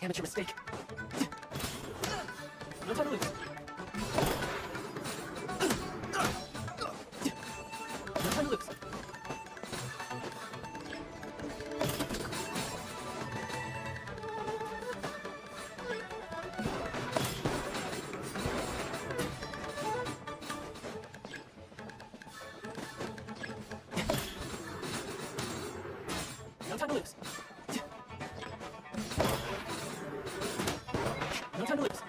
Amateur mistake. No time to lose. No time to lose. No time to lose. No time to lose.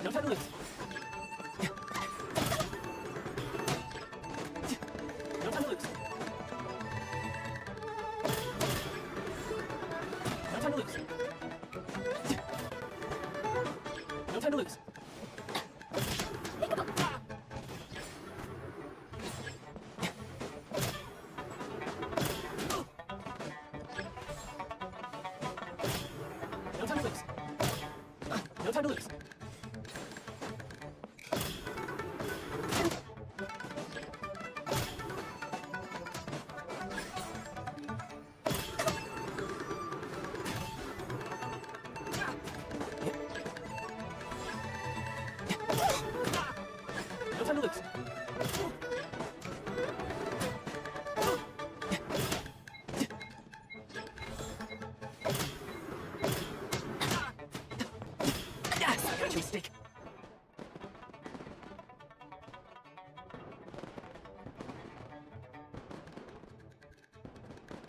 No time to lose. No time to lose. No time to lose. No time to lose. No time to lose. No time to lose. No time to lose. Yes, I got your mistake.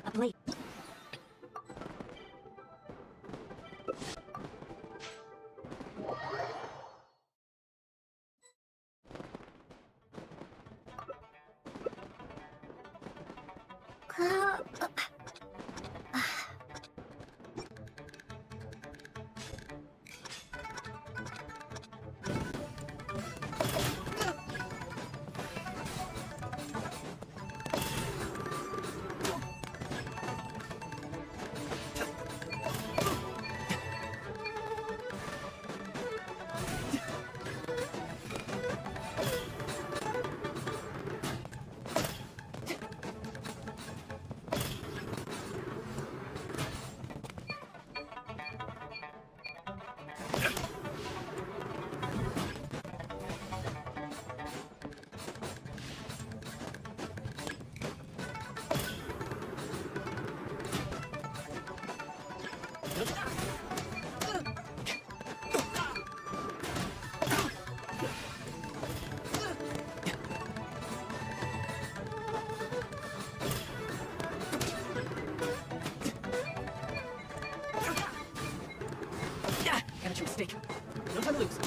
Up late. Amateur mistake. No time to lose.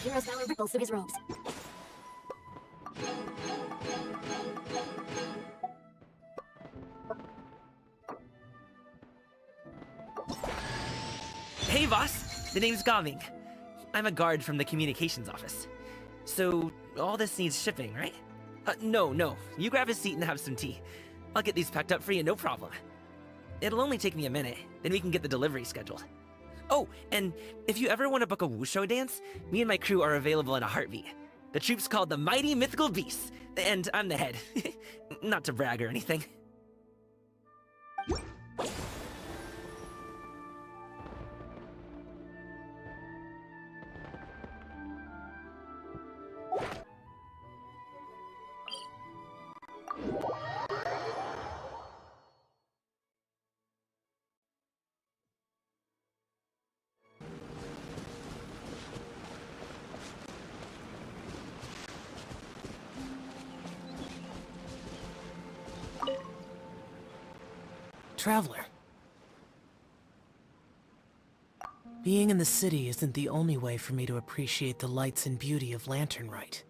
hero's power ripples through his robes. Hey, boss. The name's Gaming. I'm a guard from the communications office. So, all this needs shipping, right? No. You grab a seat and have some tea. I'll get these packed up for you, no problem. It'll only take me a minute, then we can get the delivery scheduled. Oh, and if you ever want to book a wushu dance, me and my crew are available in a heartbeat. The troupe's called the Mighty Mythical Beasts, and I'm the head. Not to brag or anything. Traveler. Being in the city isn't the only way for me to appreciate the lights and beauty of Lantern Rite.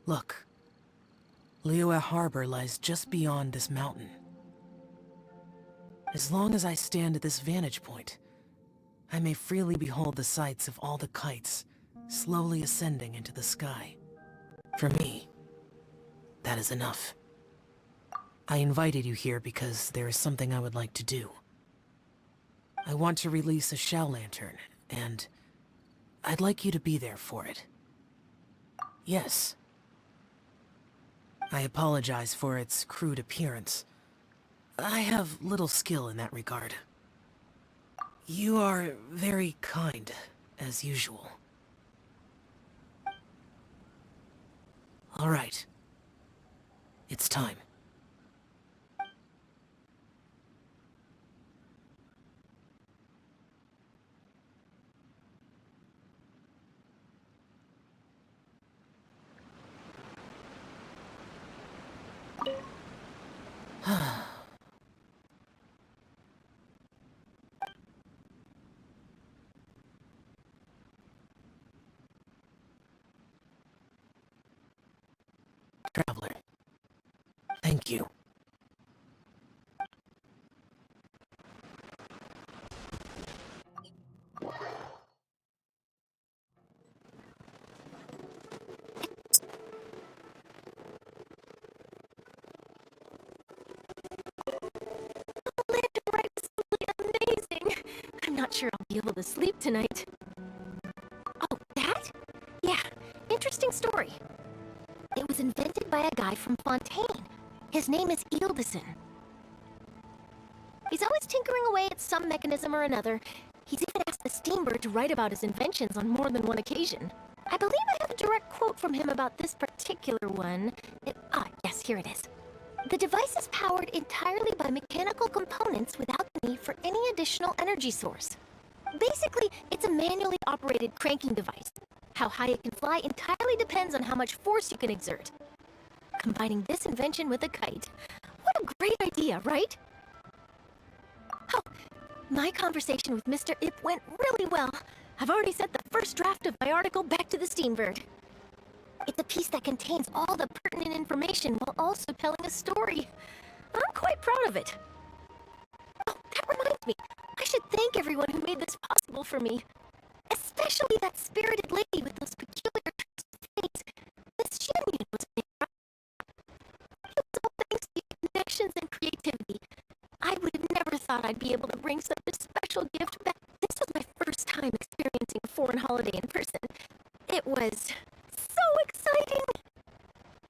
Look. Liyue Harbor lies just beyond this mountain. As long as I stand at this vantage point, I may freely behold the sights of all the kites slowly ascending into the sky. For me, that is enough. I invited you here because there is something I would like to do. I want to release a shell lantern, and I'd like you to be there for it. Yes. I apologize for its crude appearance. I have little skill in that regard. You are very kind, as usual. All right. It's time. Traveler, thank you. Amazing! I'm not sure I'll be able to sleep tonight. Oh, that? Yeah, interesting story. It was invented by a guy from Fontaine. His name is Ildison. He's always tinkering away at some mechanism or another. He's even asked the Steambird to write about his inventions on more than one occasion. I believe I have a direct quote from him about this particular one. Yes, here it is. The device is powered entirely by mechanical components without the need for any additional energy source. Basically, it's a manually operated cranking device. How high it can fly entirely depends on how much force you can exert. Combining this invention with a kite. What a great idea, right? Oh, my conversation with Mr. Ip went really well. I've already sent the first draft of my article back to the Steambird. It's a piece that contains all the pertinent information while also telling a story. I'm quite proud of it. Oh, that reminds me. I should thank everyone who made this possible for me. Especially that spirited lady with those peculiar tricks of face. Miss Shenlian was there. It was all thanks to your connections and creativity. I would have never thought I'd be able to bring such a special gift back. This was my first time experiencing a foreign holiday in person. It was so exciting!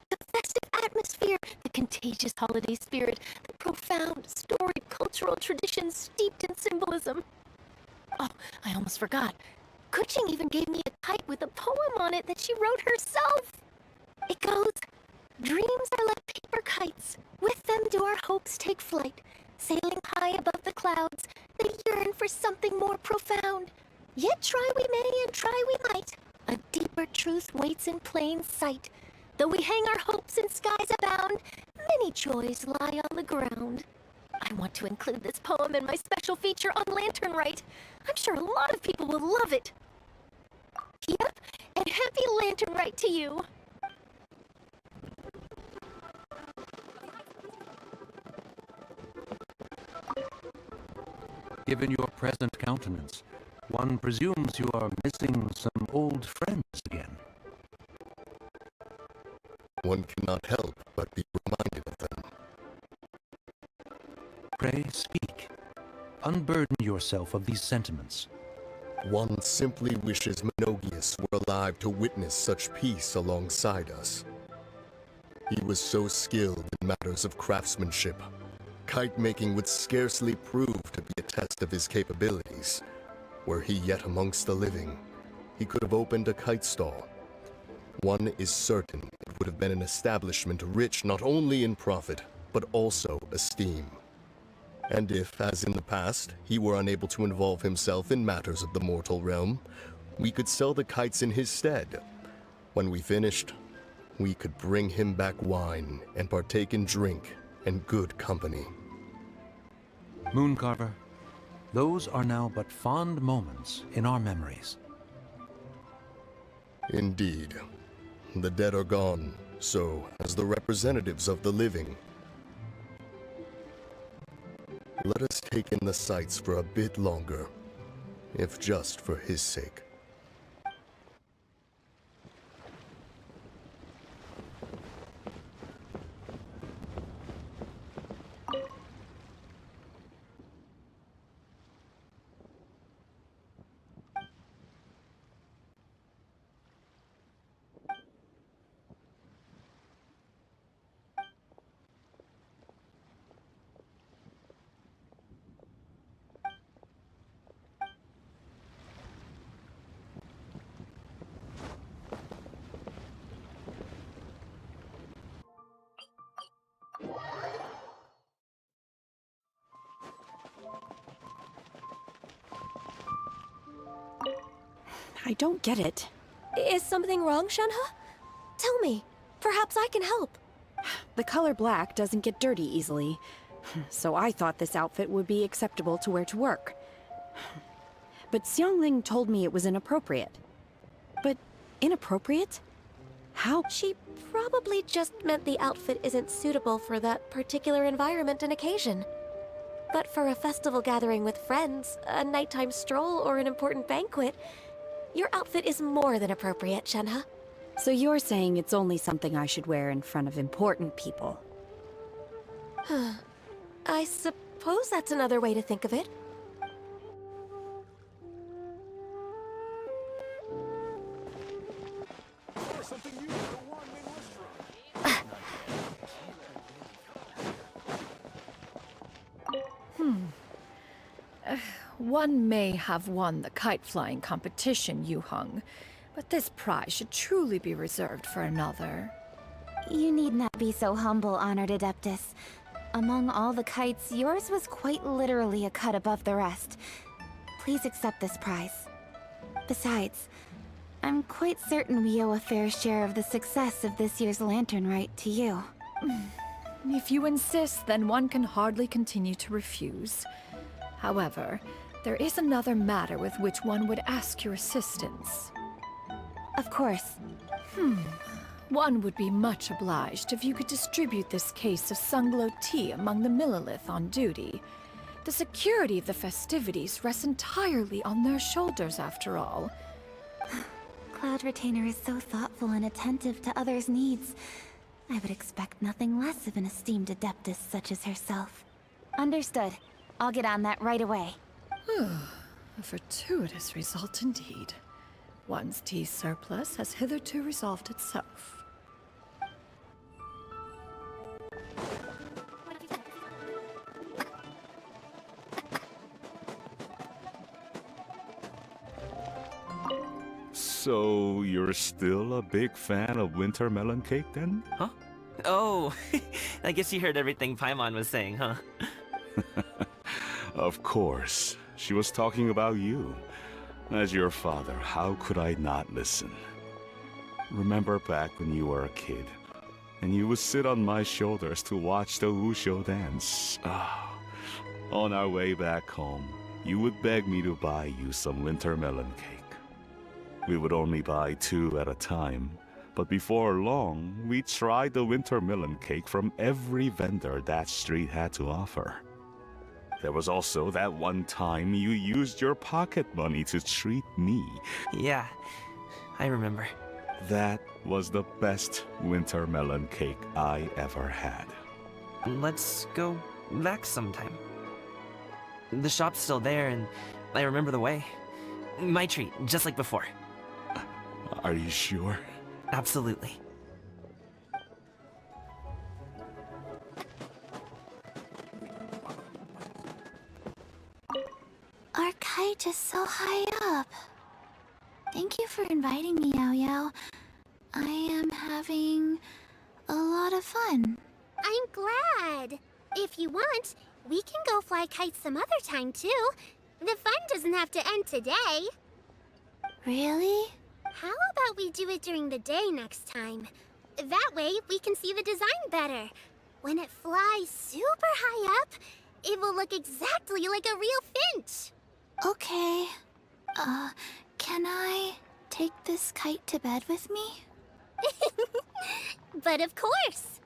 The festive atmosphere, the contagious holiday spirit, the profound, storied cultural traditions steeped in symbolism. Oh, I almost forgot. Kuching even gave me a kite with a poem on it that she wrote herself. It goes, "Dreams are like paper kites. With them do our hopes take flight. Sailing high above the clouds, they yearn for something more profound. Yet try we may and try we might. A deeper truth waits in plain sight. Though we hang our hopes in skies abound, many joys lie on the ground." I want to include this poem in my special feature on Lantern Rite. I'm sure a lot of people will love it. Yep, and happy lantern right to you. Given your present countenance, one presumes you are missing some old friends again. One cannot help but be reminded of them. Pray speak. Unburden yourself of these sentiments. One simply wishes Menogius were alive to witness such peace alongside us. He was so skilled in matters of craftsmanship. Kite making would scarcely prove to be a test of his capabilities. Were he yet amongst the living, he could have opened a kite stall. One is certain it would have been an establishment rich not only in profit, but also esteem. And if, as in the past, he were unable to involve himself in matters of the mortal realm, we could sell the kites in his stead. When we finished, we could bring him back wine and partake in drink and good company. Mooncarver, those are now but fond moments in our memories. Indeed. The dead are gone, so as the representatives of the living. Let us take in the sights for a bit longer, if just for his sake. I don't get it. Is something wrong, Shenhe? Tell me. Perhaps I can help. The color black doesn't get dirty easily, so I thought this outfit would be acceptable to wear to work. But Xiangling told me it was inappropriate. But inappropriate? How? She probably just meant the outfit isn't suitable for that particular environment and occasion. But for a festival gathering with friends, a nighttime stroll, or an important banquet, your outfit is more than appropriate, Shenhe. So you're saying it's only something I should wear in front of important people? I suppose that's another way to think of it. One may have won the kite-flying competition, Yu Heng, but this prize should truly be reserved for another. You need not be so humble, Honored Adeptus. Among all the kites, yours was quite literally a cut above the rest. Please accept this prize. Besides, I'm quite certain we owe a fair share of the success of this year's lantern rite to you. If you insist, then one can hardly continue to refuse. However, there is another matter with which one would ask your assistance. Of course. One would be much obliged if you could distribute this case of Sunglow tea among the Millilith on duty. The security of the festivities rests entirely on their shoulders, after all. Cloud Retainer is so thoughtful and attentive to others' needs. I would expect nothing less of an esteemed adeptus such as herself. Understood. I'll get on that right away. A fortuitous result indeed. One's tea surplus has hitherto resolved itself. So, you're still a big fan of winter melon cake then? Huh? Oh, I guess you heard everything Paimon was saying, huh? Of course. She was talking about you. As your father, how could I not listen? Remember back when you were a kid, and you would sit on my shoulders to watch the Wushu dance. On our way back home, you would beg me to buy you some winter melon cake. We would only buy 2 at a time. But before long, we tried the winter melon cake from every vendor that street had to offer. There was also that one time you used your pocket money to treat me. Yeah, I remember. That was the best winter melon cake I ever had. Let's go back sometime. The shop's still there, and I remember the way. My treat, just like before. Are you sure? Absolutely. Our kite is so high up. Thank you for inviting me, Yao Yao. I am having a lot of fun. I'm glad. If you want, we can go fly kites some other time, too. The fun doesn't have to end today. Really? How about we do it during the day next time? That way, we can see the design better. When it flies super high up, it will look exactly like a real finch. Okay. Can I take this kite to bed with me? But of course.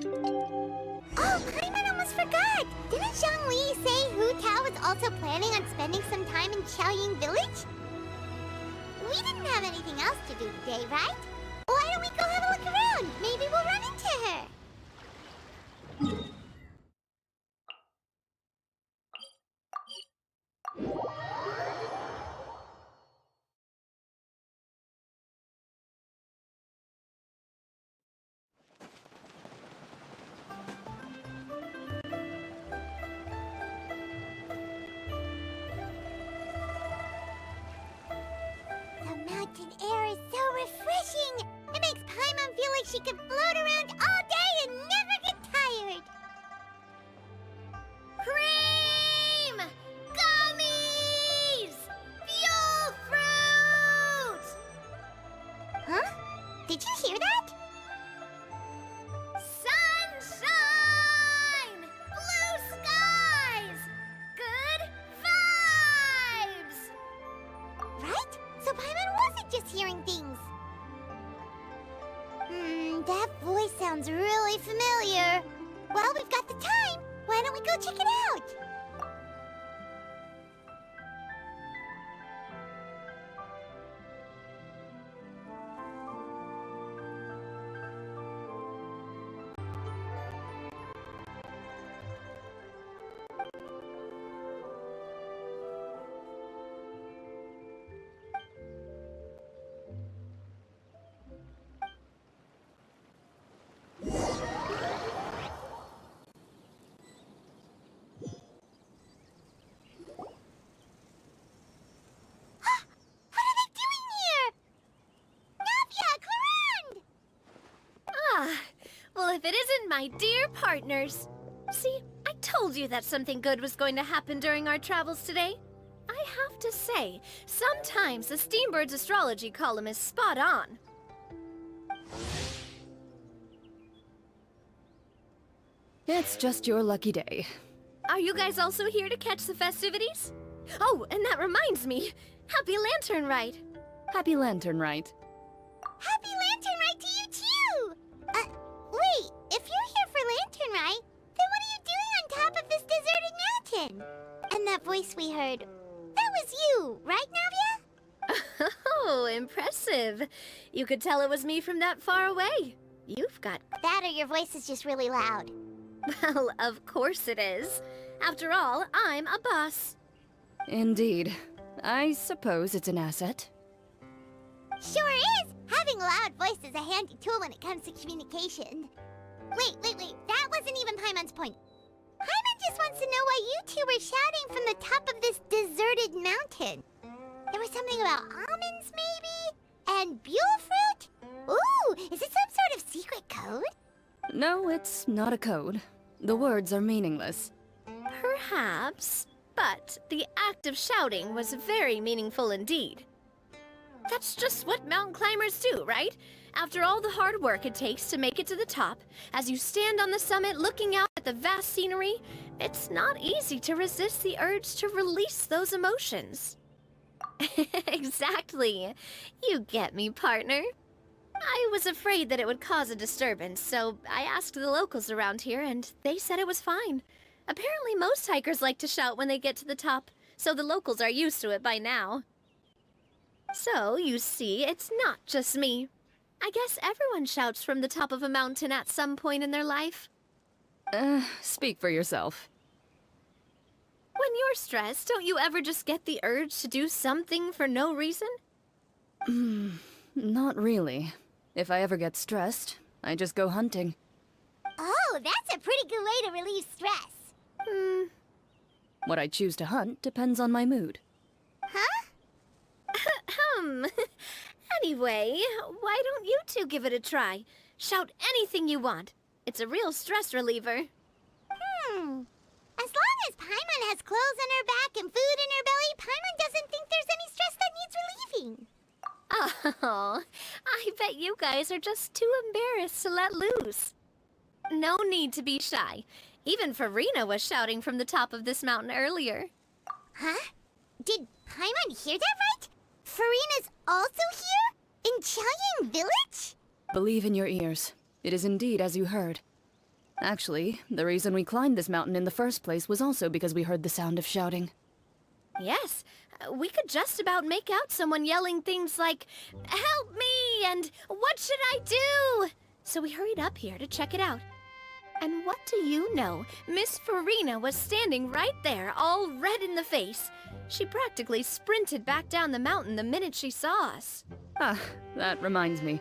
Oh, Paimon almost forgot! Didn't Zhongli say Hu Tao was also planning on spending some time in Qiaoying Village? We didn't have anything else to do today, right? Why don't we go have a look around? Maybe we'll run into her. The mountain air is so refreshing! It makes Paimon feel like she could float around all day and never get tired! Cream! Gummies! Fuel fruit! Huh? Did you hear that? Sunshine! Blue skies! Good vibes! Right? So Paimon wasn't just hearing things. That voice sounds really familiar. Well, we've got the time. Why don't we go check it out? Well, if it isn't my dear partners. See, I told you that something good was going to happen during our travels today. I have to say, sometimes the Steambird's astrology column is spot on. It's just your lucky day. Are you guys also here to catch the festivities? Oh, and that reminds me. Happy Lantern Rite. Happy Lantern Rite. Happy Lantern Rite to you too! Wait, if you're here for Lantern Rite, then what are you doing on top of this deserted mountain? And that voice we heard, that was you, right, Navia? Oh, impressive. You could tell it was me from that far away. You've got... That or your voice is just really loud. Well, of course it is. After all, I'm a boss. Indeed. I suppose it's an asset. Sure is! Having a loud voice is a handy tool when it comes to communication. Wait. That wasn't even Paimon's point. Paimon just wants to know why you two were shouting from the top of this deserted mountain. There was something about almonds, maybe? And buell fruit? Ooh, is it some sort of secret code? No, it's not a code. The words are meaningless. Perhaps, but the act of shouting was very meaningful indeed. That's just what mountain climbers do, right? After all the hard work it takes to make it to the top, as you stand on the summit looking out at the vast scenery, it's not easy to resist the urge to release those emotions. Exactly. You get me, partner. I was afraid that it would cause a disturbance, so I asked the locals around here, and they said it was fine. Apparently most hikers like to shout when they get to the top, so the locals are used to it by now. So, you see, it's not just me. I guess everyone shouts from the top of a mountain at some point in their life. Speak for yourself. When you're stressed, don't you ever just get the urge to do something for no reason? Not really. If I ever get stressed, I just go hunting. Oh, that's a pretty good way to relieve stress. What I choose to hunt depends on my mood. Huh? Anyway, why don't you two give it a try? Shout anything you want. It's a real stress reliever. As long as Paimon has clothes on her back and food in her belly, Paimon doesn't think there's any stress that needs relieving. Oh, I bet you guys are just too embarrassed to let loose. No need to be shy. Even Farina was shouting from the top of this mountain earlier. Huh? Did Paimon hear that right? Farina's also here? In Chiang Village? Believe in your ears. It is indeed as you heard. Actually, the reason we climbed this mountain in the first place was also because we heard the sound of shouting. Yes, we could just about make out someone yelling things like, "Help me!" and "What should I do?" So we hurried up here to check it out. And what do you know? Miss Farina was standing right there, all red in the face. She practically sprinted back down the mountain the minute she saw us. Ah, that reminds me.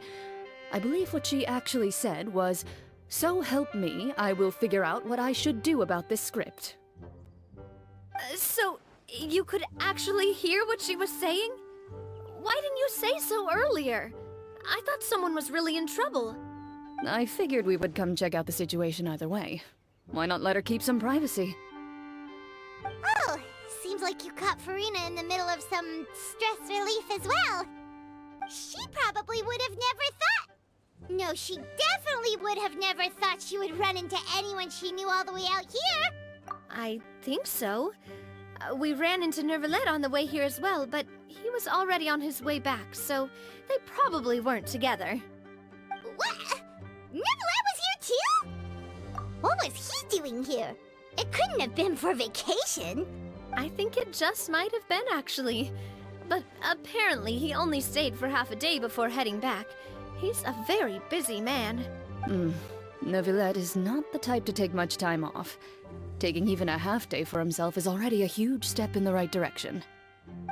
I believe what she actually said was, "So help me, I will figure out what I should do about this script." So, you could actually hear what she was saying? Why didn't you say so earlier? I thought someone was really in trouble. I figured we would come check out the situation either way. Why not let her keep some privacy? Oh, seems like you caught Farina in the middle of some stress relief as well. She probably would have never thought. No, she definitely would have never thought she would run into anyone she knew all the way out here. I think so. We ran into Nervalet on the way here as well, but he was already on his way back, so they probably weren't together. What? Nervalet was here too? What was he doing here? It couldn't have been for vacation. I think it just might have been, actually. But apparently he only stayed for half a day before heading back. He's a very busy man. Nervalet is not the type to take much time off. Taking even a half day for himself is already a huge step in the right direction.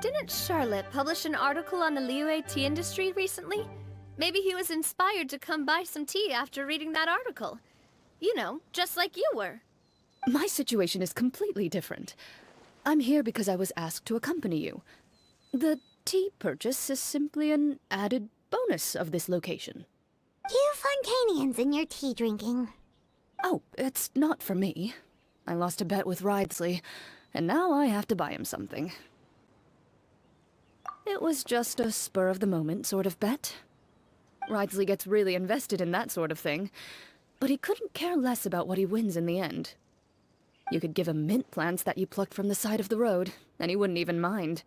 Didn't Charlotte publish an article on the Liyue tea industry recently? Maybe he was inspired to come buy some tea after reading that article. You know, just like you were. My situation is completely different. I'm here because I was asked to accompany you. The tea purchase is simply an added bonus of this location. You Fontanians and your tea drinking. Oh, it's not for me. I lost a bet with Wriothesley, and now I have to buy him something. It was just a spur-of-the-moment sort of bet. Wriothesley gets really invested in that sort of thing, but he couldn't care less about what he wins in the end. You could give him mint plants that you plucked from the side of the road, and he wouldn't even mind.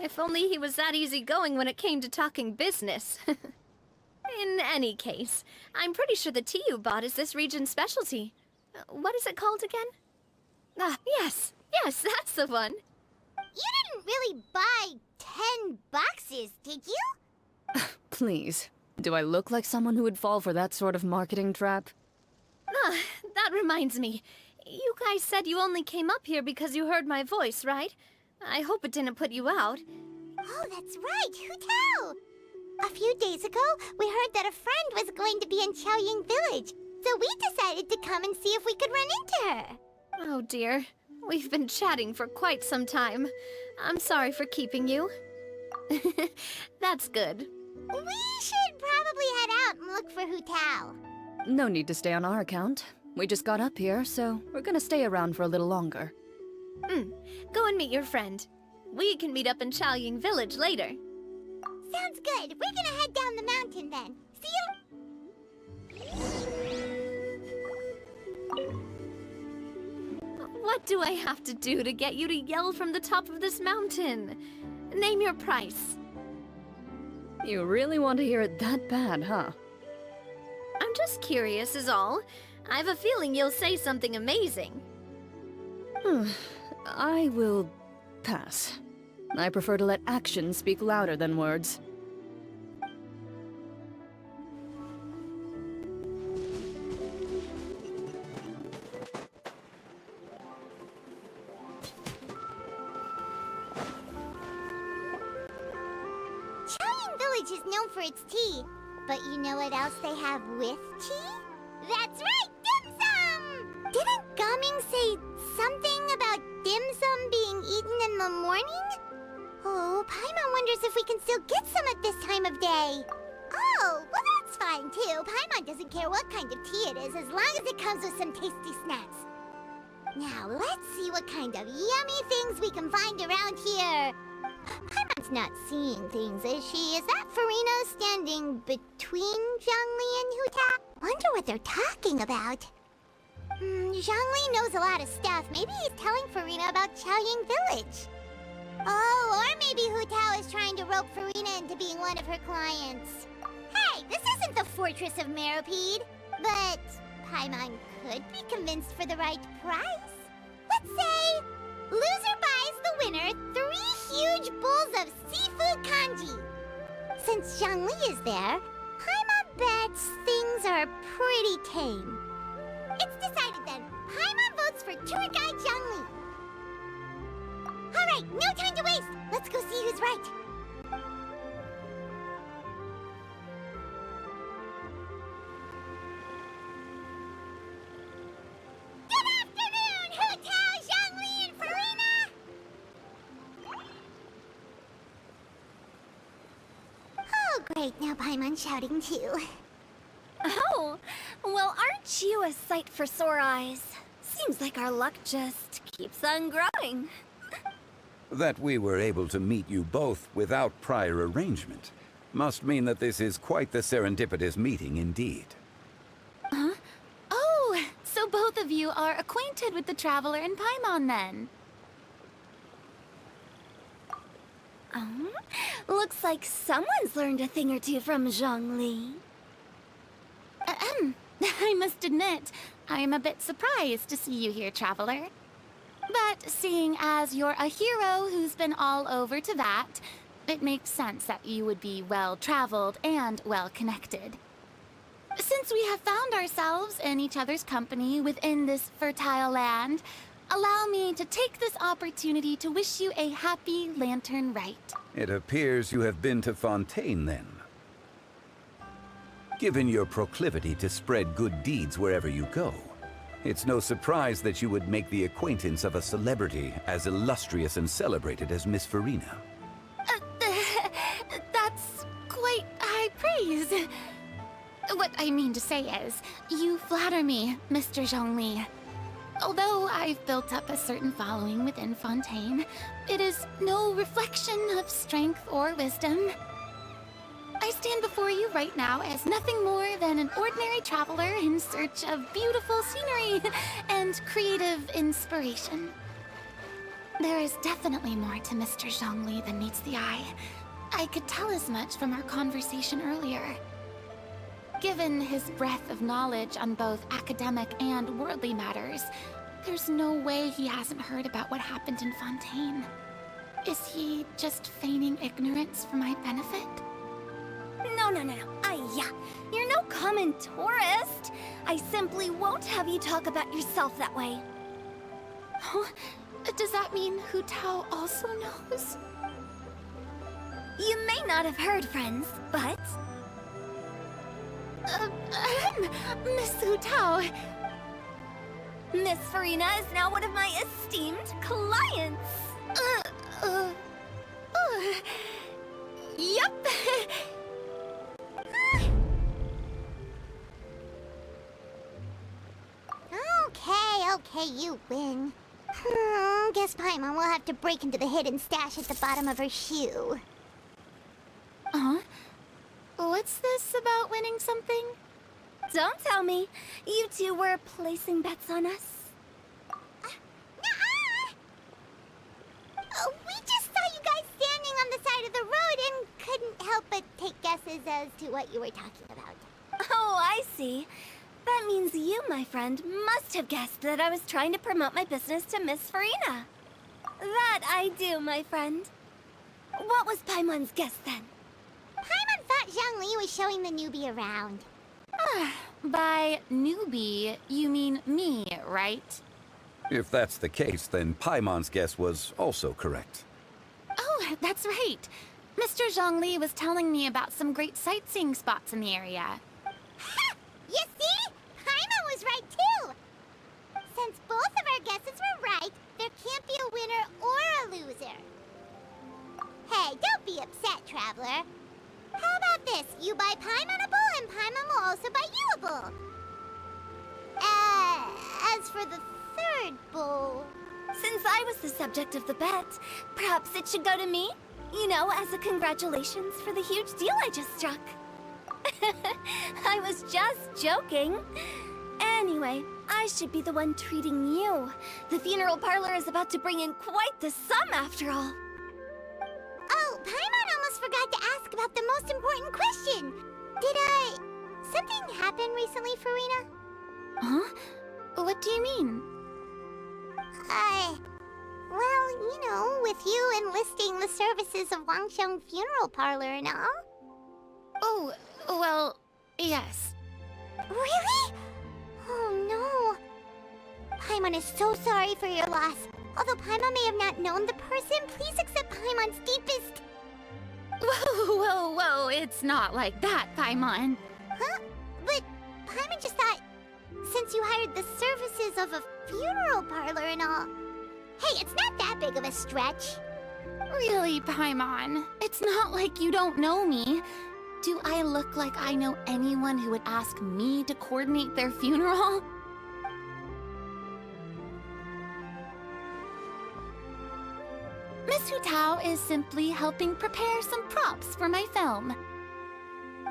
If only he was that easygoing when it came to talking business. In any case, I'm pretty sure the tea you bought is this region's specialty. What is it called again? Ah, yes, that's the one. You didn't really buy 10 boxes, did you? Please, do I look like someone who would fall for that sort of marketing trap? That reminds me. You guys said you only came up here because you heard my voice, right? I hope it didn't put you out. Oh, that's right. Who tell? A few days ago, we heard that a friend was going to be in Qiaoying Village, so we decided to come and see if we could run into her. Oh dear. We've been chatting for quite some time. I'm sorry for keeping you. That's good. We should probably head out and look for Hu Tao. No need to stay on our account. We just got up here, so we're gonna stay around for a little longer. Go and meet your friend. We can meet up in Qiaoying Village later. Sounds good. We're gonna head down the mountain then. See you. What do I have to do to get you to yell from the top of this mountain? Name your price. You really want to hear it that bad, huh? I'm just curious is all. I have a feeling you'll say something amazing. I will pass. I prefer to let actions speak louder than words. Qiaoying Village is known for its tea, but you know what else they have with tea? That's right, dim sum! Didn't Gaming say something about dim sum being eaten in the morning? Oh, Paimon wonders if we can still get some at this time of day. Oh, well that's fine too. Paimon doesn't care what kind of tea it is as long as it comes with some tasty snacks. Now, let's see what kind of yummy things we can find around here. Paimon's not seeing things, is she? Is that Farina standing between Zhongli and Hu Tao? Wonder what they're talking about. Zhongli knows a lot of stuff. Maybe he's telling Farina about Qiaoying Village. Oh, or maybe Hu Tao is trying to rope Farina into being one of her clients. Hey, this isn't the Fortress of Meropide, but Paimon could be convinced for the right price. Let's say loser buys the winner 3 huge bowls of seafood kanji. Since Zhongli is there, Paimon bets things are pretty tame. It's decided then. Paimon votes for tour guide Zhongli. All right, no time to waste. Let's go see who's right. Good afternoon, Hu Tao, Zhongli, and Farina. Oh, great. Now Paimon's shouting too. Oh, well, aren't you a sight for sore eyes? Seems like our luck just keeps on growing. That we were able to meet you both without prior arrangement must mean that this is quite the serendipitous meeting indeed. Huh? Oh, so both of you are acquainted with the Traveler and Paimon then? Looks like someone's learned a thing or two from Zhongli. I must admit, I am a bit surprised to see you here, Traveler. But seeing as you're a hero who's been all over to that, it makes sense that you would be well-traveled and well-connected. Since we have found ourselves in each other's company within this fertile land, allow me to take this opportunity to wish you a happy Lantern Rite. It appears you have been to Fontaine then. Given your proclivity to spread good deeds wherever you go, it's no surprise that you would make the acquaintance of a celebrity as illustrious and celebrated as Miss Farina. That's quite high praise. What I mean to say is, you flatter me, Mr. Zhongli. Although I've built up a certain following within Fontaine, it is no reflection of strength or wisdom. I stand before you right now as nothing more than an ordinary traveler in search of beautiful scenery and creative inspiration. There is definitely more to Mr. Zhongli than meets the eye. I could tell as much from our conversation earlier. Given his breadth of knowledge on both academic and worldly matters, there's no way he hasn't heard about what happened in Fontaine. Is he just feigning ignorance for my benefit? No. You're no common tourist. I simply won't have you talk about yourself that way. Oh, Does that mean Hu Tao also knows? You may not have heard, friends, but... Miss Hu Tao. Miss Farina is now one of my esteemed clients. Yup. Okay, you win. Guess Paimon will have to break into the hidden stash at the bottom of her shoe. What's this about winning something? Don't tell me. You two were placing bets on us. We just saw you guys standing on the side of the road and couldn't help but take guesses as to what you were talking about. Oh, I see. That means you, my friend, must have guessed that I was trying to promote my business to Miss Farina. That I do, my friend. What was Paimon's guess then? Paimon thought Zhongli was showing the newbie around. By newbie, you mean me, right? If that's the case, then Paimon's guess was also correct. Oh, that's right. Mr. Zhongli was telling me about some great sightseeing spots in the area. Ha! You see? Paimon was right too! Since both of our guesses were right, there can't be a winner or a loser. Hey, don't be upset, Traveler. How about this? You buy Paimon a bowl and Paimon will also buy you a bowl. As for the third bowl... Since I was the subject of the bet, perhaps it should go to me? You know, as a congratulations for the huge deal I just struck. I was just joking. Anyway, I should be the one treating you. The funeral parlor is about to bring in quite the sum after all. Oh, Paimon almost forgot to ask about the most important question. Did something happen recently, Farina? Huh? What do you mean? Well, you know, with you enlisting the services of Wangsheng Funeral Parlor and all. Oh, well, yes. Really? Oh no. Paimon is so sorry for your loss. Although Paimon may have not known the person, please accept Paimon's deepest... Whoa, it's not like that, Paimon. Huh? But Paimon just thought, since you hired the services of a funeral parlor and all... Hey, it's not that big of a stretch. Really, Paimon? It's not like you don't know me. Do I look like I know anyone who would ask me to coordinate their funeral? Miss Hu Tao is simply helping prepare some props for my film.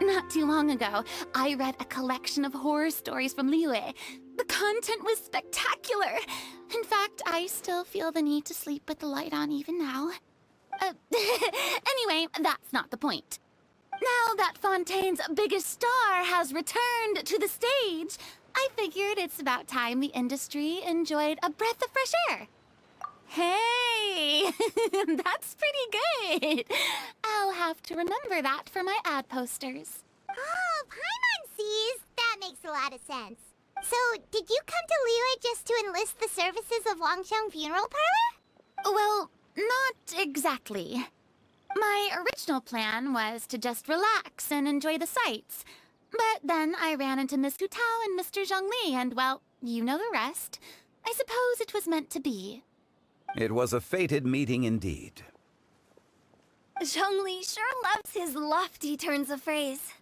Not too long ago, I read a collection of horror stories from Liyue. The content was spectacular. In fact, I still feel the need to sleep with the light on even now. Anyway, that's not the point. Now that Fontaine's biggest star has returned to the stage, I figured it's about time the industry enjoyed a breath of fresh air. Hey, that's pretty good. I'll have to remember that for my ad posters. Oh, Paimon sees. That makes a lot of sense. So, did you come to Liyue just to enlist the services of Wangsheng Funeral Parlor? Well, not exactly. My original plan was to just relax and enjoy the sights. But then I ran into Miss Hu Tao and Mr. Zhongli, and well, you know the rest. I suppose it was meant to be. It was a fated meeting indeed. Zhongli sure loves his lofty turns of phrase.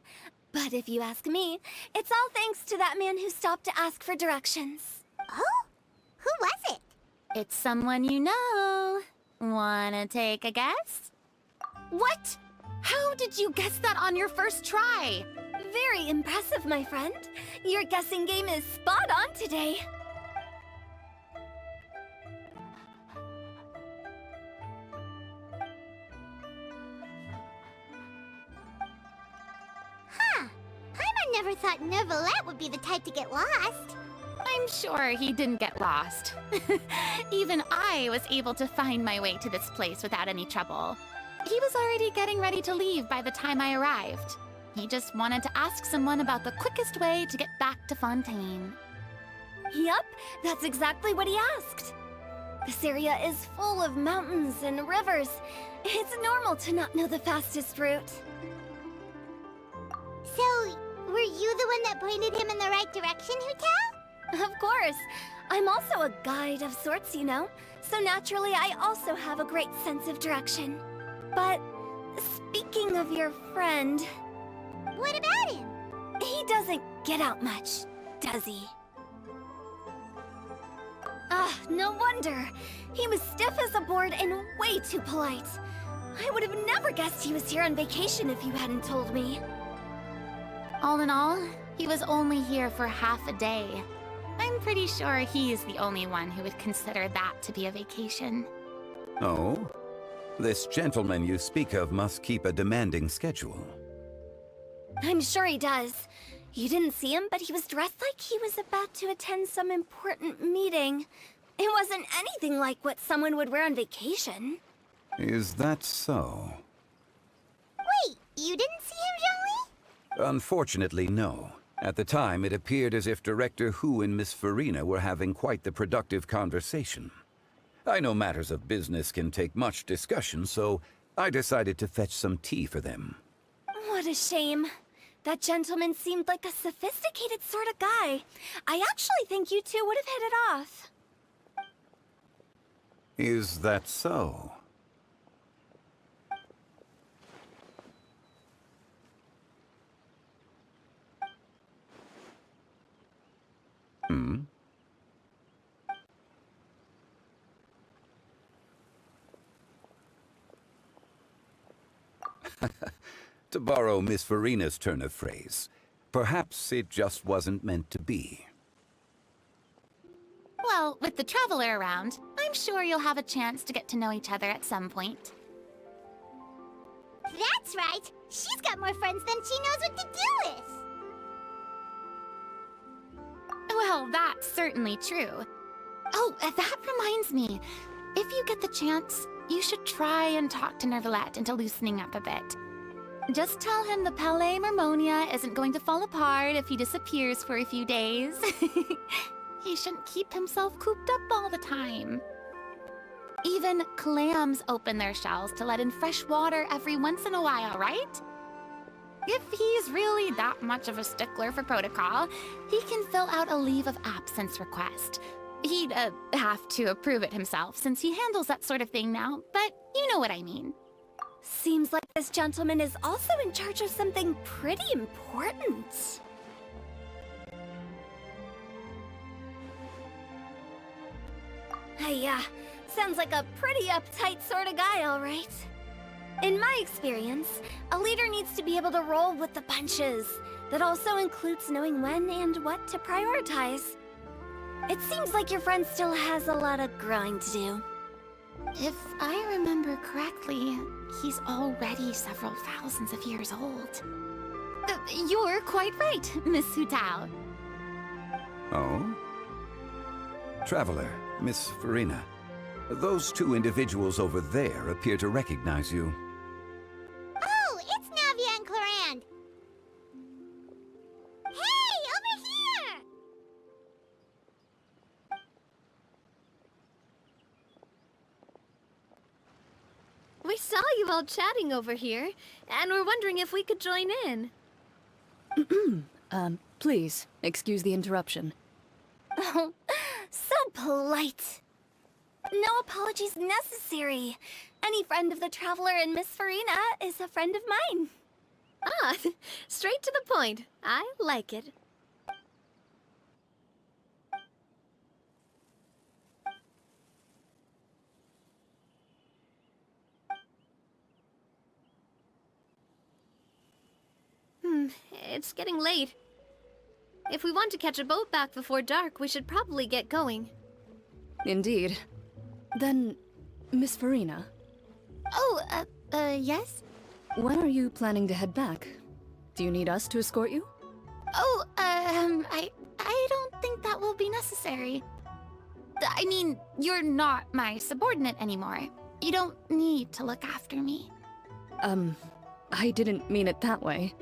But if you ask me, it's all thanks to that man who stopped to ask for directions. Oh? Who was it? It's someone you know. Wanna take a guess? What? How did you guess that on your first try? Very impressive, my friend. Your guessing game is spot on today. Huh. Paimon never thought Neuvillette would be the type to get lost. I'm sure he didn't get lost. Even I was able to find my way to this place without any trouble. He was already getting ready to leave by the time I arrived. He just wanted to ask someone about the quickest way to get back to Fontaine. Yup, that's exactly what he asked. This area is full of mountains and rivers. It's normal to not know the fastest route. So, were you the one that pointed him in the right direction, Hu-Tao? Of course. I'm also a guide of sorts, you know. So naturally, I also have a great sense of direction. But speaking of your friend... What about him? He doesn't get out much, does he? Ah, no wonder. He was stiff as a board and way too polite. I would have never guessed he was here on vacation if you hadn't told me. All in all, he was only here for half a day. I'm pretty sure he's the only one who would consider that to be a vacation. Oh? This gentleman you speak of must keep a demanding schedule. I'm sure he does. You didn't see him, but he was dressed like he was about to attend some important meeting. It wasn't anything like what someone would wear on vacation. Is that so? Wait, you didn't see him, Jean-Louis? Unfortunately, no. At the time, it appeared as if Director Hu and Miss Farina were having quite the productive conversation. I know matters of business can take much discussion, so I decided to fetch some tea for them. What a shame. That gentleman seemed like a sophisticated sort of guy. I actually think you two would have hit it off. Is that so? Hmm? To borrow Miss Farina's turn of phrase, perhaps it just wasn't meant to be. Well, with the Traveler around, I'm sure you'll have a chance to get to know each other at some point. That's right! She's got more friends than she knows what to do with! Well, that's certainly true. Oh, that reminds me. If you get the chance, you should try and talk to Nervalette into loosening up a bit. Just tell him the Palais Mermonia isn't going to fall apart if he disappears for a few days. He shouldn't keep himself cooped up all the time. Even clams open their shells to let in fresh water every once in a while, right? If he's really that much of a stickler for protocol, he can fill out a leave of absence request. He'd have to approve it himself since he handles that sort of thing now, but you know what I mean. Seems like this gentleman is also in charge of something pretty important. Sounds like a pretty uptight sort of guy, all right. In my experience, a leader needs to be able to roll with the punches. That also includes knowing when and what to prioritize. It seems like your friend still has a lot of growing to do. If I remember correctly, he's already several thousands of years old. You're quite right, Miss Hu-Tao. Oh? Traveler, Miss Farina. Those two individuals over there appear to recognize you. Oh, it's Navia and Clarand! Hey, over here! We saw you all chatting over here, and we're wondering if we could join in. Please, excuse the interruption. Oh, so polite. No apologies necessary. Any friend of the Traveler and Miss Farina is a friend of mine. Ah, straight to the point. I like it. It's getting late. If we want to catch a boat back before dark, we should probably get going. Indeed. Then, Miss Farina? Oh, yes? When are you planning to head back? Do you need us to escort you? Oh, I don't think that will be necessary. I mean, you're not my subordinate anymore. You don't need to look after me. I didn't mean it that way.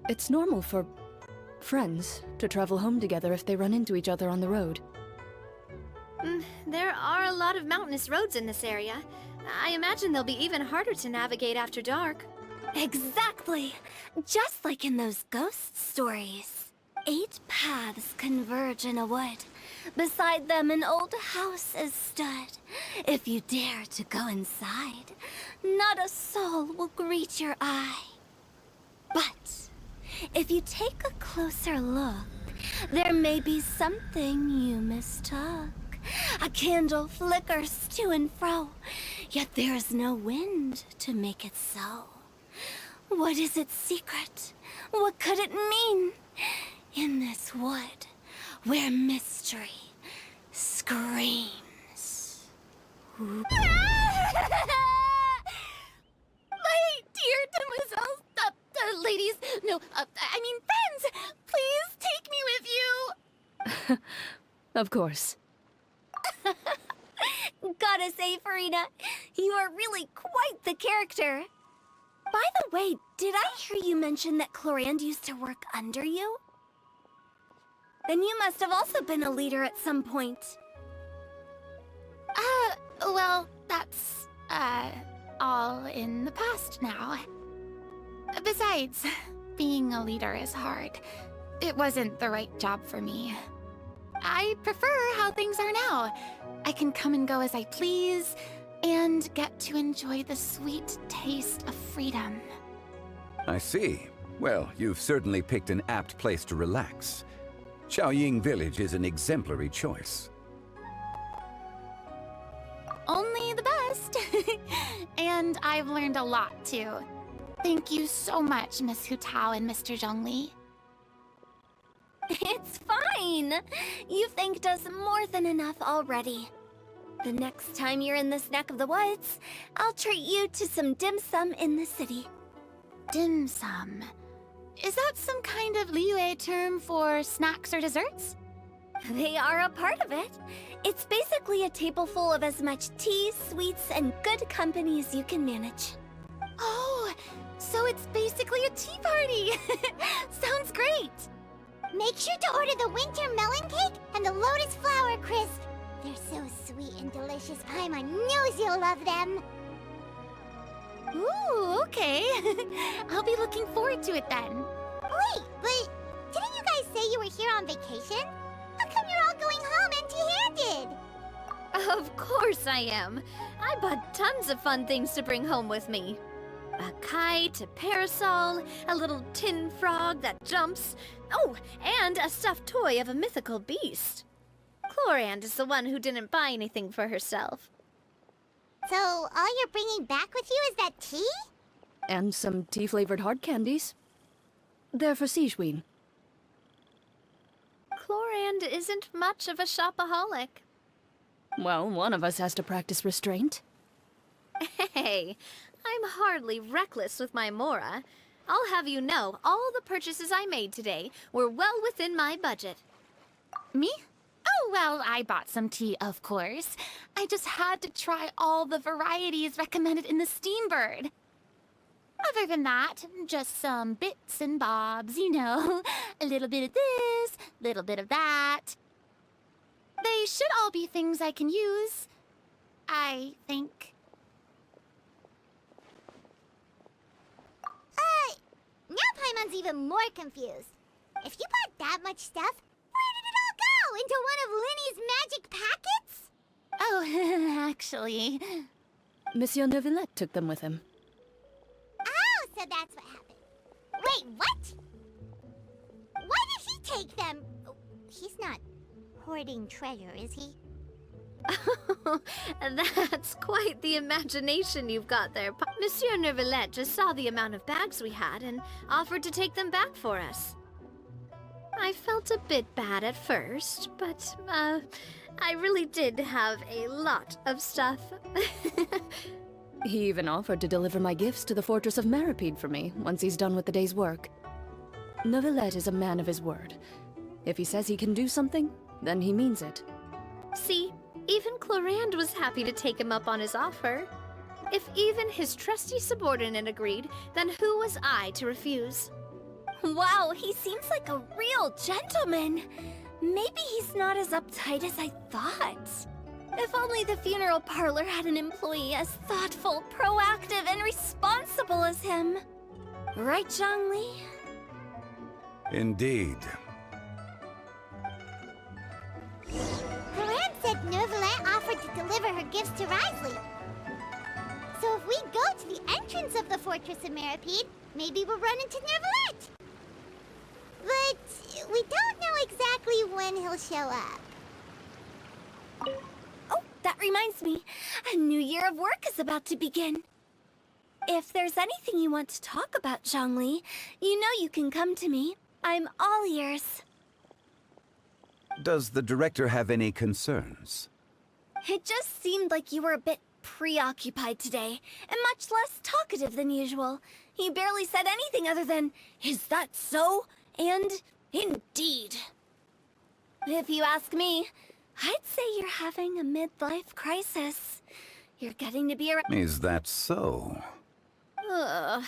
It's normal for friends to travel home together if they run into each other on the road. There are a lot of mountainous roads in this area. I imagine they'll be even harder to navigate after dark. Exactly! Just like in those ghost stories. 8 paths converge in a wood. Beside them an old house is stood. If you dare to go inside, not a soul will greet your eye. But if you take a closer look, there may be something you mistook. A candle flickers to and fro, yet there is no wind to make it so. What is its secret? What could it mean? In this wood, where mystery screams. My dear demoiselles, ladies, no, I mean friends, please take me with you. Of course. Gotta say, Farina, you are really quite the character. By the way, did I hear you mention that Clorand used to work under you? Then you must have also been a leader at some point. Well, that's, all in the past now. Besides, being a leader is hard. It wasn't the right job for me. I prefer how things are now. I can come and go as I please, and get to enjoy the sweet taste of freedom. I see. Well, you've certainly picked an apt place to relax. Xiaoying Village is an exemplary choice. Only the best. And I've learned a lot, too. Thank you so much, Miss Hu Tao and Mr. Zhongli. It's fine. You thanked us more than enough already. The next time you're in this neck of the woods, I'll treat you to some dim sum in the city. Dim sum? Is that some kind of Liyue term for snacks or desserts? They are a part of it. It's basically a table full of as much tea, sweets, and good company as you can manage. Oh, so it's basically a tea party! Sounds great! Make sure to order the winter melon cake and the lotus flower crisp. They're so sweet and delicious, Paimon knows you'll love them. Ooh, okay. I'll be looking forward to it then. Wait, but didn't you guys say you were here on vacation? How come you're all going home empty-handed? Of course I am. I bought tons of fun things to bring home with me. A kite, a parasol, a little tin frog that jumps. Oh, and a stuffed toy of a mythical beast. Clorand is the one who didn't buy anything for herself. So, all you're bringing back with you is that tea? And some tea-flavored hard candies. They're for Sishwin. Clorand isn't much of a shopaholic. Well, one of us has to practice restraint. Hey, I'm hardly reckless with my Mora. I'll have you know, all the purchases I made today were well within my budget. Me? Oh, well, I bought some tea, of course. I just had to try all the varieties recommended in the Steambird. Other than that, just some bits and bobs, you know. A little bit of this, little bit of that. They should all be things I can use, I think. Now Paimon's even more confused. If you bought that much stuff, where did it all go? Into one of Linny's magic packets? Oh, actually... Monsieur Neuvillette took them with him. Oh, so that's what happened. Wait, what? Why did he take them? He's not hoarding treasure, is he? That's quite the imagination you've got there. Monsieur Neuvillette just saw the amount of bags we had and offered to take them back for us. I felt a bit bad at first, but, I really did have a lot of stuff. He even offered to deliver my gifts to the Fortress of Meripede for me once he's done with the day's work. Neuvillette is a man of his word. If he says he can do something, then he means it. See, even Clorand was happy to take him up on his offer. If even his trusty subordinate agreed, then who was I to refuse? Wow, he seems like a real gentleman. Maybe he's not as uptight as I thought. If only the funeral parlor had an employee as thoughtful, proactive, and responsible as him. Right, Zhongli? Indeed. Corinne said Neuvillette offered to deliver her gifts to Risley. So if we go to the entrance of the Fortress of Meripede, maybe we'll run into Neuvillette. But we don't know exactly when he'll show up. Oh, that reminds me. A new year of work is about to begin. If there's anything you want to talk about, Zhongli, you know you can come to me. I'm all ears. Does the director have any concerns? It just seemed like you were a bit preoccupied today, and much less talkative than usual. You barely said anything other than, "Is that so?" and "Indeed." If you ask me, I'd say you're having a midlife crisis. You're getting to be around... Is that so? Ugh.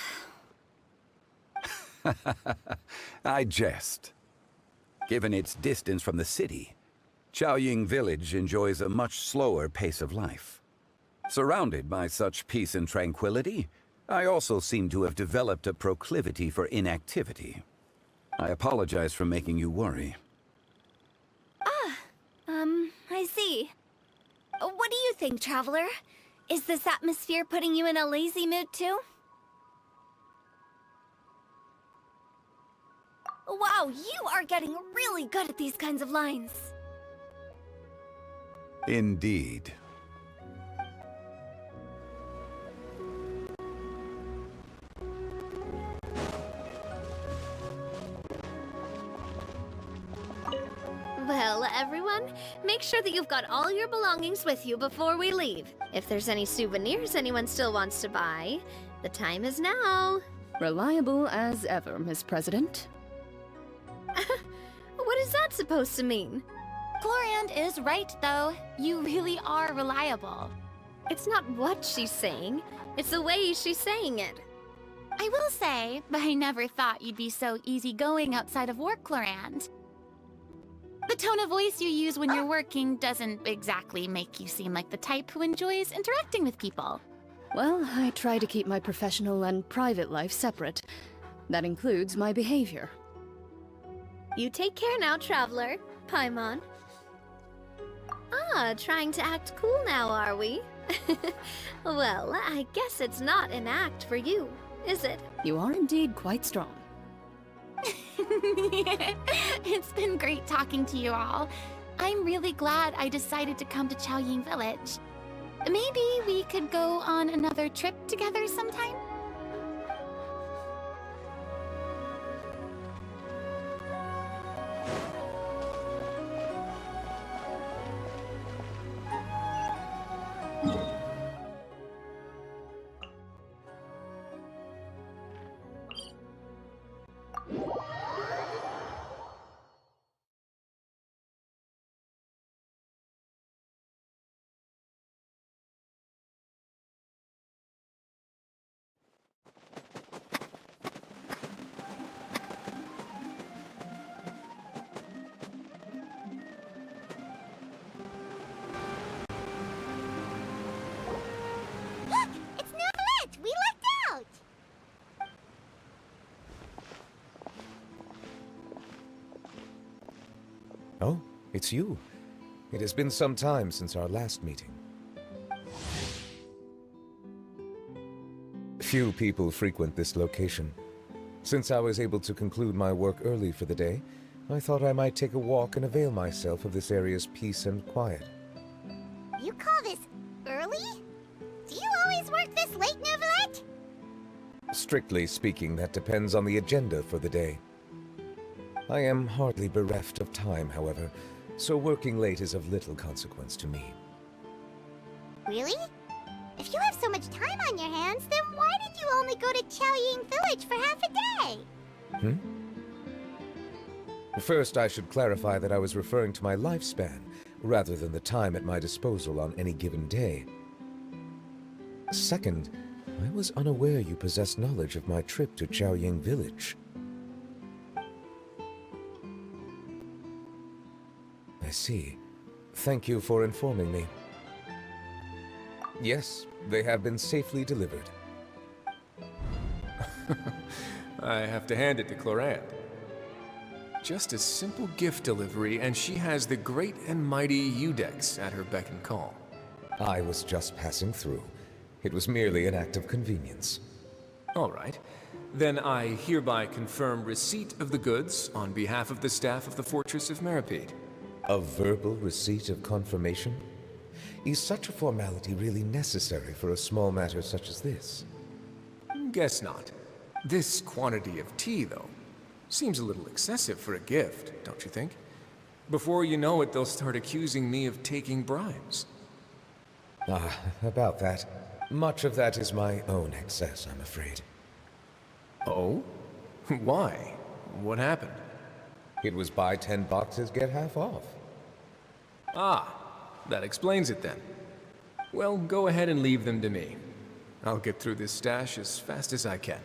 I jest. Given its distance from the city, Chaoying Village enjoys a much slower pace of life. Surrounded by such peace and tranquility, I also seem to have developed a proclivity for inactivity. I apologize for making you worry. I see. What do you think, Traveler? Is this atmosphere putting you in a lazy mood too? Wow, you are getting really good at these kinds of lines. Indeed. Well, everyone, make sure that you've got all your belongings with you before we leave. If there's any souvenirs anyone still wants to buy, the time is now. Reliable as ever, Miss President. What is that supposed to mean? Gloriand is right, though. You really are reliable. It's not what she's saying, it's the way she's saying it. I will say, but I never thought you'd be so easygoing outside of work, Gloriand. The tone of voice you use when you're working doesn't exactly make you seem like the type who enjoys interacting with people. Well, I try to keep my professional and private life separate. That includes my behavior. You take care now, Traveler. Paimon. Ah, trying to act cool now, are we? Well, I guess it's not an act for you, is it? You are indeed quite strong. It's been great talking to you all. I'm really glad I decided to come to Chaoying Village. Maybe we could go on another trip together sometime? Oh, it's you. It has been some time since our last meeting. Few people frequent this location. Since I was able to conclude my work early for the day, I thought I might take a walk and avail myself of this area's peace and quiet. You call this early? Do you always work this late, Neuvillette? Strictly speaking, that depends on the agenda for the day. I am hardly bereft of time, however, so working late is of little consequence to me. Really? If you have so much time on your hands, then why did you only go to Chaoying Village for half a day? First, I should clarify that I was referring to my lifespan, rather than the time at my disposal on any given day. Second, I was unaware you possessed knowledge of my trip to Chaoying Village. I see. Thank you for informing me. Yes, they have been safely delivered. I have to hand it to Clorand. Just a simple gift delivery, and she has the great and mighty Udex at her beck and call. I was just passing through. It was merely an act of convenience. All right. Then I hereby confirm receipt of the goods on behalf of the staff of the Fortress of Meripede. A verbal receipt of confirmation? Is such a formality really necessary for a small matter such as this? Guess not. This quantity of tea, though, seems a little excessive for a gift, don't you think? Before you know it, they'll start accusing me of taking bribes. Ah, about that. Much of that is my own excess, I'm afraid. Oh? Why? What happened? It was buy 10 boxes, get half off. Ah, that explains it then. Well, go ahead and leave them to me. I'll get through this stash as fast as I can.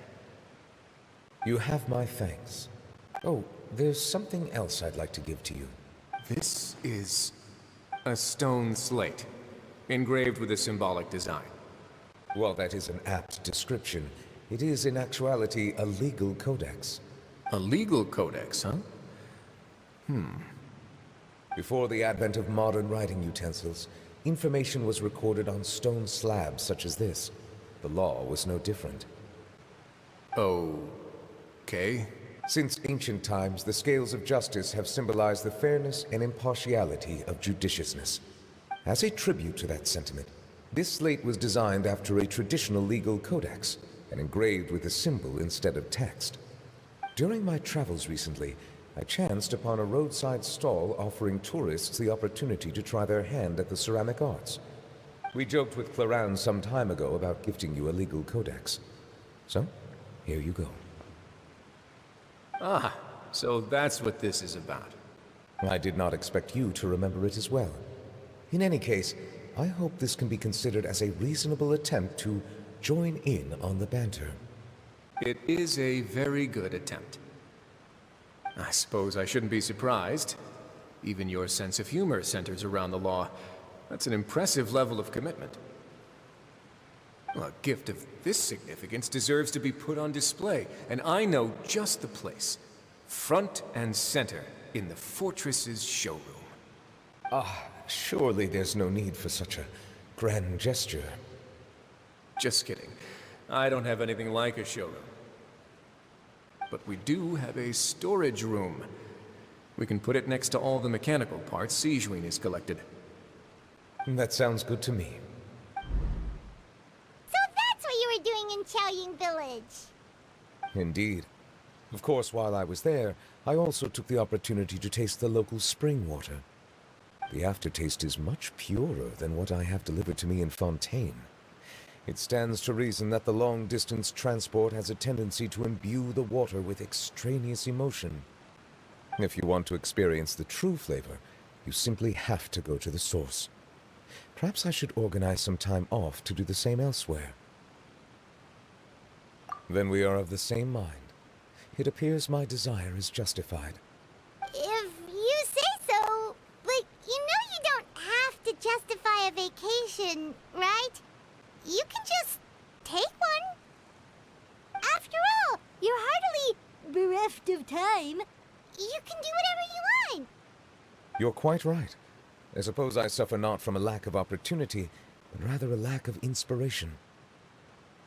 You have my thanks. Oh, there's something else I'd like to give to you. This is a stone slate, engraved with a symbolic design. While that is an apt description, it is in actuality a legal codex. A legal codex, huh? Before the advent of modern writing utensils, information was recorded on stone slabs such as this. The law was no different. Okay. Since ancient times, the scales of justice have symbolized the fairness and impartiality of judiciousness. As a tribute to that sentiment, this slate was designed after a traditional legal codex and engraved with a symbol instead of text. During my travels recently, I chanced upon a roadside stall offering tourists the opportunity to try their hand at the ceramic arts. We joked with Clorand some time ago about gifting you a legal codex. So, here you go. Ah, so that's what this is about. I did not expect you to remember it as well. In any case, I hope this can be considered as a reasonable attempt to join in on the banter. It is a very good attempt. I suppose I shouldn't be surprised. Even your sense of humor centers around the law. That's an impressive level of commitment. Well, a gift of this significance deserves to be put on display, and I know just the place. Front and center in the Fortress's showroom. Ah, surely there's no need for such a grand gesture. Just kidding. I don't have anything like a showroom. But we do have a storage room. We can put it next to all the mechanical parts Sijuin has collected. That sounds good to me. So that's what you were doing in Chaoying Village. Indeed. Of course, while I was there, I also took the opportunity to taste the local spring water. The aftertaste is much purer than what I have delivered to me in Fontaine. It stands to reason that the long-distance transport has a tendency to imbue the water with extraneous emotion. If you want to experience the true flavor, you simply have to go to the source. Perhaps I should organize some time off to do the same elsewhere. Then we are of the same mind. It appears my desire is justified. If you say so, but you know you don't have to justify a vacation, right? You can just take one. After all, you're heartily bereft of time. You can do whatever you want. You're quite right. I suppose I suffer not from a lack of opportunity, but rather a lack of inspiration.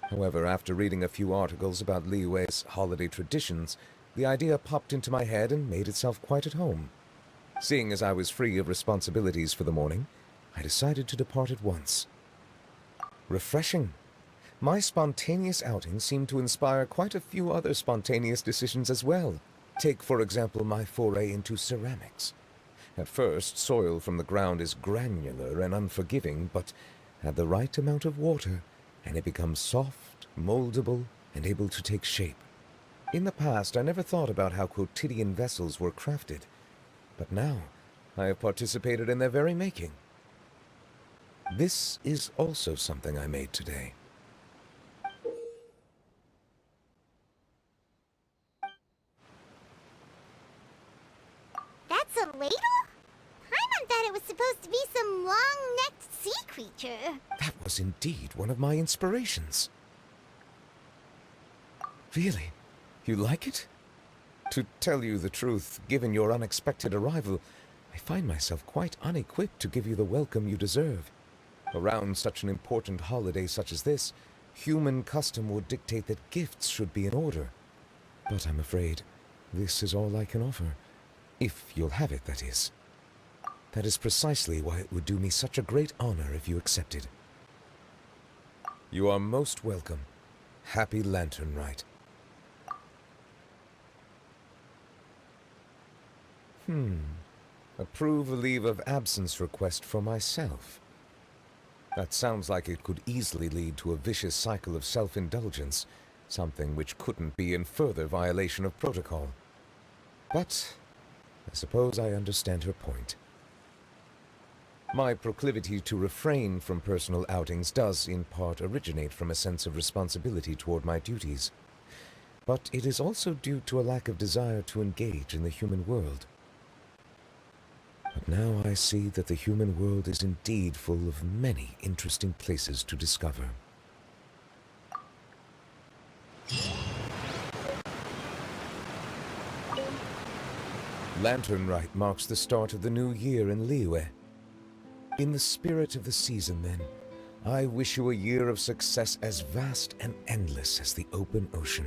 However, after reading a few articles about Liyue's holiday traditions, the idea popped into my head and made itself quite at home. Seeing as I was free of responsibilities for the morning, I decided to depart at once. Refreshing. My spontaneous outing seemed to inspire quite a few other spontaneous decisions as well. Take, for example, my foray into ceramics. At first, soil from the ground is granular and unforgiving, but add the right amount of water, and it becomes soft, moldable, and able to take shape. In the past, I never thought about how quotidian vessels were crafted, but now I have participated in their very making. This is also something I made today. That's a ladle? Paimon thought thought it was supposed to be some long-necked sea creature. That was indeed one of my inspirations. Really? You like it? To tell you the truth, given your unexpected arrival, I find myself quite unequipped to give you the welcome you deserve. Around such an important holiday such as this, human custom would dictate that gifts should be in order. But I'm afraid this is all I can offer. If you'll have it, that is. That is precisely why it would do me such a great honor if you accepted. You are most welcome. Happy Lantern Rite. Approve a leave of absence request for myself. That sounds like it could easily lead to a vicious cycle of self-indulgence, something which couldn't be in further violation of protocol. But I suppose I understand her point. My proclivity to refrain from personal outings does in part originate from a sense of responsibility toward my duties. But it is also due to a lack of desire to engage in the human world. But now I see that the human world is indeed full of many interesting places to discover. Lantern Rite marks the start of the new year in Liyue. In the spirit of the season, then, I wish you a year of success as vast and endless as the open ocean.